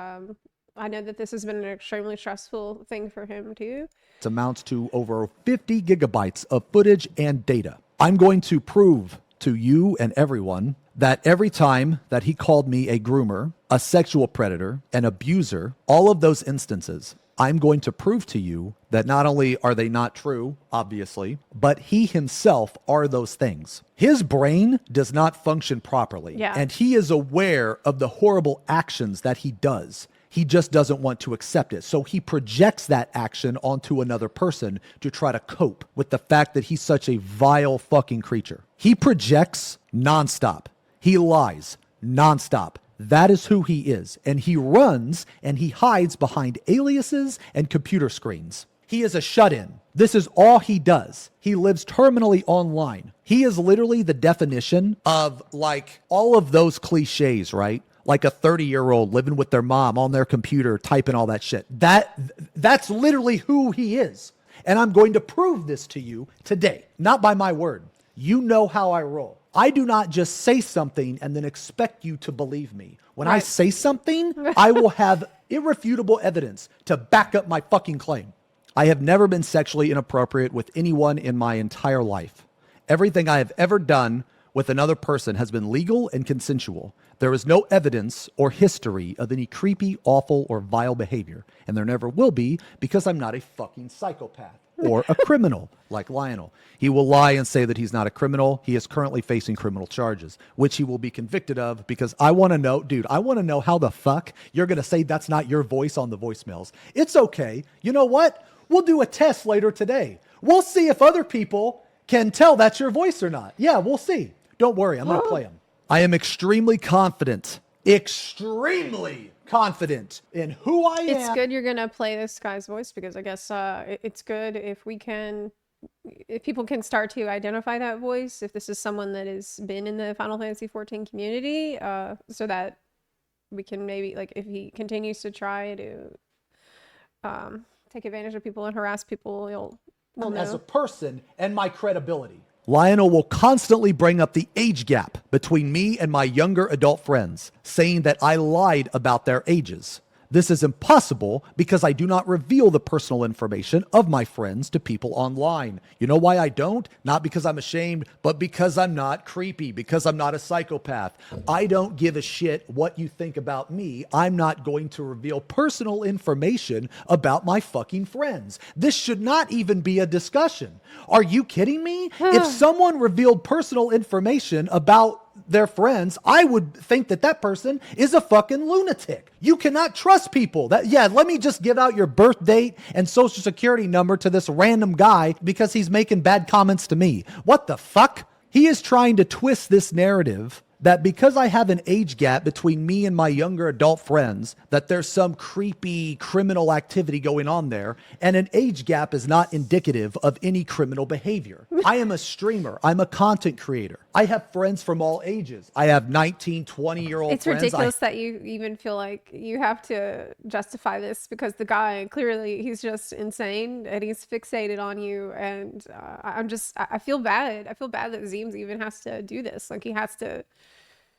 I know that this has been an extremely stressful thing for him too. It amounts to over 50 gigabytes of footage and data. I'm going to prove to you and everyone that every time that he called me a groomer, a sexual predator, an abuser, all of those instances, I'm going to prove to you that not only are they not true, obviously, but he himself are those things. His brain does not function properly, Yeah. and he is aware of the horrible actions that he does. He just doesn't want to accept it. So he projects that action onto another person to try to cope with the fact that he's such a vile fucking creature. He projects nonstop. He lies nonstop. That is who he is. And he runs and he hides behind aliases and computer screens. He is a shut-in. This is all he does. He lives terminally online. He is literally the definition of like all of those cliches, right? Like a 30-year-old living with their mom on their computer, typing all that shit. That's literally who he is. And I'm going to prove this to you today, not by my word. You know how I roll. I do not just say something and then expect you to believe me. When I Right. say something, I will have irrefutable evidence to back up my fucking claim. I have never been sexually inappropriate with anyone in my entire life. Everything I have ever done with another person has been legal and consensual. There is no evidence or history of any creepy, awful, or vile behavior. And there never will be because I'm not a fucking psychopath or a criminal like Lionel. He will lie and say that he's not a criminal. He is currently facing criminal charges, which he will be convicted of because I want to know, dude, I want to know how the fuck you're going to say that's not your voice on the voicemails. It's okay. You know what? We'll do a test later today. We'll see if other people can tell that's your voice or not. Yeah, we'll see. Don't worry. I'm going to play them. I am extremely confident extremely confident in who I am. It's good you're gonna play this guy's voice because I guess it's good if people can start to identify that voice, if this is someone that has been in the Final Fantasy XIV community, so that we can maybe, like, if he continues to try to take advantage of people and harass people, we'll know. As a person and my credibility. Lionel will constantly bring up the age gap between me and my younger adult friends, saying that I lied about their ages. This is impossible because I do not reveal the personal information of my friends to people online. You know why I don't? Not because I'm ashamed, but because I'm not creepy, because I'm not a psychopath. I don't give a shit what you think about me. I'm not going to reveal personal information about my fucking friends. This should not even be a discussion. Are you kidding me? If someone revealed personal information about their friends, I would think that person is a fucking lunatic. You cannot trust people. Let me just give out your birth date and social security number to this random guy because he's making bad comments to me. What the fuck? He is trying to twist this narrative that because I have an age gap between me and my younger adult friends, that there's some creepy criminal activity going on there, and an age gap is not indicative of any criminal behavior. I am a streamer. I'm a content creator. I have friends from all ages. I have 19, 20-year-old friends. It's ridiculous that you even feel like you have to justify this because the guy, clearly, he's just insane and he's fixated on you. And I feel bad. I feel bad that Zeems even has to do this. Like, he has to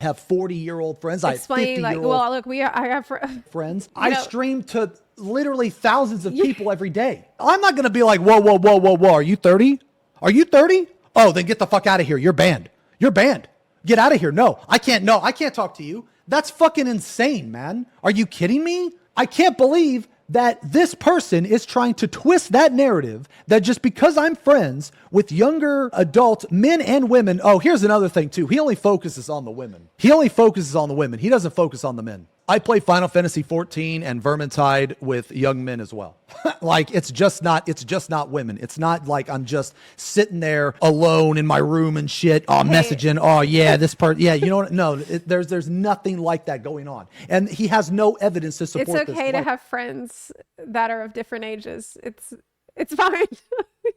have 40-year-old friends. I have 50-year-old well, look, I have friends. I stream to literally thousands of people every day. I'm not going to be like, whoa. Are you 30? Are you 30? Oh, then get the fuck out of here. You're banned. You're banned. Get out of here. No, I can't talk to you. That's fucking insane, man. Are you kidding me? I can't believe that this person is trying to twist that narrative that just because I'm friends with younger adult men and women. Oh, here's another thing too. He only focuses on the women. He doesn't focus on the men. I play Final Fantasy XIV and Vermintide with young men as well. Like, it's just not women. It's not like I'm just sitting there alone in my room and shit. Oh, messaging. Oh yeah, this part. Yeah, you know what? No, there's nothing like that going on. And he has no evidence to support this. It's okay to have friends that are of different ages. It's fine.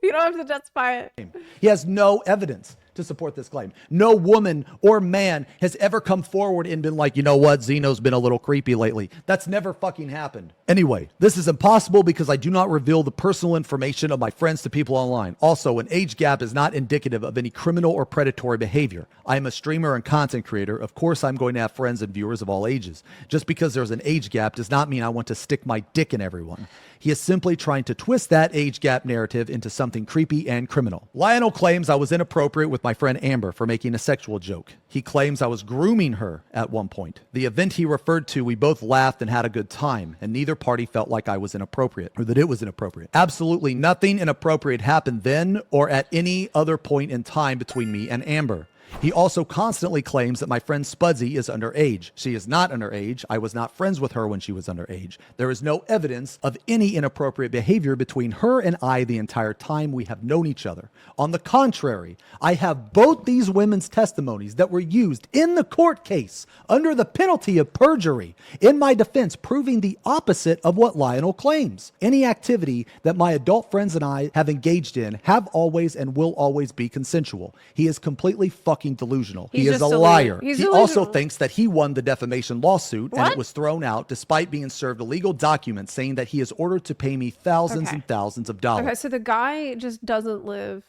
You don't have to justify it. He has no evidence to support this claim. No woman or man has ever come forward and been like, you know what, Xeno's been a little creepy lately. That's never fucking happened. Anyway, this is impossible because I do not reveal the personal information of my friends to people online. Also, an age gap is not indicative of any criminal or predatory behavior. I am a streamer and content creator. Of course, I'm going to have friends and viewers of all ages. Just because there's an age gap does not mean I want to stick my dick in everyone. He is simply trying to twist that age gap narrative into something creepy and criminal. Lionel claims I was inappropriate with my friend Amber for making a sexual joke. He claims I was grooming her at one point. The event he referred to, we both laughed and had a good time, and neither party felt like I was inappropriate, or that it was inappropriate. Absolutely nothing inappropriate happened then or at any other point in time between me and Amber. He also constantly claims that my friend Spudsy is underage. She is not underage. I was not friends with her when she was underage. There is no evidence of any inappropriate behavior between her and I the entire time we have known each other. On the contrary, I have both these women's testimonies that were used in the court case under the penalty of perjury in my defense, proving the opposite of what Lionel claims. Any activity that my adult friends and I have engaged in have always and will always be consensual. He is completely fucking delusional. He is a liar. He also thinks that he won the defamation lawsuit and it was thrown out despite being served a legal document saying that he is ordered to pay me thousands and thousands of dollars. Okay, so the guy just doesn't live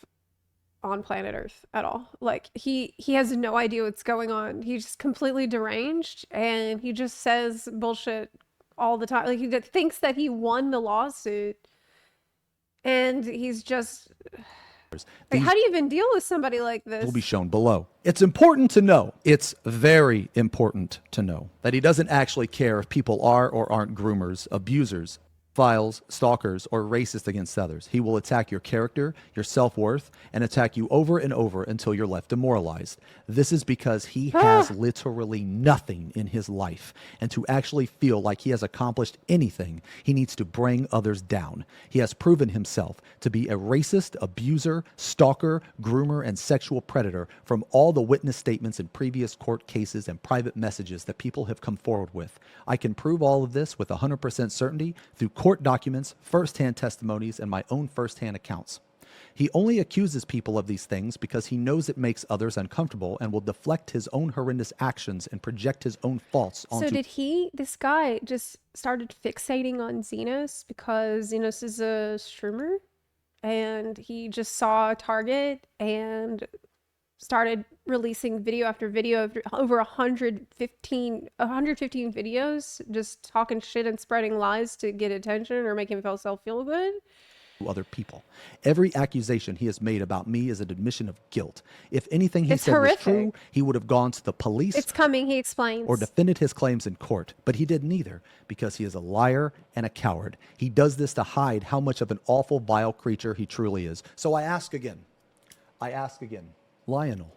on planet Earth at all. Like, he has no idea what's going on. He's just completely deranged and he just says bullshit all the time. Like, he thinks that he won the lawsuit and he's just... Like, how do you even deal with somebody like this? Will be shown below. It's important to know, it's very important to know that he doesn't actually care if people are or aren't groomers, abusers, pedophiles, stalkers, or racist against others. He will attack your character, your self-worth, and attack you over and over until you're left demoralized. This is because he has literally nothing in his life. And to actually feel like he has accomplished anything, he needs to bring others down. He has proven himself to be a racist, abuser, stalker, groomer, and sexual predator from all the witness statements in previous court cases and private messages that people have come forward with. I can prove all of this with 100% certainty through court documents, first-hand testimonies, and my own first-hand accounts. He only accuses people of these things because he knows it makes others uncomfortable and will deflect his own horrendous actions and project his own faults onto... So did this guy just started fixating on Xenos because Xenos is a streamer? And he just saw a target and started releasing video after video of over 115 videos, just talking shit and spreading lies to get attention or make himself feel good? Other people. Every accusation he has made about me is an admission of guilt. If anything he It's said horrific. was true, he would have gone to the police It's coming, he explains. or defended his claims in court, but he didn't either because he is a liar and a coward. He does this to hide how much of an awful, vile creature he truly is. So I ask again, Lionel,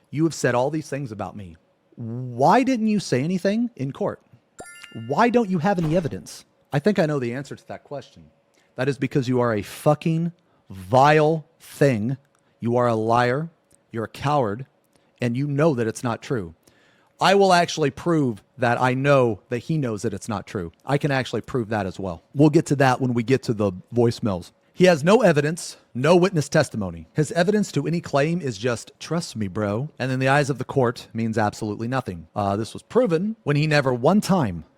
you have said all these things about me. Why didn't you say anything in court? Why don't you have any evidence? I think I know the answer to that question. That is because you are a fucking vile thing. You are a liar. You're a coward. And you know that it's not true. I will actually prove that I know that he knows that it's not true. I can actually prove that as well. We'll get to that when we get to the voicemails. He has no evidence, no witness testimony. His evidence to any claim is just, trust me, bro. And in the eyes of the court means absolutely nothing. This was proven when he never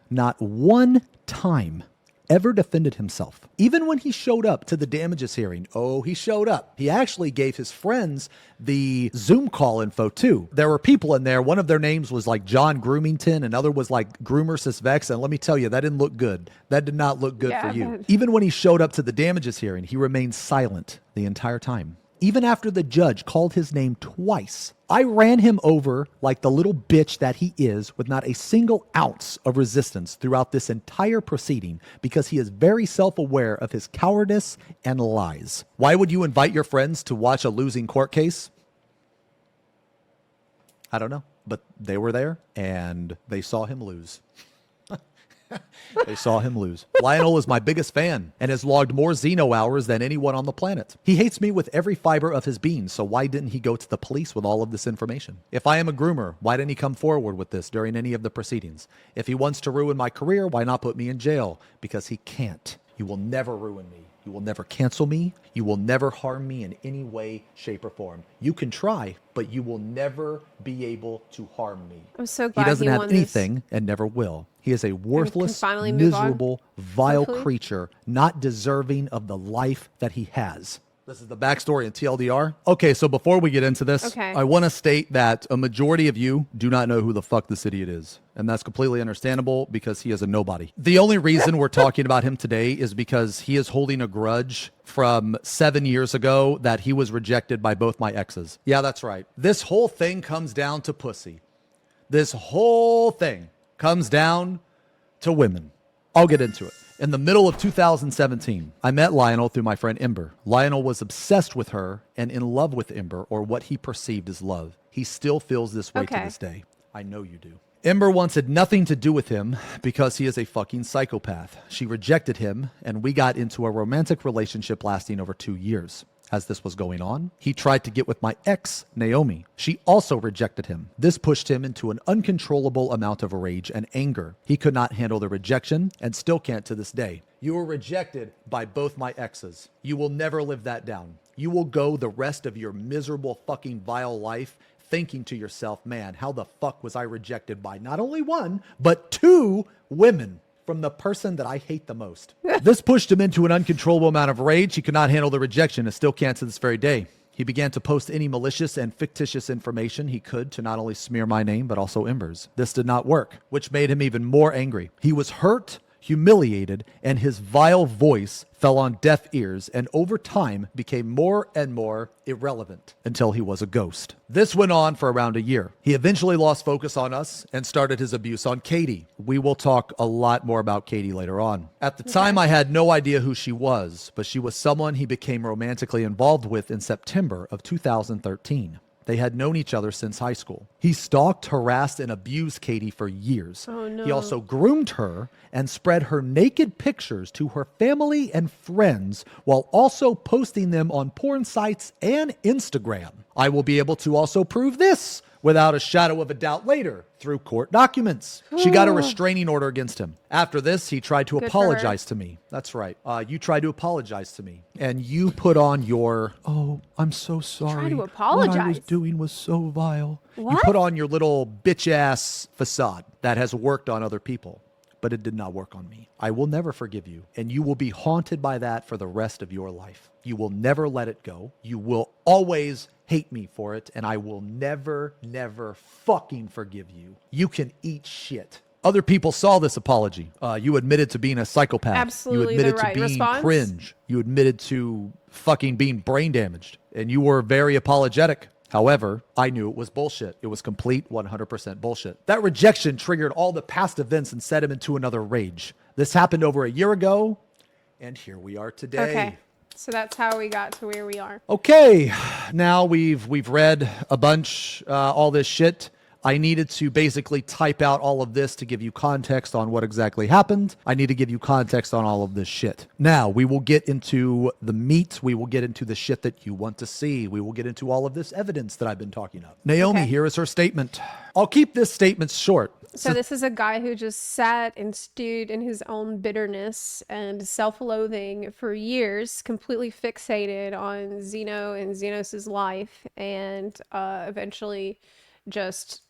not one time, ever defended himself. Even when he showed up to the damages hearing, he showed up. He actually gave his friends the Zoom call info too. There were people in there. One of their names was like John Groomington. Another was like Groomer Vex. And let me tell you, that didn't look good. That did not look good for you. Even when he showed up to the damages hearing, he remained silent the entire time. Even after the judge called his name twice, I ran him over like the little bitch that he is with not a single ounce of resistance throughout this entire proceeding because he is very self-aware of his cowardice and lies. Why would you invite your friends to watch a losing court case? I don't know, but they were there and they saw him lose. They saw him lose. Lionel is my biggest fan and has logged more Xeno hours than anyone on the planet. He hates me with every fiber of his being, so why didn't he go to the police with all of this information? If I am a groomer, why didn't he come forward with this during any of the proceedings? If he wants to ruin my career, why not put me in jail? Because he can't. You will never ruin me. You will never cancel me. You will never harm me in any way, shape, or form. You can try, but you will never be able to harm me. I'm so glad he doesn't have won anything this. and never will. He is a worthless, finally move on, miserable, vile hopefully. creature, not deserving of the life that he has. This is the backstory in TLDR. Okay, so before we get into this, I want to state that a majority of you do not know who the fuck this idiot is. And that's completely understandable because he is a nobody. The only reason we're talking about him today is because he is holding a grudge from 7 years ago that he was rejected by both my exes. Yeah, that's right. This whole thing comes down to pussy. This whole thing comes down to women. I'll get into it. In the middle of 2017, I met Lionel through my friend Ember. Lionel was obsessed with her and in love with Ember, or what he perceived as love. He still feels this way to this day. I know you do. Ember wanted nothing to do with him because he is a fucking psychopath. She rejected him, and we got into a romantic relationship lasting over 2 years. As this was going on, he tried to get with my ex, Naomi. She also rejected him. This pushed him into an uncontrollable amount of rage and anger. He could not handle the rejection and still can't to this day. You were rejected by both my exes. You will never live that down. You will go the rest of your miserable fucking vile life thinking to yourself, man, how the fuck was I rejected by not only one, but 2 women? From the person that I hate the most. This pushed him into an uncontrollable amount of rage. He could not handle the rejection and still can't to this very day. He began to post any malicious and fictitious information he could to not only smear my name, but also Ember's. This did not work, which made him even more angry. He was hurt, humiliated, and his vile voice fell on deaf ears and over time became more and more irrelevant until he was a ghost. This went on for around a year. He eventually lost focus on us and started his abuse on Katie. We will talk a lot more about Katie later on. At the time, I had no idea who she was, but she was someone he became romantically involved with in September of 2013. They had known each other since high school. He stalked, harassed, and abused Katie for years. Oh, no. He also groomed her and spread her naked pictures to her family and friends while also posting them on porn sites and Instagram. I will be able to also prove this without a shadow of a doubt later through court documents. She got a restraining order against him. After this, he tried to Good for her. apologize to me. That's right. You tried to apologize to me. And you put on your, oh, I'm so sorry. to What I was apologize? doing was so vile. You What? put on your little bitch-ass facade that has worked on other people, but it did not work on me. I will never forgive you, and you will be haunted by that for the rest of your life. You will never let it go. You will always hate me for it, and I will never, never fucking forgive you. You can eat shit. Other people saw this apology. You admitted to being a psychopath. Absolutely You admitted the right to being response. cringe. You admitted to fucking being brain damaged, and you were very apologetic. However, I knew it was bullshit. It was complete 100% bullshit. That rejection triggered all the past events and set him into another rage. This happened over a year ago, and here we are today. Okay. So that's how we got to where we are. Okay, now we've read a bunch, all this shit. I needed to basically type out all of this to give you context on what exactly happened. I need to give you context on all of this shit. Now, we will get into the meat. We will get into the shit that you want to see. We will get into all of this evidence that I've been talking of. Naomi, Okay. here is her statement. I'll keep this statement short. So this is a guy who just sat and stewed in his own bitterness and self-loathing for years, completely fixated on Xeno and Xenos' life, and eventually just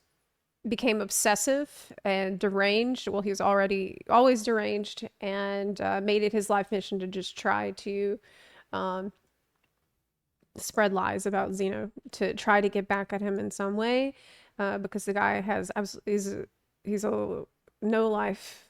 became obsessive and deranged. Well, he was always deranged, and made it his life mission to just try to spread lies about Xeno, to try to get back at him in some way, because the guy he's a no life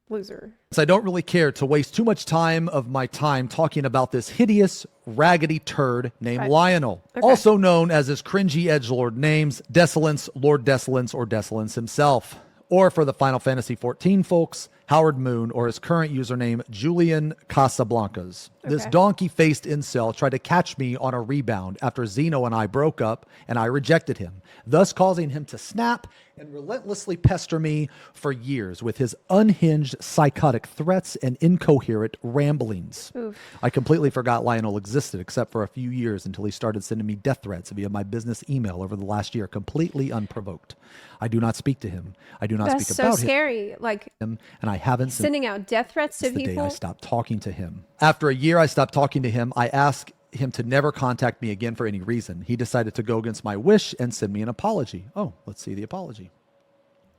loser. I don't really care to waste too much of my time talking about this hideous, raggedy turd named Right. Lionel, Okay. also known as his cringy edgelord names, Desolence, Lord Desolence, or Desolence himself. Or for the Final Fantasy XIV folks, Howard Moon, or his current username, Julian Casablancas. This Okay. donkey-faced incel tried to catch me on a rebound after Xeno and I broke up, and I rejected him, thus causing him to snap and relentlessly pester me for years with his unhinged psychotic threats and incoherent ramblings. Oof. I completely forgot Lionel existed, except for a few years until he started sending me death threats via my business email over the last year, completely unprovoked. I do not speak to him. I do not That's speak so about scary. Like him, and I haven't since sending out death threats to the day I people. stopped talking to him. After a year, I stopped talking to him. I asked him to never contact me again for any reason. He decided to go against my wish and send me an apology. Oh, let's see the apology.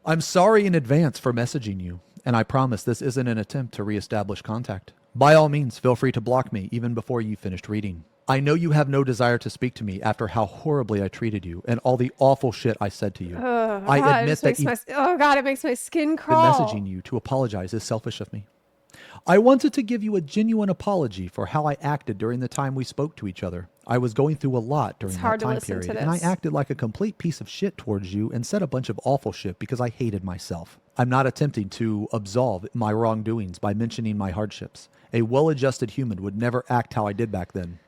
I'm sorry in advance for messaging you, and I promise this isn't an attempt to reestablish contact. By all means, feel free to block me even before you finished reading. I know you have no desire to speak to me after how horribly I treated you and all the awful shit I said to you. I God, it admit just that makes oh God, it makes my skin even crawl. messaging you to apologize is selfish of me. I wanted to give you a genuine apology for how I acted during the time we spoke to each other. I was going through a lot during It's that hard to time listen to period, and I this. acted like a complete piece of shit towards you and said a bunch of awful shit because I hated myself. I'm not attempting to absolve my wrongdoings by mentioning my hardships. A well-adjusted human would never act how I did back then.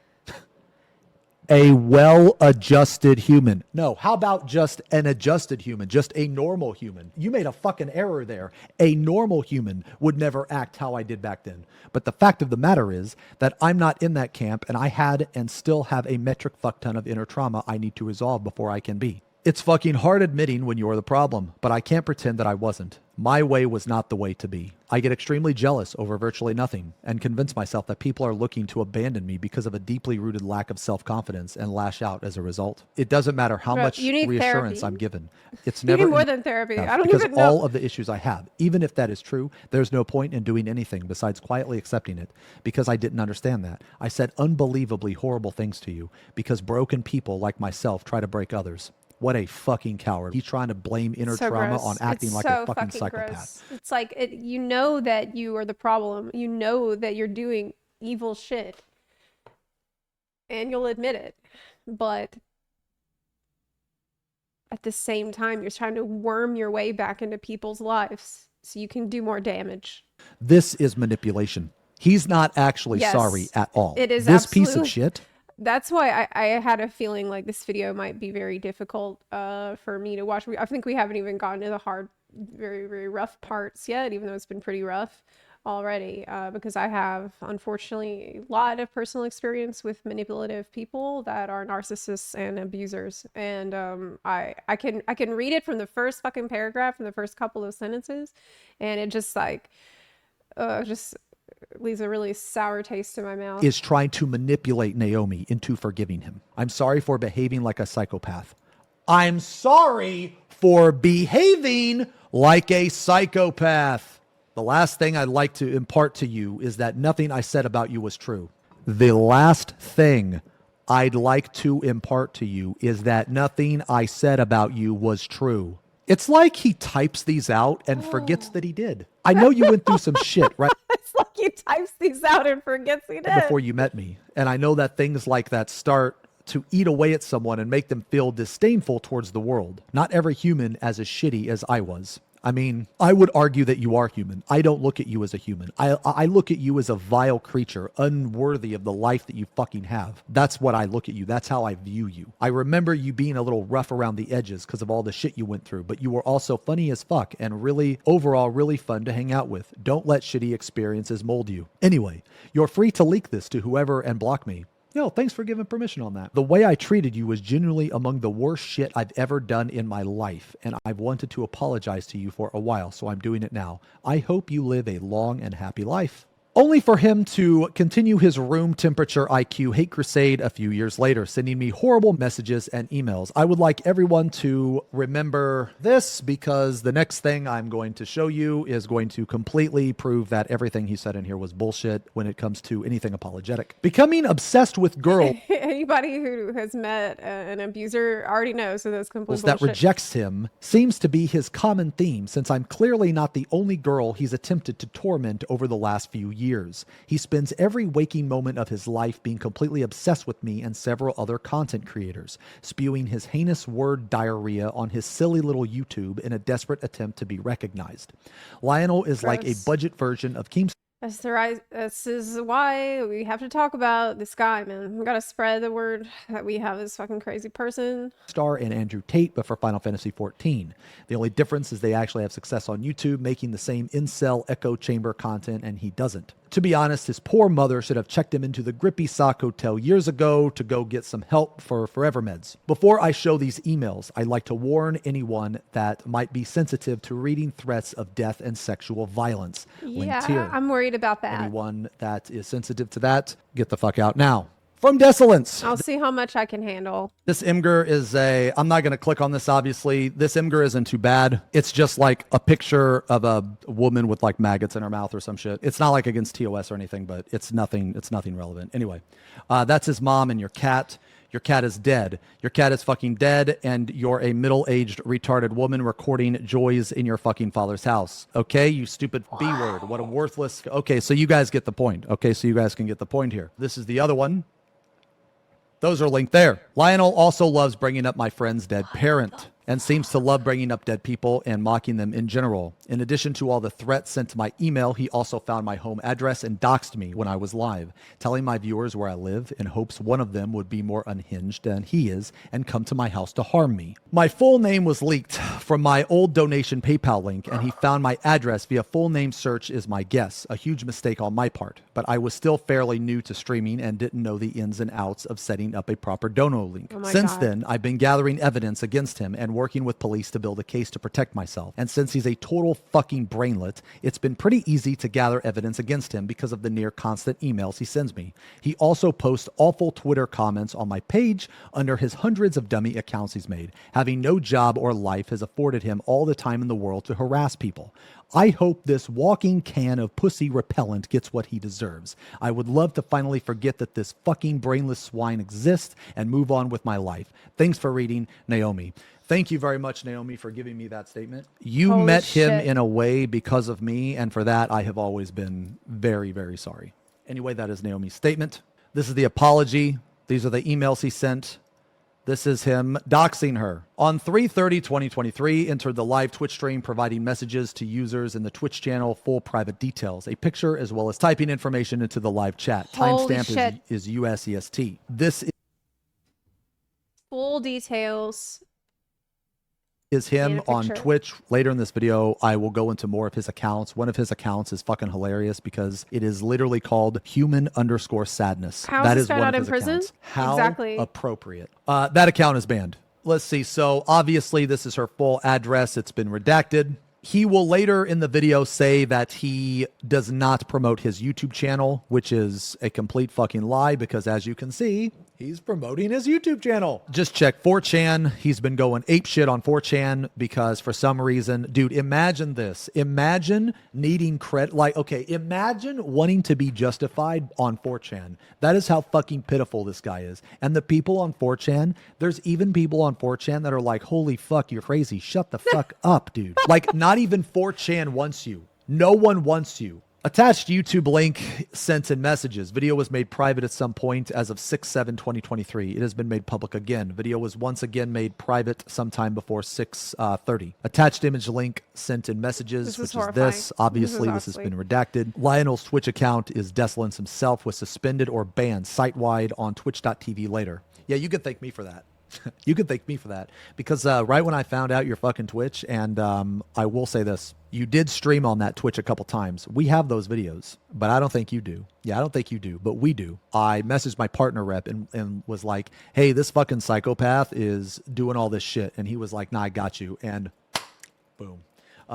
A well-adjusted human. No, how about just an adjusted human? Just a normal human. You made a fucking error there. A normal human would never act how I did back then. But the fact of the matter is that I'm not in that camp, and I had and still have a metric fuck ton of inner trauma I need to resolve before I can be. It's fucking hard admitting when you're the problem, but I can't pretend that I wasn't. My way was not the way to be. I get extremely jealous over virtually nothing and convince myself that people are looking to abandon me because of a deeply rooted lack of self-confidence and lash out as a result. It doesn't matter how Bro, much you need reassurance therapy. I'm given. It's You never need more than therapy. enough I don't because even know. all of the issues I have, even if that is true, there's no point in doing anything besides quietly accepting it because I didn't understand that. I said unbelievably horrible things to you because broken people like myself try to break others. What a fucking coward. He's trying to blame inner So trauma gross. on acting It's like so a fucking psychopath. gross. It's like you know that you are the problem. You know that you're doing evil shit, and you'll admit it. But at the same time, you're trying to worm your way back into people's lives so you can do more damage. This is manipulation. He's not actually Yes, sorry at all. it is this piece of absolutely- shit. That's why I had a feeling like this video might be very difficult for me to watch. I think we haven't even gotten to the hard, very, very rough parts yet, even though it's been pretty rough already, because I have, unfortunately, a lot of personal experience with manipulative people that are narcissists and abusers. And I can read it from the first fucking paragraph, from the first couple of sentences, and it just like, just leaves a really sour taste in my mouth. Is trying to manipulate Naomi into forgiving him. I'm sorry for behaving like a psychopath. I'm sorry for behaving like a psychopath. The last thing I'd like to impart to you is that nothing I said about you was true. The last thing I'd like to impart to you is that nothing I said about you was true. It's like he types these out and forgets that he did. I know you went through some shit, right? It's like he types these out and forgets he did. Before you met me. And I know that things like that start to eat away at someone and make them feel disdainful towards the world. Not every human as shitty as I was. I mean, I would argue that you are human. I don't look at you as a human. I look at you as a vile creature, unworthy of the life that you fucking have. That's what I look at you. That's how I view you. I remember you being a little rough around the edges because of all the shit you went through, but you were also funny as fuck and really, overall, really fun to hang out with. Don't let shitty experiences mold you. Anyway, you're free to leak this to whoever and block me. Yo, thanks for giving permission on that. The way I treated you was genuinely among the worst shit I've ever done in my life, and I've wanted to apologize to you for a while, so I'm doing it now. I hope you live a long and happy life. Only for him to continue his room temperature IQ hate crusade a few years later, sending me horrible messages and emails. I would like everyone to remember this because the next thing I'm going to show you is going to completely prove that everything he said in here was bullshit when it comes to anything apologetic. Becoming obsessed with girls Anybody who has met an abuser already knows that that's complete that bullshit. rejects him seems to be his common theme, since I'm clearly not the only girl he's attempted to torment over the last few years. He spends every waking moment of his life being completely obsessed with me and several other content creators, spewing his heinous word diarrhea on his silly little YouTube in a desperate attempt to be recognized. Lionel is like a Gross. budget version of Keemstar. This is why we have to talk about this guy, man. We gotta spread the word that we have this fucking crazy person. And Andrew Tate, but for Final Fantasy XIV. The only difference is they actually have success on YouTube, making the same incel echo chamber content, and he doesn't. To be honest, his poor mother should have checked him into the Grippy Sock Hotel years ago to go get some help for forever meds. Before I show these emails, I'd like to warn anyone that might be sensitive to reading threats of death and sexual violence. Linked here. Yeah, I'm worried about that. Anyone that is sensitive to that, get the fuck out now. From Desolence. I'll see how much I can handle. This Imgur is I'm not going to click on this, obviously. This Imgur isn't too bad. It's just like a picture of a woman with like maggots in her mouth or some shit. It's not like against TOS or anything, but it's nothing relevant. Anyway, that's his mom and your cat. Your cat is dead. Your cat is fucking dead, and you're a middle-aged retarded woman recording joys in your fucking father's house. Okay, you stupid B-word. What a worthless... Okay, so you guys get the point. Okay, so you guys can get the point here. This is the other one. Those are linked there. Lionel also loves bringing up my friend's dead parent and seems to love bringing up dead people and mocking them in general. In addition to all the threats sent to my email, he also found my home address and doxed me when I was live, telling my viewers where I live in hopes one of them would be more unhinged than he is and come to my house to harm me. My full name was leaked from my old donation PayPal link, and he found my address via full name search is my guess. A huge mistake on my part, but I was still fairly new to streaming and didn't know the ins and outs of setting up a proper dono link. Oh my Since God. then, I've been gathering evidence against him and working with police to build a case to protect myself. And since he's a total fucking brainlet, it's been pretty easy to gather evidence against him because of the near constant emails he sends me. He also posts awful Twitter comments on my page under his hundreds of dummy accounts he's made. Having no job or life has afforded him all the time in the world to harass people. I hope this walking can of pussy repellent gets what he deserves. I would love to finally forget that this fucking brainless swine exists and move on with my life. Thanks for reading, Naomi. Thank you very much, Naomi, for giving me that statement. You Holy met him shit. in a way because of me, and for that, I have always been very, very sorry. Anyway, that is Naomi's statement. This is the apology. These are the emails he sent. This is him doxing her. On 3/30/2023, entered the live Twitch stream providing messages to users in the Twitch channel, full private details, a picture, as well as typing information into the live chat. Holy Timestamp shit. is US EST. This Full details. is him And a on picture. Twitch. Later in this video, I will go into more of his accounts. One of his accounts is fucking hilarious because it is literally called human_sadness. How is That this is guy one not of in his prison? accounts. How Exactly. appropriate. That account is banned. Let's see. So obviously this is her full address. It's been redacted. He will later in the video say that he does not promote his YouTube channel, which is a complete fucking lie because as you can see, he's promoting his YouTube channel. Just check 4chan. He's been going apeshit on 4chan because for some reason, dude, imagine this. Imagine needing credit. Like, okay, imagine wanting to be justified on 4chan. That is how fucking pitiful this guy is. And the people on 4chan, there's even people on 4chan that are like, holy fuck, you're crazy. Shut the fuck up, dude. Like, not even 4chan wants you. No one wants you. Attached YouTube link sent in messages. Video was made private at some point as of 6/7/2023. It has been made public again. Video was once again made private sometime before 6:30. Attached image link sent in messages, This is which is horrifying. this. Obviously, This this is has been redacted. Lionel's Twitch account is Desolence himself, was suspended or banned site-wide on twitch.tv later. Yeah, you can thank me for that. You can thank me for that because right when I found out your fucking Twitch, and I will say this, you did stream on that Twitch a couple times. We have those videos, but I don't think you do. Yeah, I don't think you do, but we do. I messaged my partner rep and was like, hey, this fucking psychopath is doing all this shit. And he was like, nah, I got you. And boom.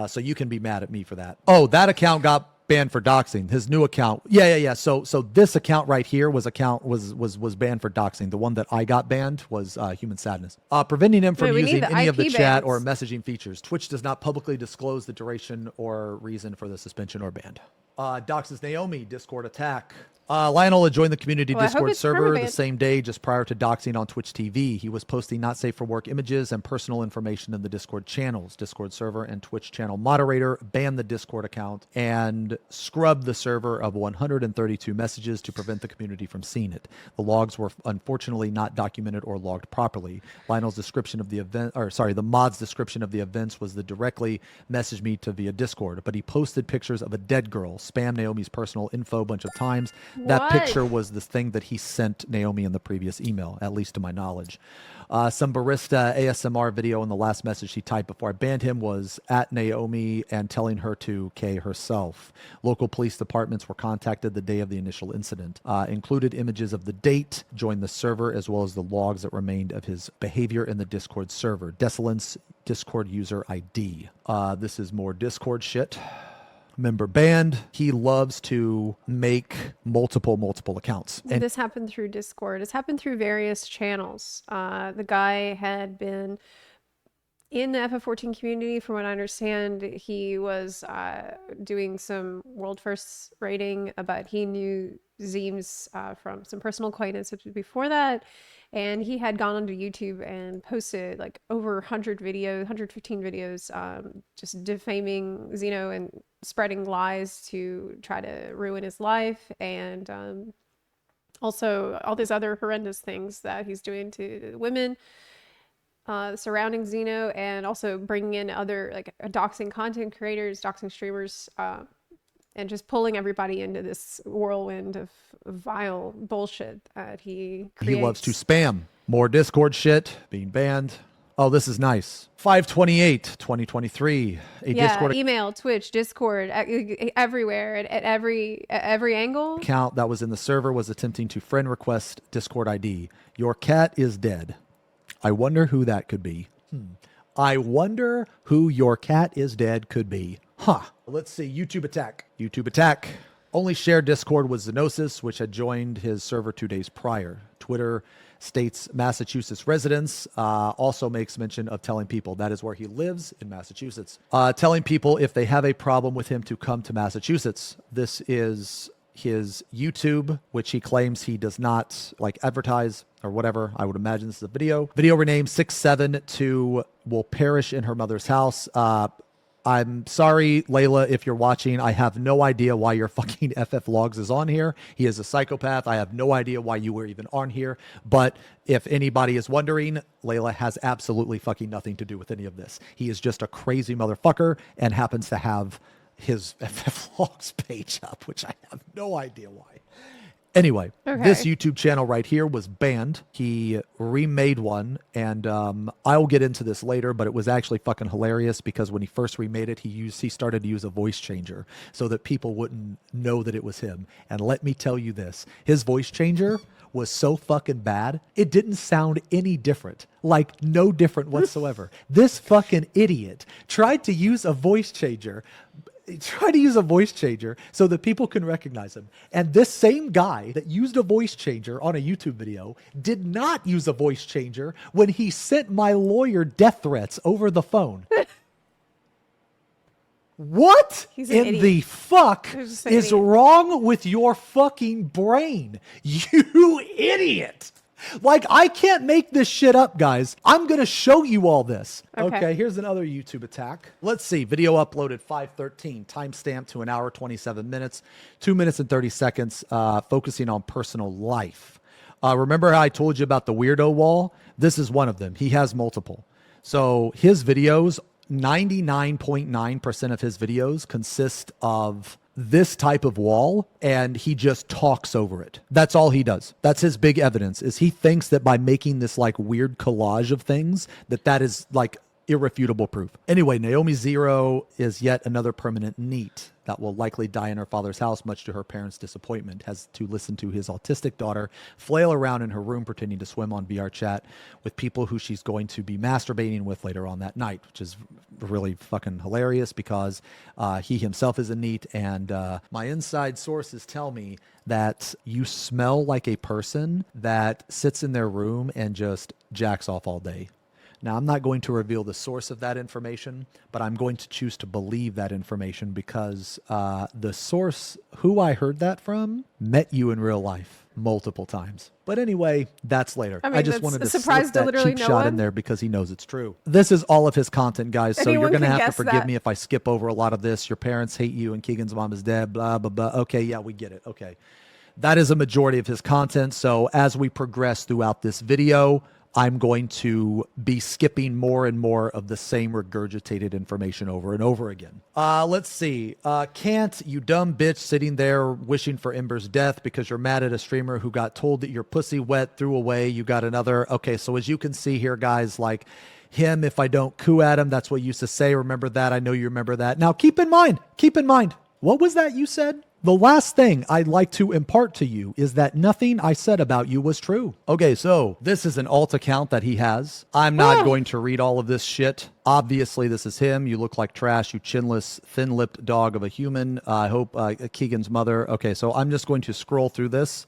So you can be mad at me for that. Oh, that account got banned for doxing. His new account. Yeah. So this account right here was banned for doxing. The one that I got banned was Human Sadness. Preventing him from Wait, we need using the any of the IP chat bans. or messaging features. Twitch does not publicly disclose the duration or reason for the suspension or ban. Doxes Naomi, Discord attack. Lionel had joined the community Well, I hope Discord it's server the permabanned. same day just prior to doxing on Twitch TV. He was posting not safe for work images and personal information in the Discord channels. Discord server and Twitch channel moderator banned the Discord account and scrubbed the server of 132 messages to prevent the community from seeing it. The logs were unfortunately not documented or logged properly. Lionel's description of the event, the mod's description of the events was the directly message me to via Discord, but he posted pictures of a dead girl, spammed Naomi's personal info a bunch of times. That What? picture was the thing that he sent Naomi in the previous email, at least to my knowledge. Some barista ASMR video in the last message he typed before I banned him was at Naomi and telling her to K herself. Local police departments were contacted the day of the initial incident. Included images of the date, joined the server, as well as the logs that remained of his behavior in the Discord server. Desolence Discord user ID. This is more Discord shit. Member banned. He loves to make multiple accounts. And This happened through Discord. It's happened through various channels. The guy had been in the FF14 community, from what I understand. He was doing some world firsts raiding, but he knew Zeems from some personal acquaintances before that. And he had gone onto YouTube and posted like over 100 videos, 115 videos, just defaming Xeno and spreading lies to try to ruin his life. And also all these other horrendous things that he's doing to women surrounding Xeno, and also bringing in other like doxing content creators, doxing streamers, and just pulling everybody into this whirlwind of vile bullshit that he creates. he loves to spam. More Discord shit being banned. Oh, this is nice. 5/28/2023. Discord Email, Twitch, Discord, everywhere, at every angle. account that was in the server was attempting to friend request Discord ID. Your cat is dead. I wonder who that could be. I wonder who your cat is dead could be. Huh. Let's see. YouTube attack. YouTube attack. Only shared Discord was Xenosys, which had joined his server 2 days prior. Twitter states Massachusetts residents, also makes mention of telling people that is where he lives in Massachusetts. Telling people if they have a problem with him to come to Massachusetts. This is his YouTube, which he claims he does not like advertise or whatever. I would imagine this is a video. Video renamed 672 will perish in her mother's house. I'm sorry, Layla, if you're watching. I have no idea why your fucking FF Logs is on here. He is a psychopath. I have no idea why you were even on here. But if anybody is wondering, Layla has absolutely fucking nothing to do with any of this. He is just a crazy motherfucker and happens to have his FF Logs page up, which I have no idea why. Anyway, this YouTube channel right here was banned. He remade one, and I'll get into this later, but it was actually fucking hilarious because when he first remade it, he started to use a voice changer so that people wouldn't know that it was him. And let me tell you this, his voice changer was so fucking bad, it didn't sound any different. Like, no different whatsoever. This fucking idiot tried to use a voice changer so that people can recognize him. And this same guy that used a voice changer on a YouTube video did not use a voice changer when he sent my lawyer death threats over the phone. What in the fuck is wrong with your fucking brain? You idiot. Like, I can't make this shit up, guys. I'm going to show you all this. Okay, here's another YouTube attack. Let's see. Video uploaded 5/13. Timestamp to 1 hour, 27 minutes, 2 minutes and 30 seconds, focusing on personal life. Remember how I told you about the weirdo wall? This is one of them. He has multiple. So his videos, 99.9% of his videos consist of this type of wall, and he just talks over it. That's all he does. That's his big evidence, is he thinks that by making this like weird collage of things, that is like irrefutable proof. Anyway, Naomi Zero is yet another permanent NEET that will likely die in her father's house, much to her parents' disappointment. Has to listen to his autistic daughter flail around in her room pretending to swim on VR chat with people who she's going to be masturbating with later on that night, which is really fucking hilarious because he himself is a NEET, and my inside sources tell me that you smell like a person that sits in their room and just jacks off all day. Now, I'm not going to reveal the source of that information, but I'm going to choose to believe that information because the source who I heard that from met you in real life multiple times. But anyway, that's later. I just wanted to slip that cheap shot in there because he knows it's true. This is all of his content, guys, so you're going to have to forgive me if I skip over a lot of this. Your parents hate you and Keegan's mom is dead, blah, blah, blah. Okay, yeah, we get it. Okay. That is a majority of his content, so as we progress throughout this video, I'm going to be skipping more and more of the same regurgitated information over and over again. Let's see. Can't, you dumb bitch sitting there wishing for Ember's death because you're mad at a streamer who got told that your pussy wet, threw away, you got another. Okay, so as you can see here, guys, like him, if I don't coo at him, that's what you used to say. Remember that? I know you remember that. Now, keep in mind, what was that you said? The last thing I'd like to impart to you is that nothing I said about you was true. Okay, so this is an alt account that he has. I'm not going to read all of this shit. Obviously, this is him. You look like trash, you chinless, thin-lipped dog of a human. I hope Keegan's mother. Okay, so I'm just going to scroll through this.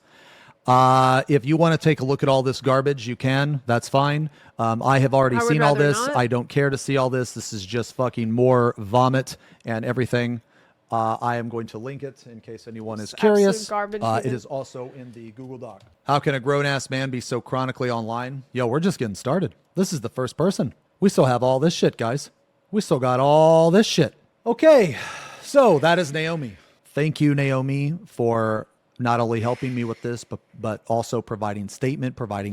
If you want to take a look at all this garbage, you can. That's fine. I have already seen all this. I don't care to see all this. This is just fucking more vomit and everything. I am going to link it in case anyone is curious. It is also in the Google Doc. How can a grown-ass man be so chronically online? Yo, we're just getting started. This is the first person. We still have all this shit, guys. We still got all this shit. Okay, so that is Naomi. Thank you, Naomi, for not only helping me with this, but also providing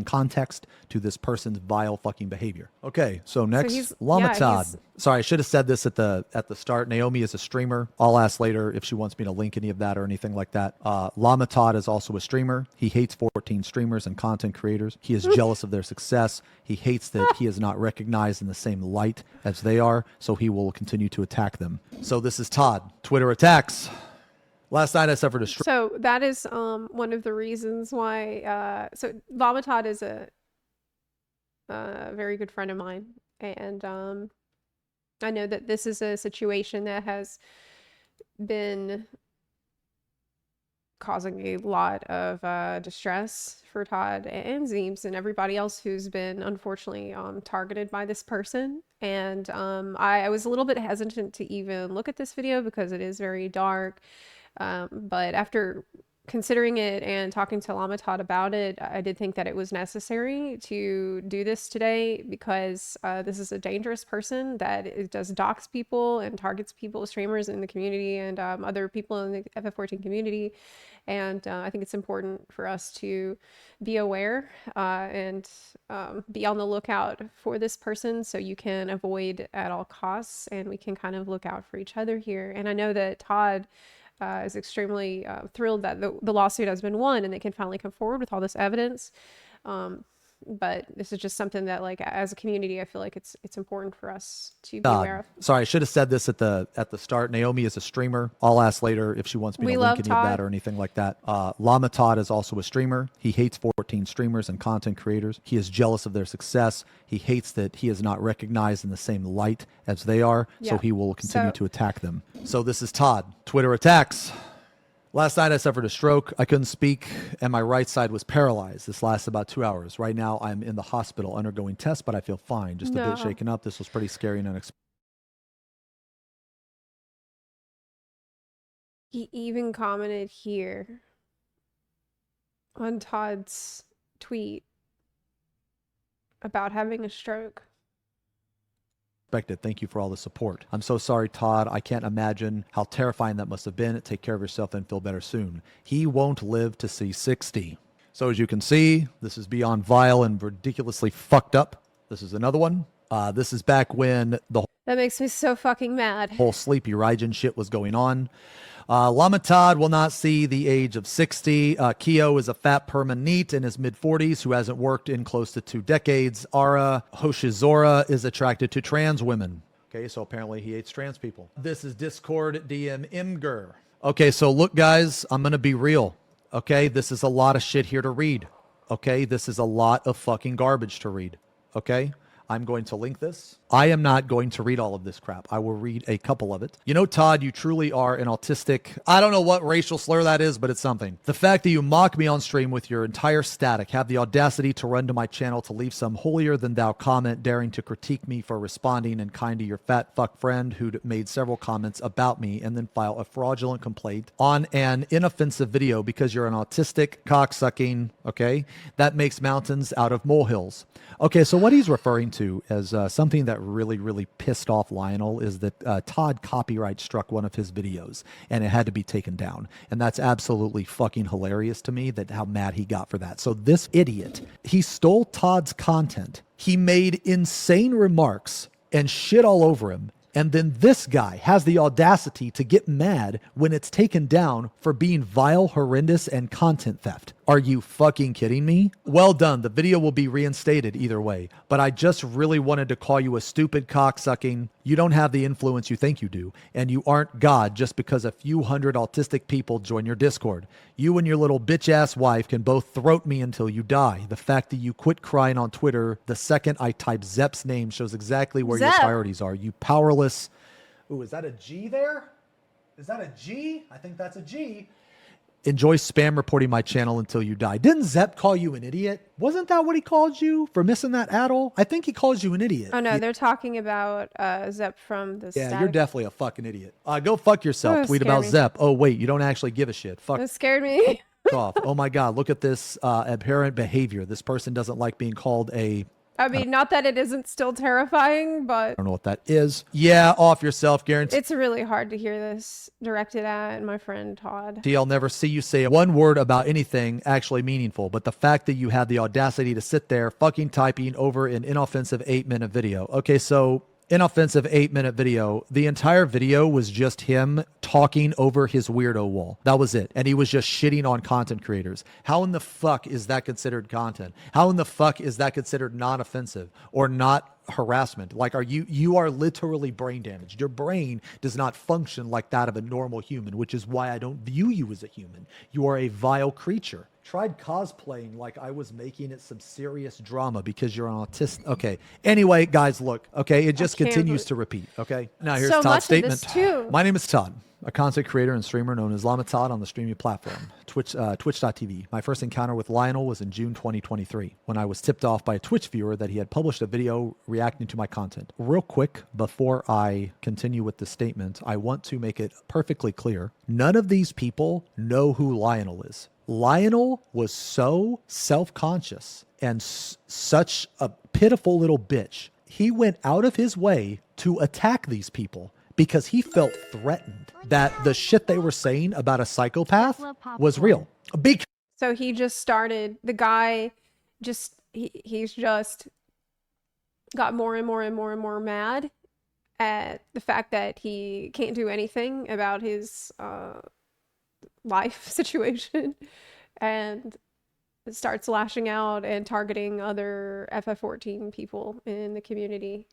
context to this person's vile fucking behavior. Okay, so next, Lamatad. Sorry, I should have said this at the start. Naomi is a streamer. I'll ask later if she wants me to link any of that or anything like that. Lamatad is also a streamer. He hates 14 streamers and content creators. He is jealous of their success. He hates that he is not recognized in the same light as they are, so he will continue to attack them. So this is Todd. Twitter attacks. Last night I suffered a stroke. So that is one of the reasons why. So Lamatad is a very good friend of mine, And I know that this is a situation that has been causing a lot of distress for Todd and Zeems and everybody else who's been unfortunately targeted by this person. And I was a little bit hesitant to even look at this video because it is very dark. But after considering it and talking to Llama Todd about it, I did think that it was necessary to do this today because this is a dangerous person that does dox people and targets people, streamers in the community and other people in the FF14 community. And I think it's important for us to be aware and be on the lookout for this person so you can avoid at all costs, and we can kind of look out for each other here. And I know that Todd is extremely thrilled that the lawsuit has been won and they can finally come forward with all this evidence. But this is just something that, like, as a community, I feel like it's important for us to be aware of. Sorry, I should have said this at the start. Naomi is a streamer. I'll ask later if she wants me to link any of that or anything like that. Llama Todd is also a streamer. He hates 14 streamers and content creators. He is jealous of their success. He hates that he is not recognized in the same light as they are, so he will continue to attack them. So this is Todd. Twitter attacks. Last night I suffered a stroke. I couldn't speak and my right side was paralyzed. This lasted about 2 hours. Right now I'm in the hospital undergoing tests, but I feel fine. Just a bit shaken up. This was pretty scary and unexpected. He even commented here on Todd's tweet about having a stroke. Thank you for all the support. I'm so sorry, Todd. I can't imagine how terrifying that must have been. Take care of yourself and feel better soon. He won't live to see 60. So as you can see, this is beyond vile and ridiculously fucked up. This is another one. This is back when that makes me so fucking mad. Whole Sleepy Raijin shit was going on. Llama Todd will not see the age of 60. Kyo is a fat perma-neat in his mid-40s who hasn't worked in close to 2 decades. Ara Hoshizora is attracted to trans women. Okay, so apparently he hates trans people. This is Discord DM Imgur. Okay, so look, guys, I'm going to be real. Okay, this is a lot of shit here to read. Okay, this is a lot of fucking garbage to read. Okay? I'm going to link this. I am not going to read all of this crap. I will read a couple of it. You know, Todd, you truly are an autistic. I don't know what racial slur that is, but it's something. The fact that you mock me on stream with your entire static, have the audacity to run to my channel to leave some holier than thou comment, daring to critique me for responding and kind to your fat fuck friend who'd made several comments about me, and then file a fraudulent complaint on an inoffensive video because you're an autistic cocksucking, okay? That makes mountains out of molehills. Okay, so what he's referring to as something that really pissed off Lionel is that Todd copyright struck one of his videos and it had to be taken down. And that's absolutely fucking hilarious to me, that how mad he got for that. So this idiot, he stole Todd's content. He made insane remarks and shit all over him. And then this guy has the audacity to get mad when it's taken down for being vile, horrendous, and content theft. Are you fucking kidding me? Well done. The video will be reinstated either way. But I just really wanted to call you a stupid cocksucking. You don't have the influence you think you do. And you aren't God just because a few hundred autistic people join your Discord. You and your little bitch-ass wife can both throat me until you die. The fact that you quit crying on Twitter the second I type Zep's name shows exactly where your priorities are. You powerless... Ooh, is that a G there? Is that a G? I think that's a G. Enjoy spam reporting my channel until you die. Didn't Zep call you an idiot? Wasn't that what he called you for missing that addle? I think he calls you an idiot. Oh no, they're talking about Zep from the Yeah, static. you're definitely a fucking idiot. Go fuck yourself. Tweet about Zep. Oh wait, you don't actually give a shit. Fuck. That scared me. Off. Oh my god, look at this abhorrent behavior. This person doesn't like being called a... I mean, not that it isn't still terrifying, but... I don't know what that is. Yeah, off yourself, guarantee. It's really hard to hear this directed at my friend Todd. I'll never see you say one word about anything actually meaningful, but the fact that you had the audacity to sit there fucking typing over an inoffensive 8-minute video. Okay, so... inoffensive 8-minute video. The entire video was just him talking over his weirdo wall. That was it. And he was just shitting on content creators. How in the fuck is that considered content? How in the fuck is that considered non-offensive or not harassment. Like, you are literally brain damaged. Your brain does not function like that of a normal human, which is why I don't view you as a human. You are a vile creature. Tried cosplaying like I was making it some serious drama because you're an autist. Okay. Anyway, guys, look. Okay, it just continues to repeat. Okay. Now here's So much Todd's of this statement. too. My name is Todd, a content creator and streamer known as Llama Todd on the streaming platform Twitch.tv. My first encounter with Lionel was in June 2023 when I was tipped off by a Twitch viewer that he had published a video reacting to my content. Real quick, before I continue with the statement, I want to make it perfectly clear. None of these people know who Lionel is. Lionel was so self-conscious and such a pitiful little bitch. He went out of his way to attack these people because he felt threatened that the shit they were saying about a psychopath was real. So he just started, the guy just, he's just got more and more and more and more mad at the fact that he can't do anything about his life situation, and starts lashing out and targeting other FF14 people in the community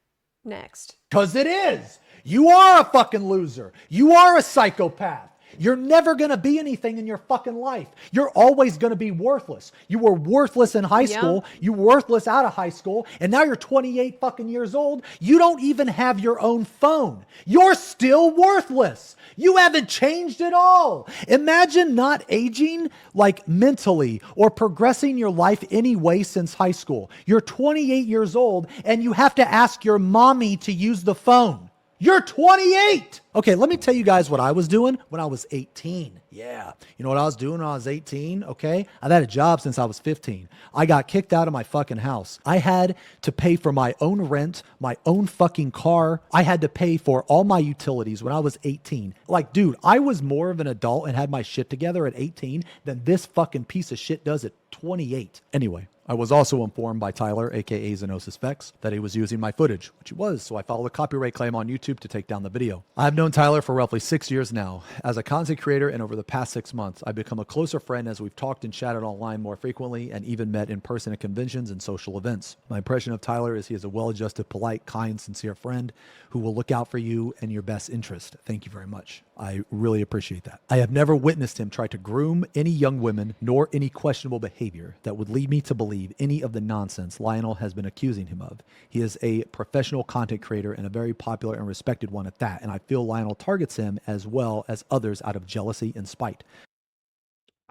next. Because it is. You are a fucking loser. You are a psychopath. You're never going to be anything in your fucking life. You're always going to be worthless. You were worthless in high school. You were worthless out of high school. And now you're 28 fucking years old. You don't even have your own phone. You're still worthless. You haven't changed at all. Imagine not aging like mentally or progressing your life any way since high school. You're 28 years old and you have to ask your mommy to use the phone. You're 28. Okay, let me tell you guys what I was doing when I was 18. Yeah. You know what I was doing when I was 18? Okay. I've had a job since I was 15. I got kicked out of my fucking house. I had to pay for my own rent, my own fucking car. I had to pay for all my utilities when I was 18. Like, dude, I was more of an adult and had my shit together at 18 than this fucking piece of shit does at 28. Anyway, I was also informed by Tyler, aka Xenosys Vex, that he was using my footage, which he was, so I filed a copyright claim on YouTube to take down the video. I've known Tyler for roughly 6 years now. As a content creator and over the past 6 months, I've become a closer friend as we've talked and chatted online more frequently and even met in person at conventions and social events. My impression of Tyler is he is a well-adjusted, polite, kind, sincere friend who will look out for you and your best interest. Thank you very much. I really appreciate that. I have never witnessed him try to groom any young women nor any questionable behavior that would lead me to believe any of the nonsense Lionel has been accusing him of. He is a professional content creator and a very popular and respected one at that, and I feel Lionel targets him as well as others out of jealousy and spite.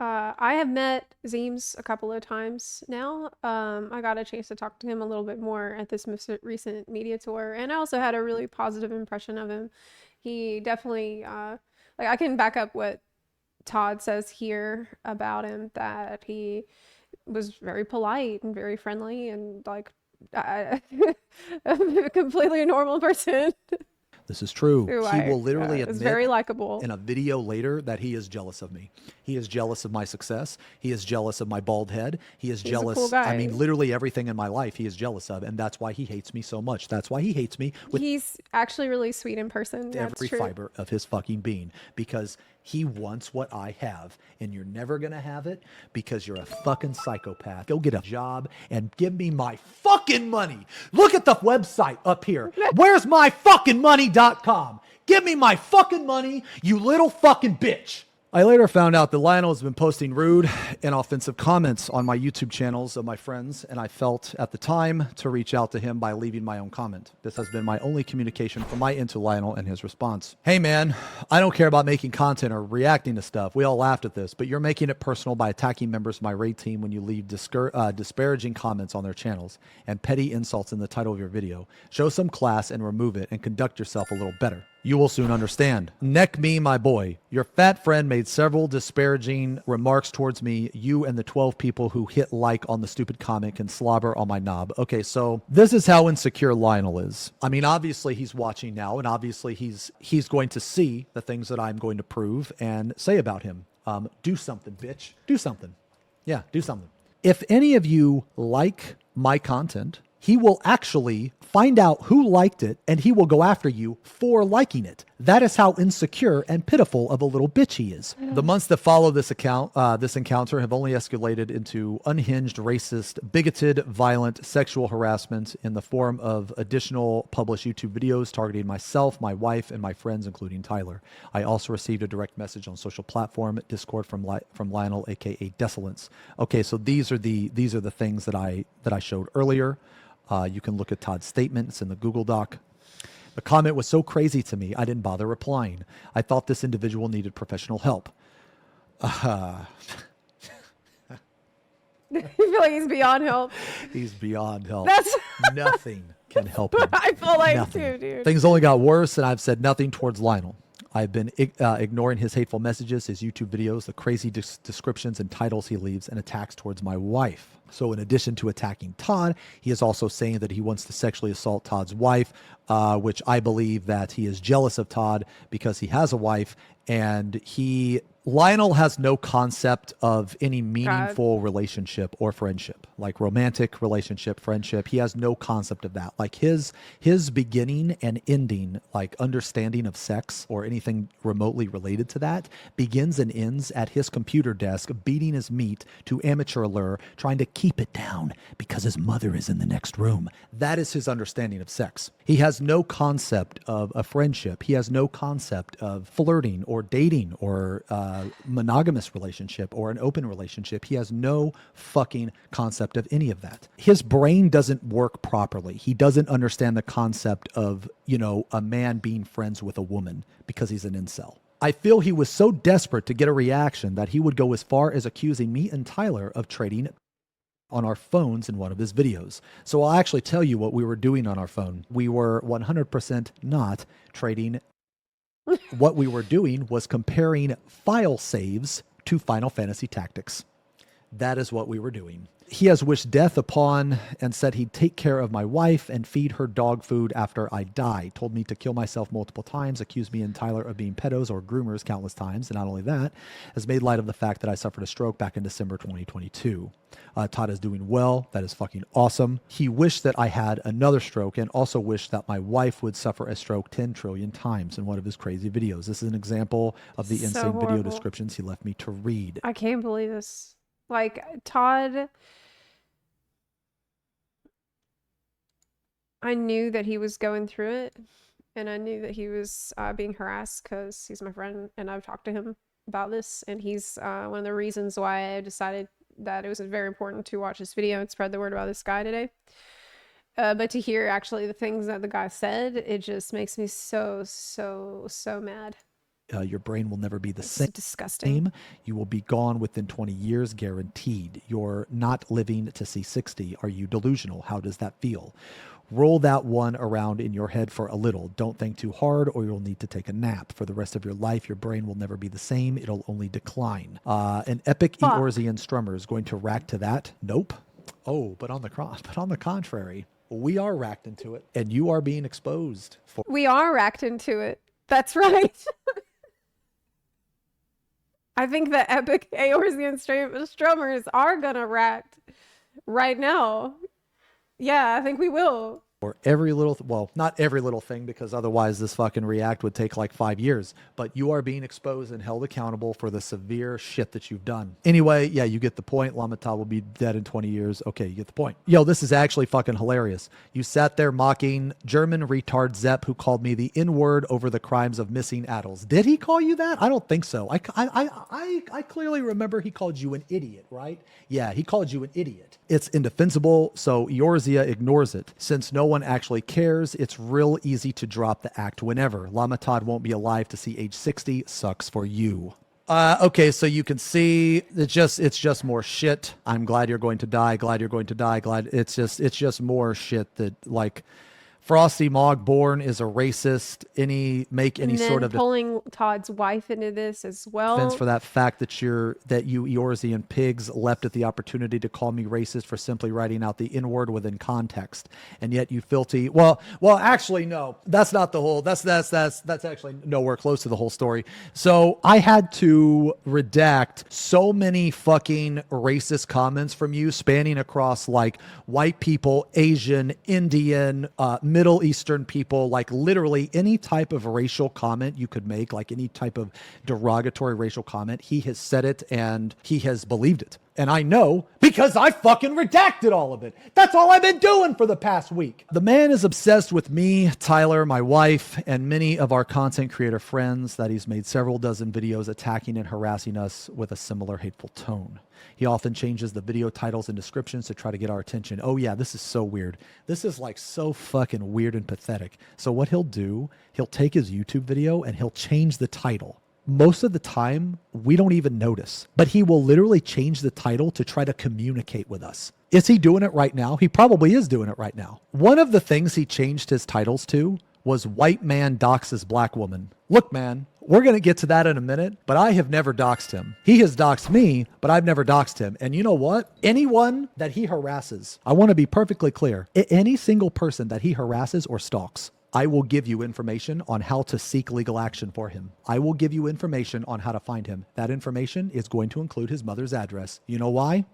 I have met Zeems a couple of times now. I got a chance to talk to him a little bit more at this recent media tour, and I also had a really positive impression of him. He definitely, like, I can back up what Todd says here about him, that he was very polite and very friendly and, like, completely a normal person. This is true. He will literally is admit very likable in a video later that he is jealous of me. He is jealous of my success. He is jealous of my bald head. He is jealous. A cool guy. I mean, literally everything in my life he is jealous of. And that's why he hates me so much. That's why he hates me with He's actually really sweet in person. every fiber of his fucking being, because he wants what I have, and you're never going to have it because you're a fucking psychopath. Go get a job and give me my fucking money. Look at the website up here. Where's my fucking money.com? Give me my fucking money, you little fucking bitch. I later found out that Lionel has been posting rude and offensive comments on my YouTube channels of my friends, and I felt at the time to reach out to him by leaving my own comment. This has been my only communication from my end to Lionel and his response. Hey man, I don't care about making content or reacting to stuff. We all laughed at this, but you're making it personal by attacking members of my raid team when you leave disparaging comments on their channels and petty insults in the title of your video. Show some class and remove it, and conduct yourself a little better. You will soon understand. Neck me, my boy. Your fat friend made several disparaging remarks towards me. You and the 12 people who hit like on the stupid comment can slobber on my knob. Okay, so this is how insecure Lionel is. I mean, obviously he's watching now, and obviously he's going to see the things that I'm going to prove and say about him. Do something, bitch. Do something. Yeah, do something. If any of you like my content he will actually find out who liked it and he will go after you for liking it. That is how insecure and pitiful of a little bitch he is. The months that follow this encounter have only escalated into unhinged, racist, bigoted, violent sexual harassment in the form of additional published YouTube videos targeting myself, my wife, and my friends, including Tyler. I also received a direct message on social platform Discord from Lionel, aka Desolence. Okay, so these are the things that I showed earlier. You can look at Todd's statement. It's in the Google Doc. The comment was so crazy to me, I didn't bother replying. I thought this individual needed professional help. You feel like he's beyond help? He's beyond help. That's Nothing can help him. I feel like Nothing. too, dude. Things only got worse, and I've said nothing towards Lionel. I've been ignoring his hateful messages, his YouTube videos, the crazy descriptions and titles he leaves, and attacks towards my wife. So in addition to attacking Todd, he is also saying that he wants to sexually assault Todd's wife, which I believe that he is jealous of Todd because he has a wife, and Lionel has no concept of any meaningful relationship or friendship, like romantic relationship, friendship. He has no concept of that. Like his beginning and ending, like understanding of sex or anything remotely related to that, begins and ends at his computer desk, beating his meat to amateur allure, trying to keep it down because his mother is in the next room. That is his understanding of sex. He has no concept of a friendship. He has no concept of flirting or dating or monogamous relationship or an open relationship. He has no fucking concept of any of that. His brain doesn't work properly. He doesn't understand the concept of, a man being friends with a woman because he's an incel. I feel he was so desperate to get a reaction that he would go as far as accusing me and Tyler of trading on our phones in one of his videos. So I'll actually tell you what we were doing on our phone. We were 100% not trading. What we were doing was comparing file saves to Final Fantasy Tactics. That is what we were doing. He has wished death upon and said he'd take care of my wife and feed her dog food after I die. Told me to kill myself multiple times, accused me and Tyler of being pedos or groomers countless times. And not only that, has made light of the fact that I suffered a stroke back in December 2022. Todd is doing well. That is fucking awesome. He wished that I had another stroke and also wished that my wife would suffer a stroke 10 trillion times in one of his crazy videos. This is an example of the insane video descriptions he left me to read. I can't believe this. Like, Todd, I knew that he was going through it, and I knew that he was being harassed because he's my friend, and I've talked to him about this, and he's one of the reasons why I decided that it was very important to watch this video and spread the word about this guy today. But to hear actually the things that the guy said, it just makes me so mad. Your brain will never be the It's same. disgusting. You will be gone within 20 years, guaranteed. You're not living to see 60. Are you delusional? How does that feel? Roll that one around in your head for a little. Don't think too hard or you'll need to take a nap. For the rest of your life, your brain will never be the same. It'll only decline. An epic Eorzean strummer is going to rack to that? Nope. Oh, but on the contrary, we are racked into it, and you are being exposed for. We are racked into it. That's right. I think the epic Eorzean strummers are gonna rack right now. Yeah, I think we will. Or every little, well, not every little thing, because otherwise this fucking react would take like 5 years. But you are being exposed and held accountable for the severe shit that you've done. Anyway, yeah, you get the point. Lamata will be dead in 20 years. Okay, you get the point. Yo, this is actually fucking hilarious. You sat there mocking German retard Zepp who called me the N-word over the crimes of missing Adels. Did he call you that? I don't think so. I clearly remember he called you an idiot, right? Yeah, he called you an idiot. It's indefensible, so Eorzea ignores it. Since no one actually cares, it's real easy to drop the act whenever. Lamatad won't be alive to see age 60. Sucks for you. Okay, so you can see it's just more shit. I'm glad you're going to die. Glad you're going to die. Glad it's just more shit that, like, Frosty Mogborn is a racist. Any And sort then of pulling Todd's wife into this as defense well. for that fact that you Eorzean pigs leapt at the opportunity to call me racist for simply writing out the N-word within context, and yet you filthy. Well, actually, no, that's not the whole. That's actually nowhere close to the whole story. So I had to redact so many fucking racist comments from you, spanning across like white people, Asian, Indian, Middle Eastern people, like literally any type of racial comment you could make, like any type of derogatory racial comment. He has said it and he has believed it. And I know because I fucking redacted all of it. That's all I've been doing for the past week. The man is obsessed with me, Tyler, my wife, and many of our content creator friends that he's made several dozen videos attacking and harassing us with a similar hateful tone. He often changes the video titles and descriptions to try to get our attention. Oh yeah, this is so weird. This is like so fucking weird and pathetic. So what he'll do, he'll take his YouTube video and he'll change the title. Most of the time, we don't even notice, but he will literally change the title to try to communicate with us. Is he doing it right now? He probably is doing it right now. One of the things he changed his titles to was white man doxes black woman. Look, man, we're going to get to that in a minute, but I have never doxed him. He has doxed me, but I've never doxed him. And you know what? Anyone that he harasses, I want to be perfectly clear, any single person that he harasses or stalks, I will give you information on how to seek legal action for him. I will give you information on how to find him. That information is going to include his mother's address. You know why?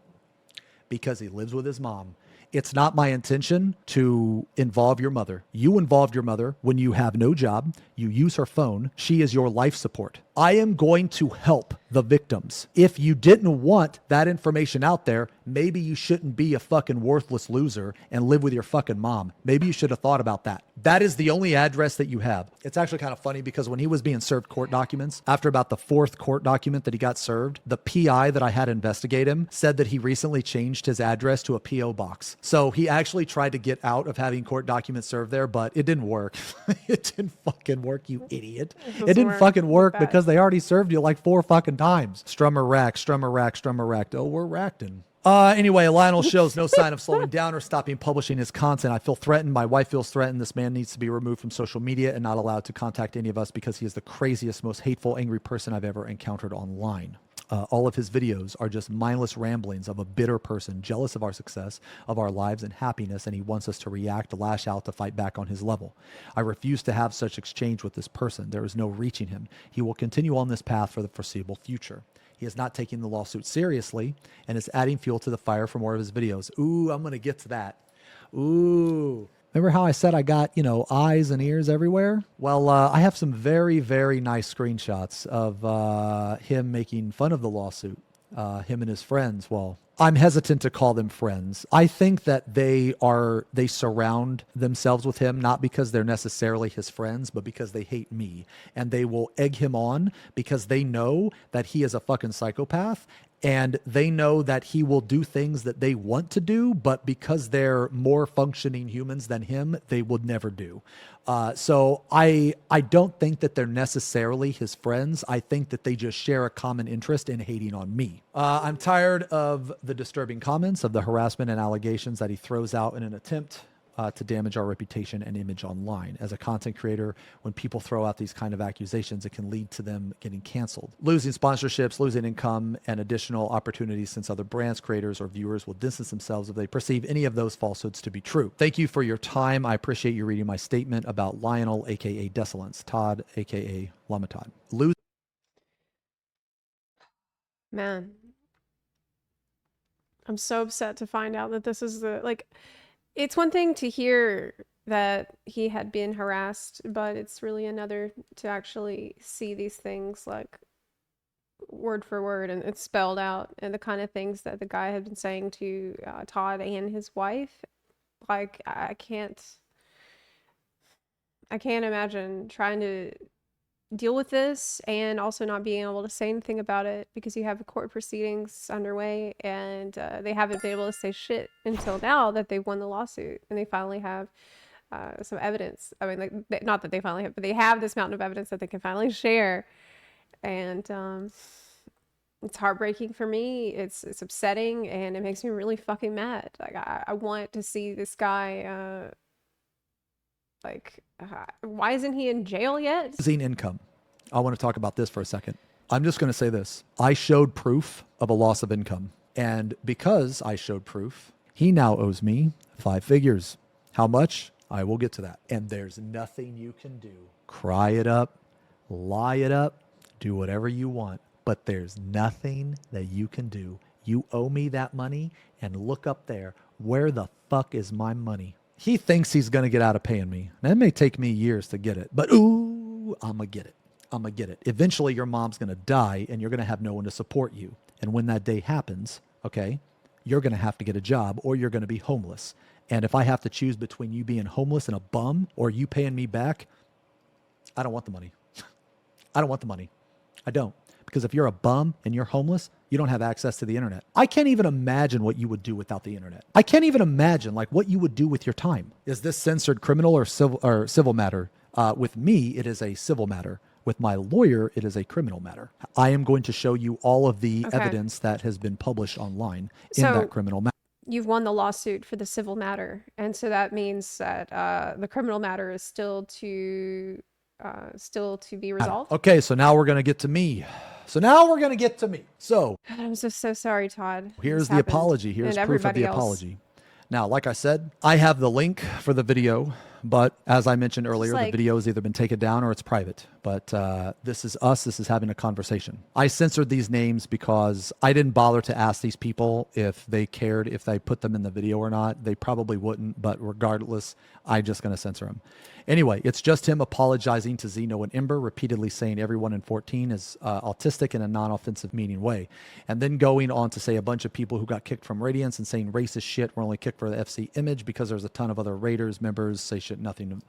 Because he lives with his mom. It's not my intention to involve your mother. You involved your mother when you have no job. You use her phone. She is your life support. I am going to help the victims. If you didn't want that information out there, maybe you shouldn't be a fucking worthless loser and live with your fucking mom. Maybe you should have thought about that. That is the only address that you have. It's actually kind of funny because when he was being served court documents, after about the fourth court document that he got served, the PI that I had investigate him said that he recently changed his address to a PO box. So he actually tried to get out of having court documents served there, but it didn't work. It didn't fucking work, you idiot. It didn't fucking work because they already served you like 4 fucking times. Strummer rack, strummer rack, strummer racked. Oh, we're racked-in. Anyway, Lionel shows no sign of slowing down or stopping publishing his content. I feel threatened. My wife feels threatened. This man needs to be removed from social media and not allowed to contact any of us because he is the craziest, most hateful, angry person I've ever encountered online. All of his videos are just mindless ramblings of a bitter person, jealous of our success, of our lives and happiness, and he wants us to react, to lash out, to fight back on his level. I refuse to have such exchange with this person. There is no reaching him. He will continue on this path for the foreseeable future. He is not taking the lawsuit seriously and is adding fuel to the fire for more of his videos. Ooh, I'm going to get to that. Ooh. Remember how I said I got, eyes and ears everywhere? Well, I have some very, very nice screenshots of him making fun of the lawsuit. Him and his friends. Well, I'm hesitant to call them friends. I think that they surround themselves with him, not because they're necessarily his friends, but because they hate me. And they will egg him on because they know that he is a fucking psychopath. And they know that he will do things that they want to do, but because they're more functioning humans than him, they would never do. So I don't think that they're necessarily his friends. I think that they just share a common interest in hating on me. I'm tired of the disturbing comments, of the harassment and allegations that he throws out in an attempt to damage our reputation and image online. As a content creator, when people throw out these kind of accusations, it can lead to them getting canceled, losing sponsorships, losing income, and additional opportunities since other brands, creators, or viewers will distance themselves if they perceive any of those falsehoods to be true. Thank you for your time. I appreciate you reading my statement about Lionel, aka Desolence, Todd, aka Llama Todd. Man, I'm so upset to find out that this is it's one thing to hear that he had been harassed, but it's really another to actually see these things like word for word and it's spelled out, and the kind of things that the guy had been saying to Todd and his wife. Like, I can't imagine trying to deal with this and also not being able to say anything about it because you have court proceedings underway and they haven't been able to say shit until now that they've won the lawsuit and they finally have some evidence. I mean, like, not that they finally have, but they have this mountain of evidence that they can finally share. And it's heartbreaking for me. It's upsetting and it makes me really fucking mad. Like, I want to see this guy Like, why isn't he in jail yet? Losing income. I want to talk about this for a second. I'm just going to say this. I showed proof of a loss of income. And because I showed proof, he now owes me 5 figures. How much? I will get to that. And there's nothing you can do. Cry it up, lie it up, do whatever you want. But there's nothing that you can do. You owe me that money, and look up there. Where the fuck is my money? He thinks he's going to get out of paying me. Now, it may take me years to get it, but ooh, I'm going to get it. I'm going to get it. Eventually, your mom's going to die, and you're going to have no one to support you. And when that day happens, okay, you're going to have to get a job, or you're going to be homeless. And if I have to choose between you being homeless and a bum or you paying me back, I don't want the money. I don't want the money. I don't. Because if you're a bum and you're homeless, you don't have access to the internet. I can't even imagine what you would do without the internet. I can't even imagine like what you would do with your time. Is this censored criminal or civil matter? With me, it is a civil matter. With my lawyer, it is a criminal matter. I am going to show you all of the evidence that has been published online in that criminal matter. You've won the lawsuit for the civil matter, and so that means that the criminal matter is still to be resolved. Okay, so now we're going to get to me. So God, I'm just so sorry, Todd. Here's the apology. Here's proof of the apology. Now, like I said, I have the link for the video, but as I mentioned earlier, the video has either been taken down or it's private. But this is us. This is having a conversation. I censored these names because I didn't bother to ask these people if they cared if I put them in the video or not. They probably wouldn't, but regardless, I'm just going to censor them. Anyway, it's just him apologizing to Xeno and Ember, repeatedly saying everyone in 14 is autistic in a non-offensive meaning way. And then going on to say a bunch of people who got kicked from Radiance and saying racist shit were only kicked for the FC image because there's a ton of other Raiders members say shit nothing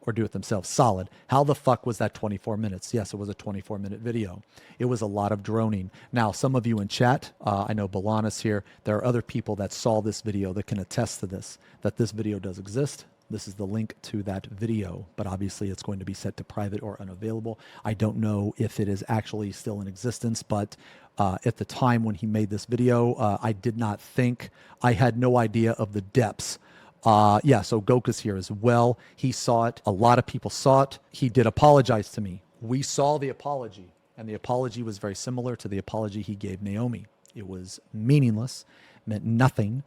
or do it themselves. Solid. How the fuck was that 24 minutes? Yes, it was a 24-minute video. It was a lot of droning. Now, some of you in chat, I know Balana's here. There are other people that saw this video that can attest to this, that this video does exist. This is the link to that video, but obviously it's going to be set to private or unavailable. I don't know if it is actually still in existence, but at the time when he made this video, I did not think, I had no idea of the depths. So Goka's here as well. He saw it. A lot of people saw it. He did apologize to me. We saw the apology, and the apology was very similar to the apology he gave Naomi. It was meaningless, meant nothing.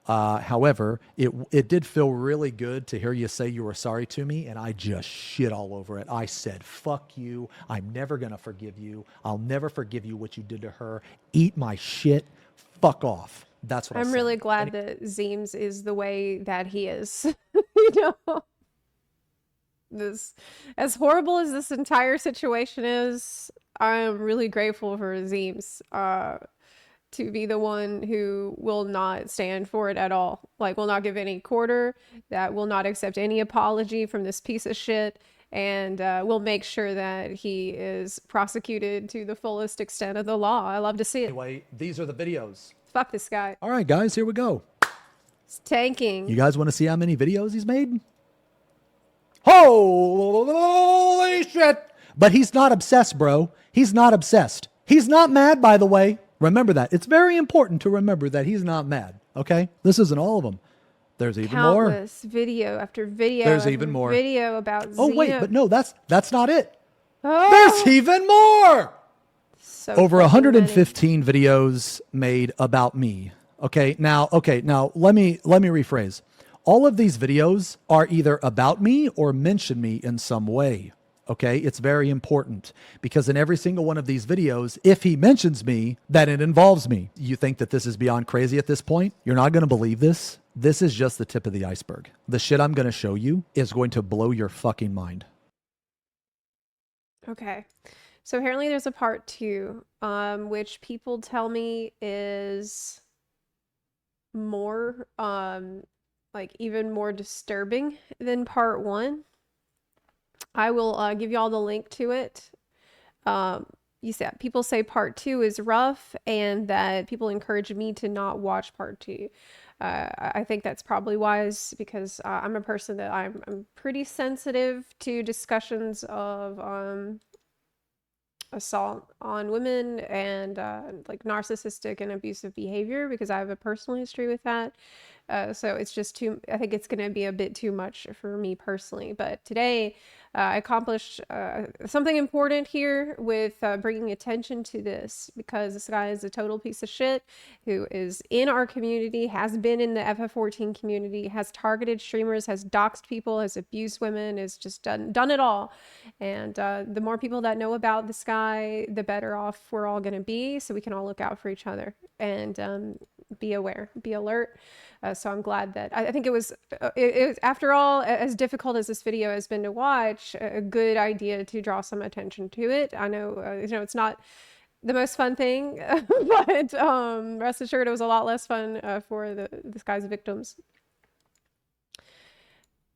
However, it did feel really good to hear you say you were sorry to me, and I just shit all over it. I said, fuck you. I'm never going to forgive you. I'll never forgive you what you did to her. Eat my shit. Fuck off. That's what I'm really glad that Zeems is the way that he is. You know, this, as horrible as this entire situation is, I'm really grateful for Zeems to be the one who will not stand for it at all. Like, will not give any quarter, that will not accept any apology from this piece of shit, and will make sure that he is prosecuted to the fullest extent of the law. I love to see it. Anyway, these are the videos. Fuck this guy. All right, guys, here we go. It's tanking. You guys want to see how many videos he's made? Holy shit. But he's not obsessed, bro. He's not obsessed. He's not mad, by the way. Remember that. It's very important to remember that he's not mad, okay? This isn't all of them. There's even more. Countless video after video. There's even more. Video about Oh, wait, but no, that's not it. Oh, There's even more. so Over fucking 115 videos made about me. Okay, now let me rephrase. All of these videos are either about me or mention me in some way. Okay, it's very important because in every single one of these videos, if he mentions me, then it involves me. You think that this is beyond crazy at this point? You're not going to believe this. This is just the tip of the iceberg. The shit I'm going to show you is going to blow your fucking mind. Okay. So apparently there's a part 2, which people tell me is more, like even more disturbing than part 1. I will give you all the link to it. You said people say part 2 is rough, and that people encourage me to not watch part 2. I think that's probably wise because I'm a person that I'm pretty sensitive to discussions of assault on women and like narcissistic and abusive behavior because I have a personal history with that. So it's just too, I think it's going to be a bit too much for me personally. But today I accomplished something important here with bringing attention to this, because this guy is a total piece of shit who is in our community, has been in the FF14 community, has targeted streamers, has doxed people, has abused women, has just done it all. And the more people that know about this guy, the better off we're all going to be, so we can all look out for each other and be aware, be alert. So I'm glad that I think it was after all, as difficult as this video has been to watch, a good idea to draw some attention to it. I know, it's not the most fun thing, but rest assured it was a lot less fun for this guy's victims.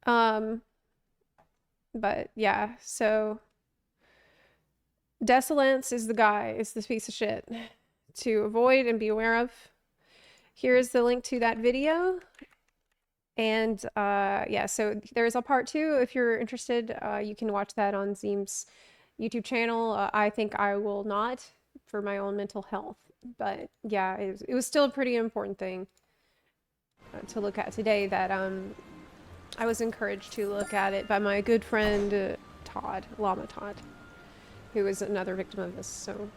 But yeah, so Desolence is the guy, is this piece of shit to avoid and be aware of. Here's the link to that video. And yeah, so there's a part 2. If you're interested, you can watch that on Zeem's YouTube channel. I think I will not, for my own mental health. But yeah, it was still a pretty important thing to look at today, that I was encouraged to look at it by my good friend Todd, Llama Todd, who is another victim of this. So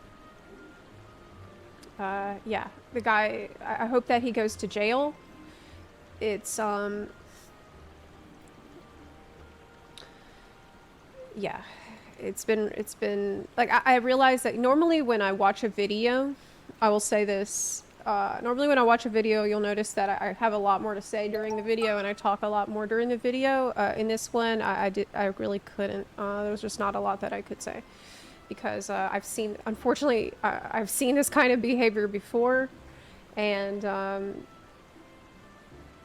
yeah, the guy, I hope that he goes to jail. It's yeah, it's been like, I realize that normally when I watch a video, I will say this, normally when I watch a video, you'll notice that I have a lot more to say during the video, and I talk a lot more during the video. In this one, I really couldn't. There was just not a lot that I could say, because unfortunately, I've seen this kind of behavior before, and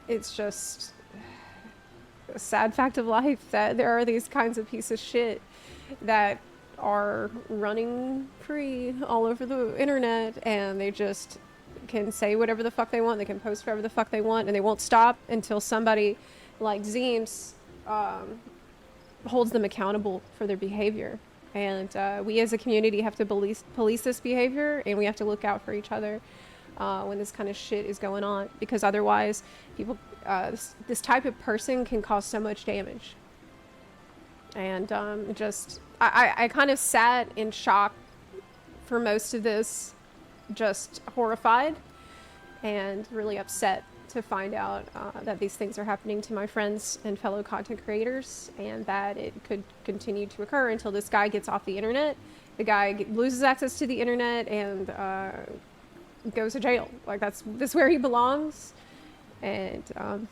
it's just a sad fact of life that there are these kinds of pieces of shit that are running free all over the internet, and they just can say whatever the fuck they want, they can post whatever the fuck they want, and they won't stop until somebody like Zeems holds them accountable for their behavior. And we as a community have to police this behavior, and we have to look out for each other when this kind of shit is going on, because otherwise people, this type of person can cause so much damage. And I kind of sat in shock for most of this, just horrified and really upset to find out that these things are happening to my friends and fellow content creators, and that it could continue to occur until this guy gets off the internet. The guy loses access to the internet and goes to jail. Like, that's where he belongs. And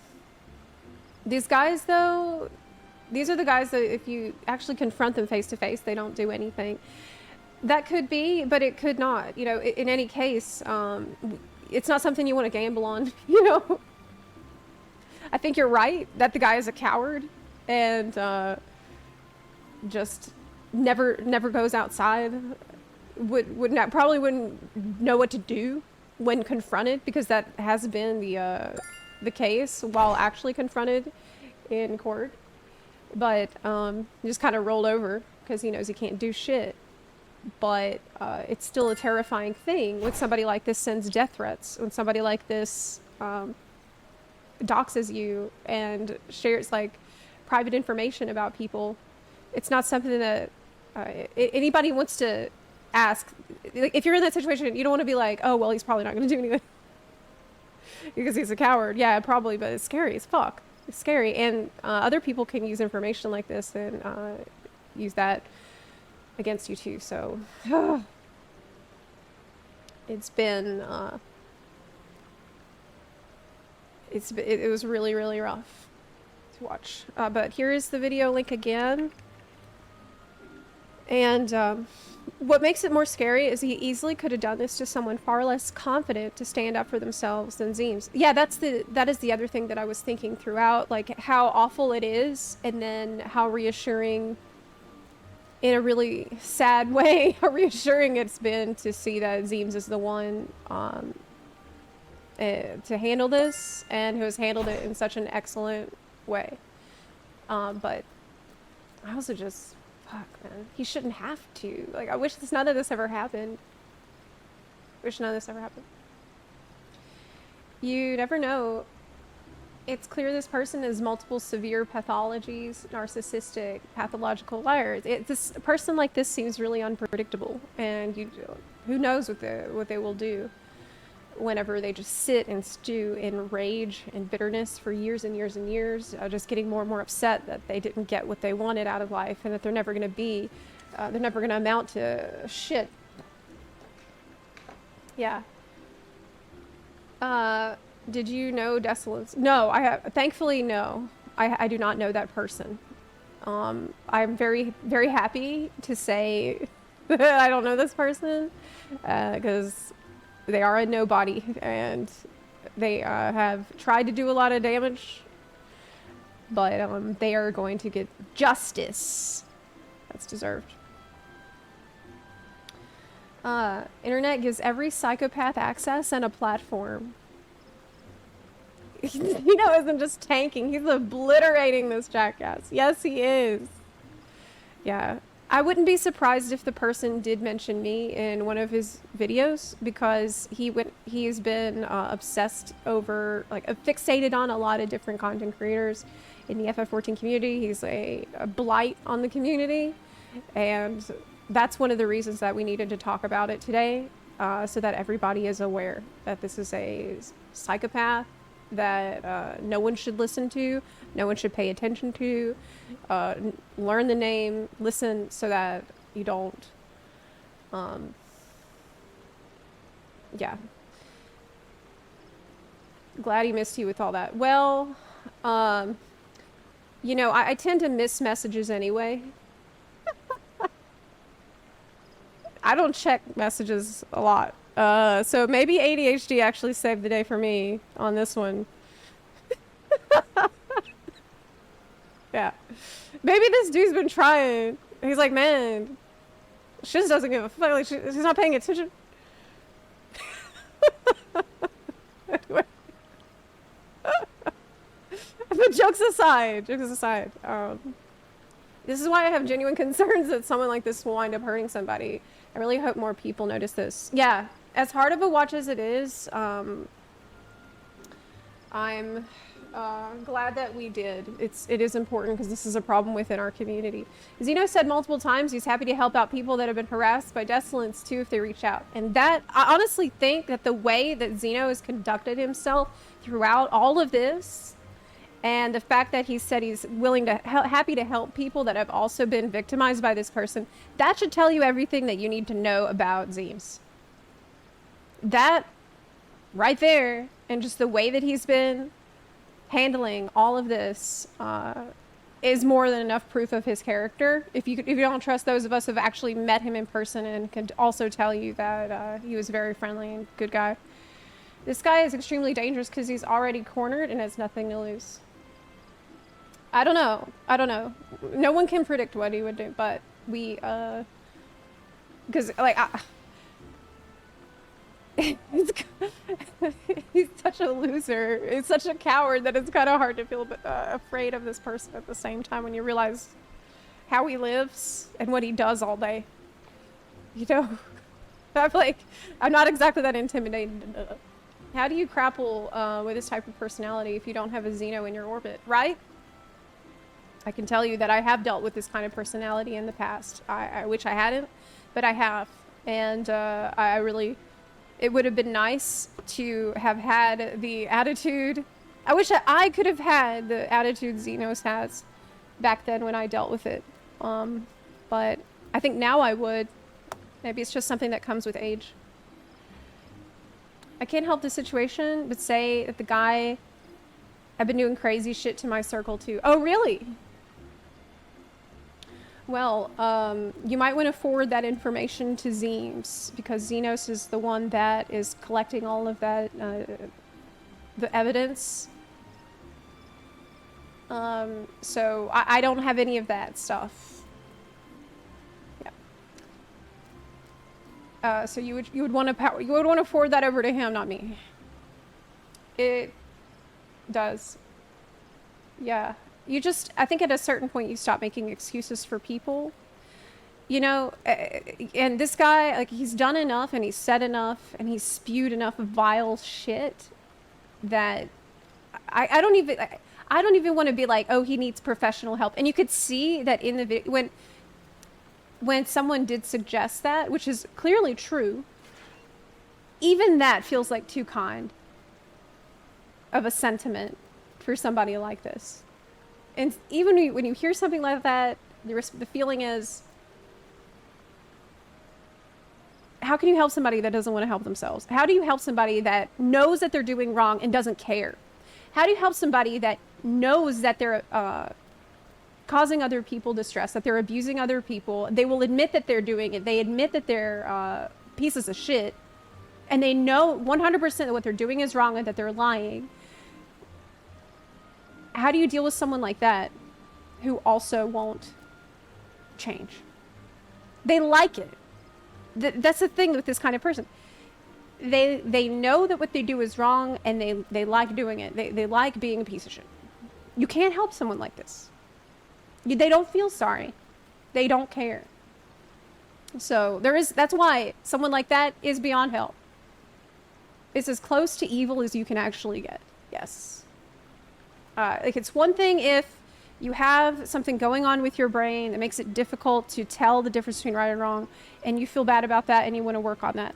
these guys, though, these are the guys that if you actually confront them face to face, they don't do anything. That could be, but it could not. You know, in any case, it's not something you want to gamble on, you know? I think you're right that the guy is a coward and just never goes outside. Probably wouldn't know what to do when confronted, because that has been the case while actually confronted in court. But he just kind of rolled over because he knows he can't do shit. But it's still a terrifying thing when somebody like this sends death threats, when somebody like this doxes you and shares like private information about people. It's not something that anybody wants to ask. If you're in that situation, you don't want to be like, oh, well, he's probably not going to do anything because he's a coward. Yeah, probably, but it's scary as fuck. It's scary. And other people can use information like this and use that against you too. So it's been it was really, really rough to watch. But here is the video link again. And what makes it more scary is he easily could have done this to someone far less confident to stand up for themselves than Zeems. Yeah, that is the other thing that I was thinking throughout, like how awful it is, and then how reassuring, in a really sad way, how reassuring it's been to see that Zeems is the one to handle this, and who has handled it in such an excellent way. But I also just, fuck, man, he shouldn't have to. Like, I wish none of this ever happened. Wish none of this ever happened. You never know It's clear this person has multiple severe pathologies, narcissistic, pathological liars. This a person like this seems really unpredictable, and who knows what they will do whenever they just sit and stew in rage and bitterness for years and years and years, just getting more and more upset that they didn't get what they wanted out of life, and that they're never going to amount to shit. Yeah. Did you know Desolates? No, thankfully, no. I do not know that person. I'm very, very happy to say that I don't know this person, because they are a nobody, and they have tried to do a lot of damage, but they are going to get justice that's deserved. Internet gives every psychopath access and a platform. Isn't just tanking, he's obliterating this jackass. Yes, he is. Yeah. I wouldn't be surprised if the person did mention me in one of his videos, because he's been obsessed over, fixated on a lot of different content creators in the FF14 community. He's a blight on the community, and that's one of the reasons that we needed to talk about it today, so that everybody is aware that this is a psychopath that no one should listen to, no one should pay attention to. Learn the name, listen, so that you don't, yeah. Glad he missed you with all that. Well, I tend to miss messages anyway. I don't check messages a lot. So maybe ADHD actually saved the day for me on this one. Yeah. Maybe this dude's been trying. He's like, man, she just doesn't give a fuck. Like, she's not paying attention. Anyway. But jokes aside, this is why I have genuine concerns that someone like this will wind up hurting somebody. I really hope more people notice this. Yeah, as hard of a watch as it is, I'm glad that we did. It is important, because this is a problem within our community. Xeno said multiple times he's happy to help out people that have been harassed by Desolants too if they reach out. And that, I honestly think that the way that Xeno has conducted himself throughout all of this, and the fact that he said he's willing to happy to help people that have also been victimized by this person, that should tell you everything that you need to know about Zeems. That right there, and just the way that he's been handling all of this, is more than enough proof of his character. If you don't trust those of us who have actually met him in person, and can also tell you that he was very friendly and good guy. This guy is extremely dangerous because he's already cornered and has nothing to lose. I don't know. No one can predict what he would do, but we, because, he's such a loser. He's such a coward that it's kind of hard to feel afraid of this person at the same time when you realize how he lives and what he does all day. I'm not exactly that intimidated. How do you grapple with this type of personality if you don't have a Xeno in your orbit, right? I can tell you that I have dealt with this kind of personality in the past. I wish I hadn't, but I have. And it would have been nice to have had the attitude. I wish I could have had the attitude Xenos has back then when I dealt with it. But I think now I would. Maybe it's just something that comes with age. I can't help the situation, but say that the guy had been doing crazy shit to my circle too. Oh, really? Well, you might want to forward that information to Zeems, because Xenos is the one that is collecting all of that, the evidence. So I don't have any of that stuff. Yeah. So you would want to forward that over to him, not me. It does. Yeah. I think at a certain point you stop making excuses for people, and this guy, he's done enough and he's said enough and he's spewed enough vile shit that I don't even want to be like, oh, he needs professional help. And you could see that in the video when someone did suggest that, which is clearly true, even that feels like too kind of a sentiment for somebody like this. And even when you hear something like that, the feeling is, how can you help somebody that doesn't want to help themselves? How do you help somebody that knows that they're doing wrong and doesn't care? How do you help somebody that knows that they're causing other people distress, that they're abusing other people? They will admit that they're doing it. They admit that they're pieces of shit. And they know 100% that what they're doing is wrong and that they're lying. How do you deal with someone like that who also won't change? They like it. That's the thing with this kind of person. They know that what they do is wrong, and they like doing it. They like being a piece of shit. You can't help someone like this. They don't feel sorry. They don't care. So that's why someone like that is beyond help. It's as close to evil as you can actually get. Yes. Like, it's one thing if you have something going on with your brain that makes it difficult to tell the difference between right and wrong, and you feel bad about that and you want to work on that.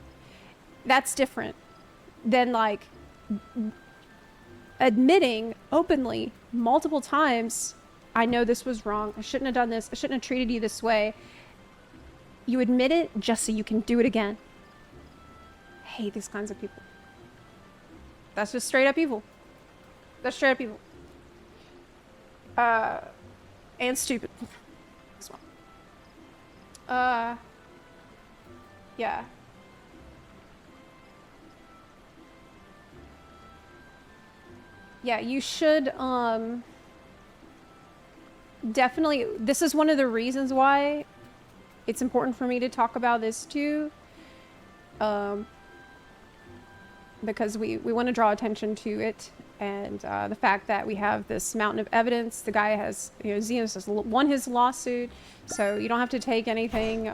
That's different than, like, admitting openly multiple times, I know this was wrong. I shouldn't have done this. I shouldn't have treated you this way. You admit it just so you can do it again. I hate these kinds of people. That's just straight up evil. That's straight up evil. And stupid. This one. Yeah. Yeah, you should, definitely, this is one of the reasons why it's important for me to talk about this too. Because we want to draw attention to it, and the fact that we have this mountain of evidence. The guy has, Xenosys has won his lawsuit, so you don't have to take anything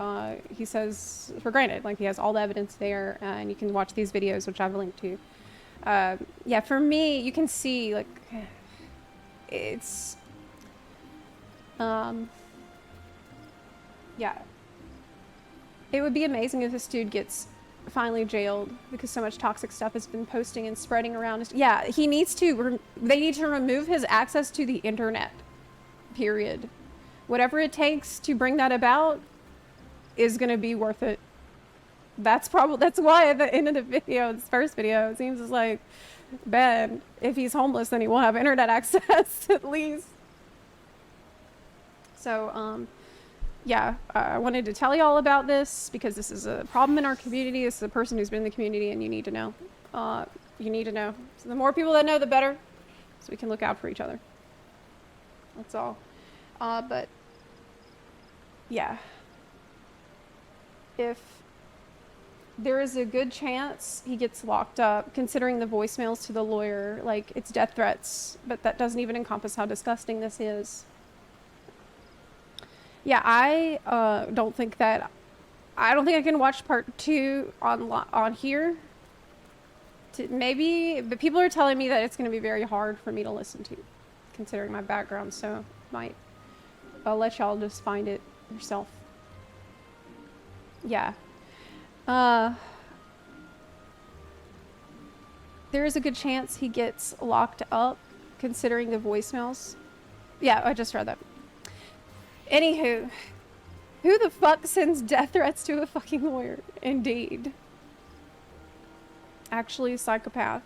he says for granted. Like, he has all the evidence there, and you can watch these videos, which I've linked to. Yeah, for me, you can see, like, it's, yeah. It would be amazing if this dude gets finally jailed, because so much toxic stuff has been posting and spreading around. Yeah, he needs to, they need to remove his access to the internet, period. Whatever it takes to bring that about is going to be worth it. That's why at the end of the video, this first video, it seems like, Ben, if he's homeless, then he will have internet access at least. So, yeah, I wanted to tell y'all about this because this is a problem in our community. This is a person who's been in the community, and you need to know. You need to know. So the more people that know, the better, so we can look out for each other. That's all. But, yeah. If there is a good chance he gets locked up, considering the voicemails to the lawyer, like, it's death threats, but that doesn't even encompass how disgusting this is. Yeah, I don't think I can watch part 2 on here. Maybe, but people are telling me that it's going to be very hard for me to listen to, considering my background, so I'll let y'all just find it yourself. Yeah. There is a good chance he gets locked up, considering the voicemails. Yeah, I just read that. Anywho, who the fuck sends death threats to a fucking lawyer? Indeed. Actually, psychopath.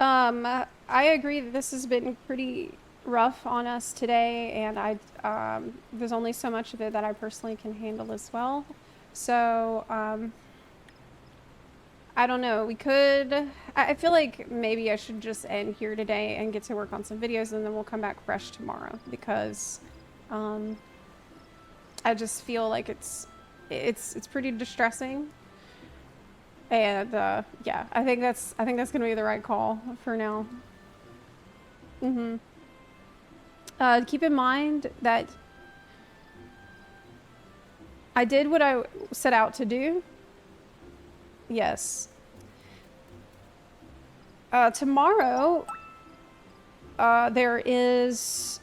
I agree that this has been pretty rough on us today, and there's only so much of it that I personally can handle as well. So, I don't know, I feel like maybe I should just end here today and get to work on some videos, and then we'll come back fresh tomorrow, because I just feel like it's pretty distressing, and yeah, I think that's gonna be the right call for now. Keep in mind that I did what I set out to do. Yes. Tomorrow There is,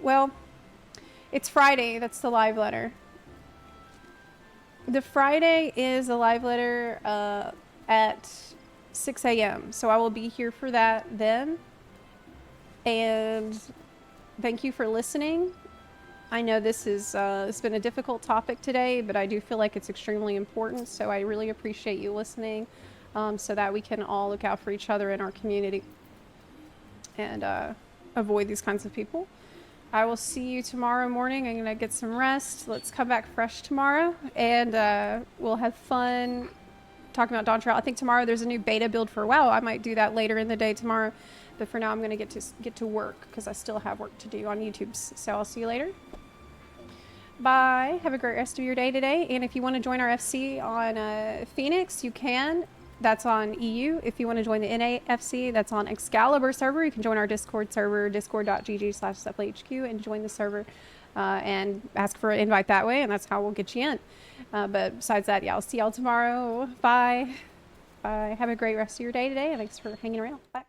well, it's Friday. That's the live letter. The Friday is a live letter at 6 a.m. So I will be here for that then. And thank you for listening. I know this is it's been a difficult topic today, but I do feel like it's extremely important. So I really appreciate you listening, so that we can all look out for each other in our community and avoid these kinds of people. I will see you tomorrow morning. I'm gonna get some rest. Let's come back fresh tomorrow, and we'll have fun talking about Dawn Trail. I think tomorrow there's a new beta build for WoW. I might do that later in the day tomorrow, but for now I'm gonna get to work because I still have work to do on YouTube's. So I'll see you later. Bye. Have a great rest of your day today. And if you want to join our FC on Phoenix, you can. That's on EU. If you want to join the NAFC, that's on Excalibur server. You can join our Discord server, discord.gg/ZeplaHQ, and join the server and ask for an invite that way, and that's how we'll get you in. But besides that, yeah, I'll see y'all tomorrow. Bye. Bye. Have a great rest of your day today, and thanks for hanging around. Bye.